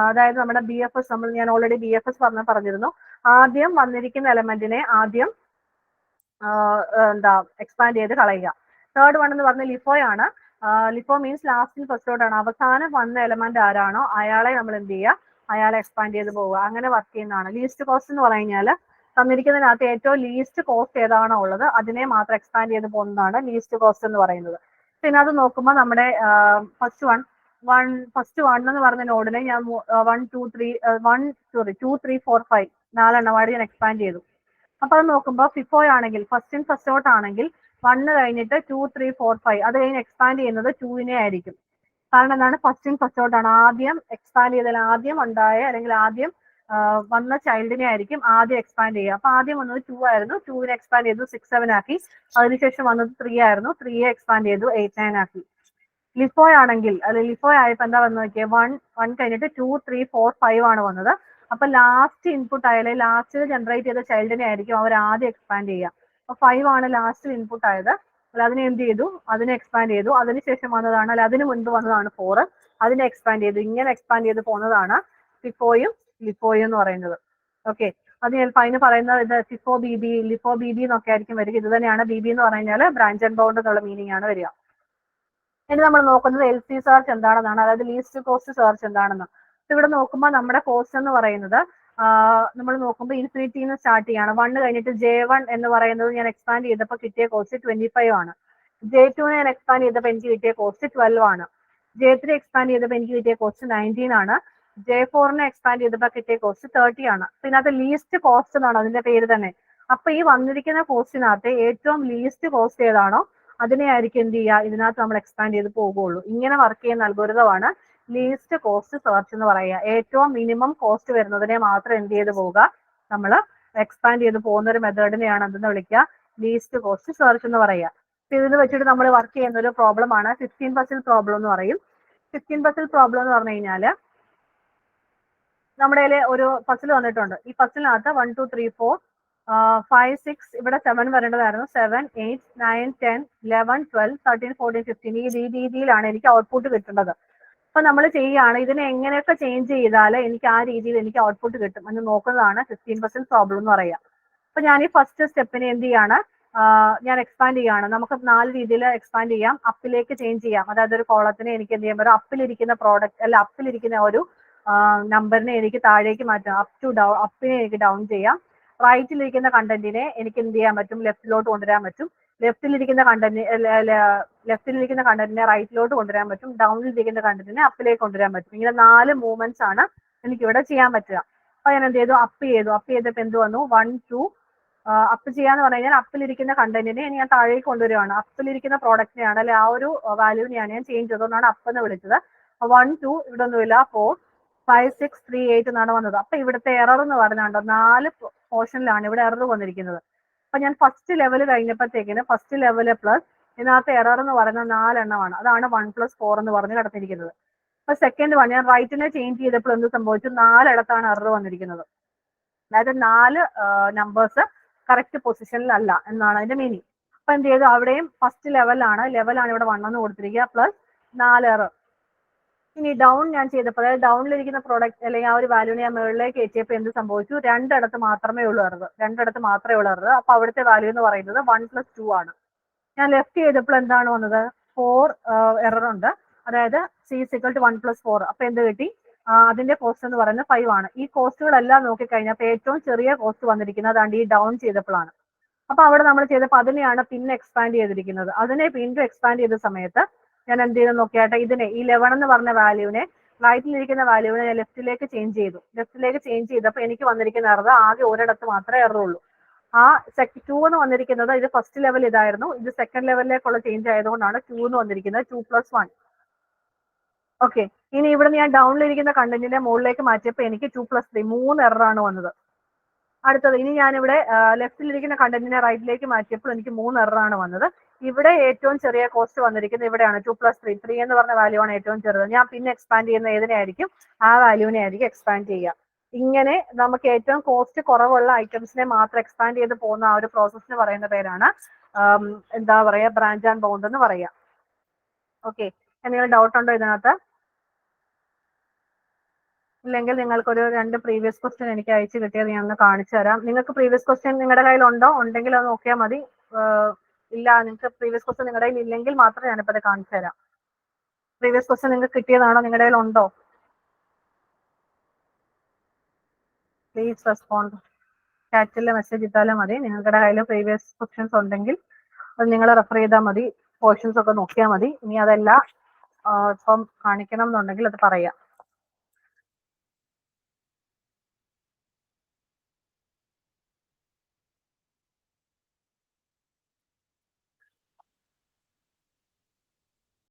അതായത് നമ്മുടെ BFS ഞാൻ ഓൾറെഡി BFS പറഞ്ഞിരുന്നു. ആദ്യം വന്നിരിക്കുന്ന എലമെന്റിനെ ആദ്യം എക്സ്പാൻഡ് ചെയ്ത് കളയുക. തേർഡ് വൺ എന്ന് പറഞ്ഞാൽ LIFO ആണ്. LIFO means last in first out ആണ്. അവസാനം വന്ന എലമെന്റ് ആരാണോ അയാളെ നമ്മൾ എന്ത് ചെയ്യുക, അയാളെ എക്സ്പാൻഡ് ചെയ്ത് പോവുക. അങ്ങനെ വർക്ക് ചെയ്യുന്നതാണ്. ലീസ്റ്റ് കോസ്റ്റ് എന്ന് പറഞ്ഞാൽ തന്നിരിക്കുന്നതിനകത്ത് ഏറ്റവും ലീസ്റ്റ് കോസ്റ്റ് ഏതാണോ ഉള്ളത് അതിനെ മാത്രം എക്സ്പാൻഡ് ചെയ്ത് പോകുന്നതാണ് ലീസ്റ്റ് കോസ്റ്റ് എന്ന് പറയുന്നത്. പിന്നെ അത് നോക്കുമ്പോൾ നമ്മുടെ ഫസ്റ്റ് വൺ എന്ന് പറഞ്ഞ നോഡിനെ ഞാൻ 2 3 4 5 4 ഞാൻ എക്സ്പാൻഡ് ചെയ്തു. അപ്പൊ അത് നോക്കുമ്പോൾ FIFO ആണെങ്കിൽ ഫസ്റ്റ് ഇൻ ഫസ്റ്റ് ഔട്ട് ആണെങ്കിൽ 1 കഴിഞ്ഞിട്ട് 2 3 4 5 അത് കഴിഞ്ഞ് എക്സ്പാൻഡ് ചെയ്യുന്നത് 2നെ ആയിരിക്കും. കാരണം എന്താണ്, ഫസ്റ്റ് ഇൻ ഫസ്റ്റ് ഔട്ട് ആണ്. ആദ്യം എക്സ്പാൻഡ് ചെയ്തതിൽ ആദ്യം ഉണ്ടായ അല്ലെങ്കിൽ ആദ്യം വന്ന ചൈൽഡിനെ ആയിരിക്കും ആദ്യം എക്സ്പാൻഡ് ചെയ്യുക. അപ്പൊ ആദ്യം വന്നത് 2 ആയിരുന്നു, 2നെ എക്സ്പാൻഡ് ചെയ്തു 6 7 ആക്കി. അതിനുശേഷം വന്നത് 3 ആയിരുന്നു, 3യെ എക്സ്പാൻഡ് ചെയ്തു 8 9 ആക്കി. LIFO ആണെങ്കിൽ LIFO ആയപ്പോ എന്താ വന്നു നോക്കിയാൽ 1 കഴിഞ്ഞിട്ട് 2 3 4 5 ആണ് വന്നത്. അപ്പൊ ലാസ്റ്റ് ഇൻപുട്ട് ആയാലും ലാസ്റ്റ് ജനറേറ്റ് ചെയ്ത ചൈൽഡിനെ ആയിരിക്കും അവർ ആദ്യം എക്സ്പാൻഡ് ചെയ്യുക. അപ്പൊ 5 ആണ് ലാസ്റ്റ് ഇൻപുട്ട് ആയത്, അല്ല അതിനെ എന്ത് ചെയ്തു, അതിനെ എക്സ്പാൻഡ് ചെയ്തു. അതിനുശേഷം വന്നതാണ്, അല്ല അതിന് മുൻപ് വന്നതാണ് 4, അതിനെ എക്സ്പാൻഡ് ചെയ്തു. ഇങ്ങനെ എക്സ്പാൻഡ് ചെയ്ത് പോകുന്നതാണ് FIFOയും LIFOയും എന്ന് പറയുന്നത്. ഓക്കെ, അത് ചിലപ്പോൾ അതിന് പറയുന്നത് ഇത് FIFO BB LIFO BB എന്നൊക്കെ ആയിരിക്കും വരിക. ഇത് തന്നെയാണ് BB എന്ന് പറഞ്ഞാൽ ബ്രാഞ്ച് ആൻഡ് ബൗണ്ട് എന്നുള്ള മീനിങ് ആണ് വരിക. ഇനി നമ്മൾ നോക്കുന്നത് LC സെർച്ച് എന്താണെന്നാണ്, അതായത് ലീസ്റ്റ് കോസ്റ്റ് സെർച്ച് എന്താണെന്ന്. ഇവിടെ നോക്കുമ്പോൾ നമ്മുടെ കോസ്റ്റ് എന്ന് പറയുന്നത് നമ്മൾ നോക്കുമ്പോൾ ഇൻഫിനിറ്റിന്ന് സ്റ്റാർട്ട് ചെയ്യാണ്. 1 കഴിഞ്ഞിട്ട് J1 എന്ന് പറയുന്നത് ഞാൻ എക്സ്പാൻഡ് ചെയ്തപ്പോൾ കിട്ടിയ കോസ്റ്റ് 25 ആണ്. J2 ഞാൻ എക്സ്പാൻഡ് ചെയ്തപ്പോൾ എനിക്ക് കിട്ടിയ കോസ്റ്റ് 12 ആണ്. J3 എക്സ്പാൻഡ് ചെയ്തപ്പോൾ എനിക്ക് കിട്ടിയ കോസ്റ്റ് 19 ആണ്. J4 എക്സ്പാൻഡ് ചെയ്തപ്പോൾ കിട്ടിയ കോസ്റ്റ് 30 ആണ്. പിന്നെ അത് ലീസ്റ്റ് കോസ്റ്റ് എന്നാണ് അതിന്റെ പേര് തന്നെ. അപ്പൊ ഈ വന്നിരിക്കുന്ന കോസ്റ്റിനകത്ത് ഏറ്റവും ലീസ്റ്റ് കോസ്റ്റ് ഏതാണോ അതിനെ ആയിരിക്കും എന്ത് ചെയ്യുക, ഇതിനകത്ത് നമ്മൾ എക്സ്പാൻഡ് ചെയ്ത് പോകുള്ളൂ. ഇങ്ങനെ വർക്ക് ചെയ്യുന്ന അൽഗോരിതമാണ് ലീസ്റ്റ് കോസ്റ്റ് സെർച്ച് എന്ന് പറയുക. ഏറ്റവും മിനിമം കോസ്റ്റ് വരുന്നതിനെ മാത്രം എന്ത് ചെയ്ത് പോവുക, നമ്മൾ എക്സ്പാൻഡ് ചെയ്ത് പോകുന്ന ഒരു മെത്തേഡിനെയാണ് എന്തെന്ന് വിളിക്കുക, ലീസ്റ്റ് കോസ്റ്റ് സെർച്ച് എന്ന് പറയുക. ഇത് വെച്ചിട്ട് നമ്മൾ വർക്ക് ചെയ്യുന്ന ഒരു പ്രോബ്ലം ആണ് 16 പസിൽ പ്രോബ്ലം എന്ന് പറയും. 16 പസിൽ പ്രോബ്ലം എന്ന് പറഞ്ഞു കഴിഞ്ഞാല് നമ്മുടെ ഒരു പസിൽ വന്നിട്ടുണ്ട്. ഈ പസിലിനകത്ത് 1 2 3 4 5 6 ഇവിടെ 7 വരേണ്ടതായിരുന്നു. 7 8 9 10 11 12 13 14 15 ഈ രീതിയിലാണ് എനിക്ക് ഔട്ട്പുട്ട് കിട്ടേണ്ടത്. അപ്പൊ നമ്മൾ ചെയ്യുകയാണ് ഇതിനെ എങ്ങനെയൊക്കെ ചേഞ്ച് ചെയ്താൽ എനിക്ക് ആ രീതിയിൽ എനിക്ക് ഔട്ട്പുട്ട് കിട്ടും എന്ന് നോക്കുന്നതാണ് 16 പസിൽ പ്രോബ്ലം എന്ന് പറയുക. അപ്പൊ ഞാൻ ഈ ഫസ്റ്റ് സ്റ്റെപ്പിനെ എന്ത് ചെയ്യാണ്, ഞാൻ എക്സ്പാൻഡ് ചെയ്യാണ്. നമുക്ക് 4 രീതിയിൽ എക്സ്പാൻഡ് ചെയ്യാം. അപ്പിലേക്ക് ചേഞ്ച് ചെയ്യാം. അതായത് ഒരു കോളത്തിനെ എനിക്ക് എന്ത് ചെയ്യാൻ പറ്റും, അപ്പിലിരിക്കുന്ന പ്രോഡക്റ്റ് അല്ല അപ്പിലിരിക്കുന്ന ഒരു നമ്പറിനെ എനിക്ക് താഴേക്ക് മാറ്റാം. അപ്പ് ടു ഡൗൺ, അപ്പിനെ എനിക്ക് ഡൗൺ ചെയ്യാം. റൈറ്റിലിരിക്കുന്ന കണ്ടന്റിനെ എനിക്ക് എന്ത് ചെയ്യാൻ പറ്റും, ലെഫ്റ്റിലോട്ട് കൊണ്ടുവരാൻ പറ്റും. ലെഫ്റ്റിലിരിക്കുന്ന കണ്ടന്റിനെ റൈറ്റിലോട്ട് കൊണ്ടുവരാൻ പറ്റും. ഡൗണിലിരിക്കുന്ന കണ്ടന്റിനെ അപ്പിലേക്ക് കൊണ്ടുവരാൻ പറ്റും. ഇങ്ങനെ 4 മൂവ്മെന്റ്സ് ആണ് എനിക്ക് ഇവിടെ ചെയ്യാൻ പറ്റുക. അപ്പൊ ഞാൻ എന്ത് ചെയ്തു, അപ്പ് ചെയ്തപ്പോൾ എന്ത് വന്നു, 1 2 അപ്പ് ചെയ്യാന്ന് പറഞ്ഞു കഴിഞ്ഞാൽ അപ്പിലിരിക്കുന്ന കണ്ടന്റിനെ ഞാൻ താഴേക്ക് കൊണ്ടുവരികയാണ്. അപ്പിലിരിക്കുന്ന പ്രോഡക്റ്റിനെയാണ് അല്ലെ ആ ഒരു വാല്യൂവിനെയാണ് ഞാൻ ചേഞ്ച് ചെയ്തതുകൊണ്ടാണ് അപ്പ് എന്ന് വിളിച്ചത്. 1 2 ഇവിടെ ഒന്നുമില്ല, 4 5 6 3 8 എന്നാണ് വന്നത്. അപ്പൊ ഇവിടുത്തെ എറർ എന്ന് പറഞ്ഞുണ്ടോ 4 പോർഷനിലാണ് ഇവിടെ എറർ വന്നിരിക്കുന്നത്. അപ്പൊ ഞാൻ ഫസ്റ്റ് ലെവൽ കഴിഞ്ഞപ്പോഴത്തേക്കിന് ഫസ്റ്റ് ലെവല് പ്ലസ് ഇതിനകത്ത് എറർ എന്ന് പറയുന്നത് 4 എണ്ണമാണ്. അതാണ് 1 + 4 എന്ന് പറഞ്ഞ് കിടന്നിരിക്കുന്നത്. അപ്പൊ സെക്കൻഡ് വൺ ഞാൻ റൈറ്റിനെ ചേഞ്ച് ചെയ്തപ്പോൾ എന്ത് സംഭവിച്ചു, 4 ഇടത്താണ് എറർ വന്നിരിക്കുന്നത്. അതായത് 4 നമ്പേഴ്സ് കറക്റ്റ് പൊസിഷനിലല്ല എന്നാണ് അതിന്റെ മീനിങ്. അപ്പൊ എന്ത് ചെയ്തു, അവിടെയും ഫസ്റ്റ് ലെവലാണ് ഇവിടെ 1 എന്ന് കൊടുത്തിരിക്കുക പ്ലസ് 4 എറർ. ഇനി ഡൗൺ ഞാൻ ചെയ്തപ്പോൾ അതായത് ഡൗണിലിരിക്കുന്ന പ്രോഡക്റ്റ് അല്ലെങ്കിൽ ആ ഒരു വാല്യൂനെ ഞാൻ മുകളിലേക്ക് കയറ്റിയപ്പോൾ എന്ത് സംഭവിച്ചു, 2 ഇടത്ത് മാത്രമേ ഉള്ളൂ എറർ. അപ്പൊ അവിടുത്തെ വാല്യൂ എന്ന് പറയുന്നത് 1 + 2 ആണ്. ഞാൻ ലെഫ്റ്റ് ചെയ്തപ്പോൾ എന്താണ് വന്നത്, 4 എറർ ഉണ്ട്. അതായത് C = 1 + 4. അപ്പൊ എന്ത് കിട്ടി, അതിന്റെ കോസ്റ്റ് എന്ന് പറയുന്നത് 5 ആണ്. ഈ കോസ്റ്റുകളെല്ലാം നോക്കിക്കഴിഞ്ഞപ്പോൾ ഏറ്റവും ചെറിയ കോസ്റ്റ് വന്നിരിക്കുന്നത് അതാണ്ട് ഈ ഡൗൺ ചെയ്തപ്പോഴാണ്. അപ്പൊ അവിടെ നമ്മൾ ചെയ്തപ്പോൾ അതിനെയാണ് പിന്നെ എക്സ്പാൻഡ് ചെയ്തിരിക്കുന്നത്. അതിനെ വീണ്ടും എക്സ്പാൻഡ് ചെയ്ത സമയത്ത് ഞാൻ എന്ത് ചെയ്തു നോക്കിയാട്ടെ, ഇതിനെ ഈ 11 എന്ന് പറഞ്ഞ വാല്യൂവിനെ റൈറ്റിലിരിക്കുന്ന വാല്യൂവിനെ ഞാൻ ലെഫ്റ്റിലേക്ക് ചേഞ്ച് ചെയ്തു. ചെയ്തപ്പോൾ എനിക്ക് വന്നിരിക്കുന്ന എറർ ആകെ ഒരിടത്ത് മാത്രമേ എറർ ഉള്ളൂ. ആ 2 എന്ന് വന്നിരിക്കുന്നത് ഇത് ഫസ്റ്റ് ലെവൽ ഇതായിരുന്നു. ഇത് സെക്കൻഡ് ലെവലിലേക്കുള്ള ചേഞ്ച് ആയതുകൊണ്ടാണ് 2 എന്ന് വന്നിരിക്കുന്നത്. 2 + 1. ഓക്കെ, ഇനി ഇവിടെ ഞാൻ ഡൗണിലിരിക്കുന്ന കണ്ടന്റിനെ മുകളിലേക്ക് മാറ്റിയപ്പോൾ എനിക്ക് 2 + 3 3 എറർ ആണ് വന്നത്. അടുത്തത് ഇനി ഞാനിവിടെ ലെഫ്റ്റിലിരിക്കുന്ന കണ്ടന്റിനെ റൈറ്റിലേക്ക് മാറ്റിയപ്പോൾ എനിക്ക് 3 എറർ ആണ് വന്നത്. ഇവിടെ ഏറ്റവും ചെറിയ കോസ്റ്റ് വന്നിരിക്കുന്നത് ഇവിടെയാണ് 2 + 3 3 എന്ന് പറഞ്ഞ വാല്യൂ ആണ് ഏറ്റവും ചെറുത്. ഞാൻ പിന്നെ എക്സ്പാൻഡ് ചെയ്യുന്ന ഏതിനായിരിക്കും, ആ വാല്യൂവിനെ ആയിരിക്കും എക്സ്പാൻഡ് ചെയ്യുക. ഇങ്ങനെ നമുക്ക് ഏറ്റവും കോസ്റ്റ് കുറവുള്ള ഐറ്റംസിനെ മാത്രം എക്സ്പാൻഡ് ചെയ്ത് പോകുന്ന ആ ഒരു പ്രോസസ്സിന് പറയുന്ന പേരാണ് എന്താ പറയുക, ബ്രാഞ്ച് ആൻഡ് ബൗണ്ട് എന്ന് പറയുക. ഓക്കെ, എന്തെങ്കിലും ഡൗട്ട് ഉണ്ടോ ഇതിനകത്ത്? ഇല്ലെങ്കിൽ നിങ്ങൾക്കൊരു 2 പ്രീവിയസ് ക്വസ്റ്റ്യൻ എനിക്ക് അയച്ചു കിട്ടിയത് ഞാൻ ഒന്ന് കാണിച്ചു തരാം. നിങ്ങൾക്ക് പ്രീവിയസ് ക്വസ്റ്റ്യൻ നിങ്ങളുടെ കയ്യിൽ ഉണ്ടോ, ഉണ്ടെങ്കിൽ അത് നോക്കിയാൽ മതി. ഇല്ല, നിങ്ങൾക്ക് പ്രീവിയസ് ക്വസ്റ്റ്യൻ നിങ്ങളുടെ കയ്യിൽ ഇല്ലെങ്കിൽ മാത്രം ഞാനിപ്പോൾ അത് കാണിച്ചു തരാം. പ്രീവിയസ് ക്വസ്റ്റ്യൻ നിങ്ങൾക്ക് കിട്ടിയതാണോ, നിങ്ങളുടെ കയ്യിൽ ഉണ്ടോ? Please respond. ചാറ്റിൽ മെസ്സേജ് ഇട്ടാലും മതി. നിങ്ങളുടെ കയ്യിൽ പ്രീവിയസ് ക്വസ്റ്റ്യൻസ് ഉണ്ടെങ്കിൽ അത് നിങ്ങൾ റെഫർ ചെയ്താൽ മതി. പോർഷൻസ് ഒക്കെ നോക്കിയാൽ മതി. ഇനി അതല്ല ഇപ്പം കാണിക്കണം എന്നുണ്ടെങ്കിൽ അത് പറയാം.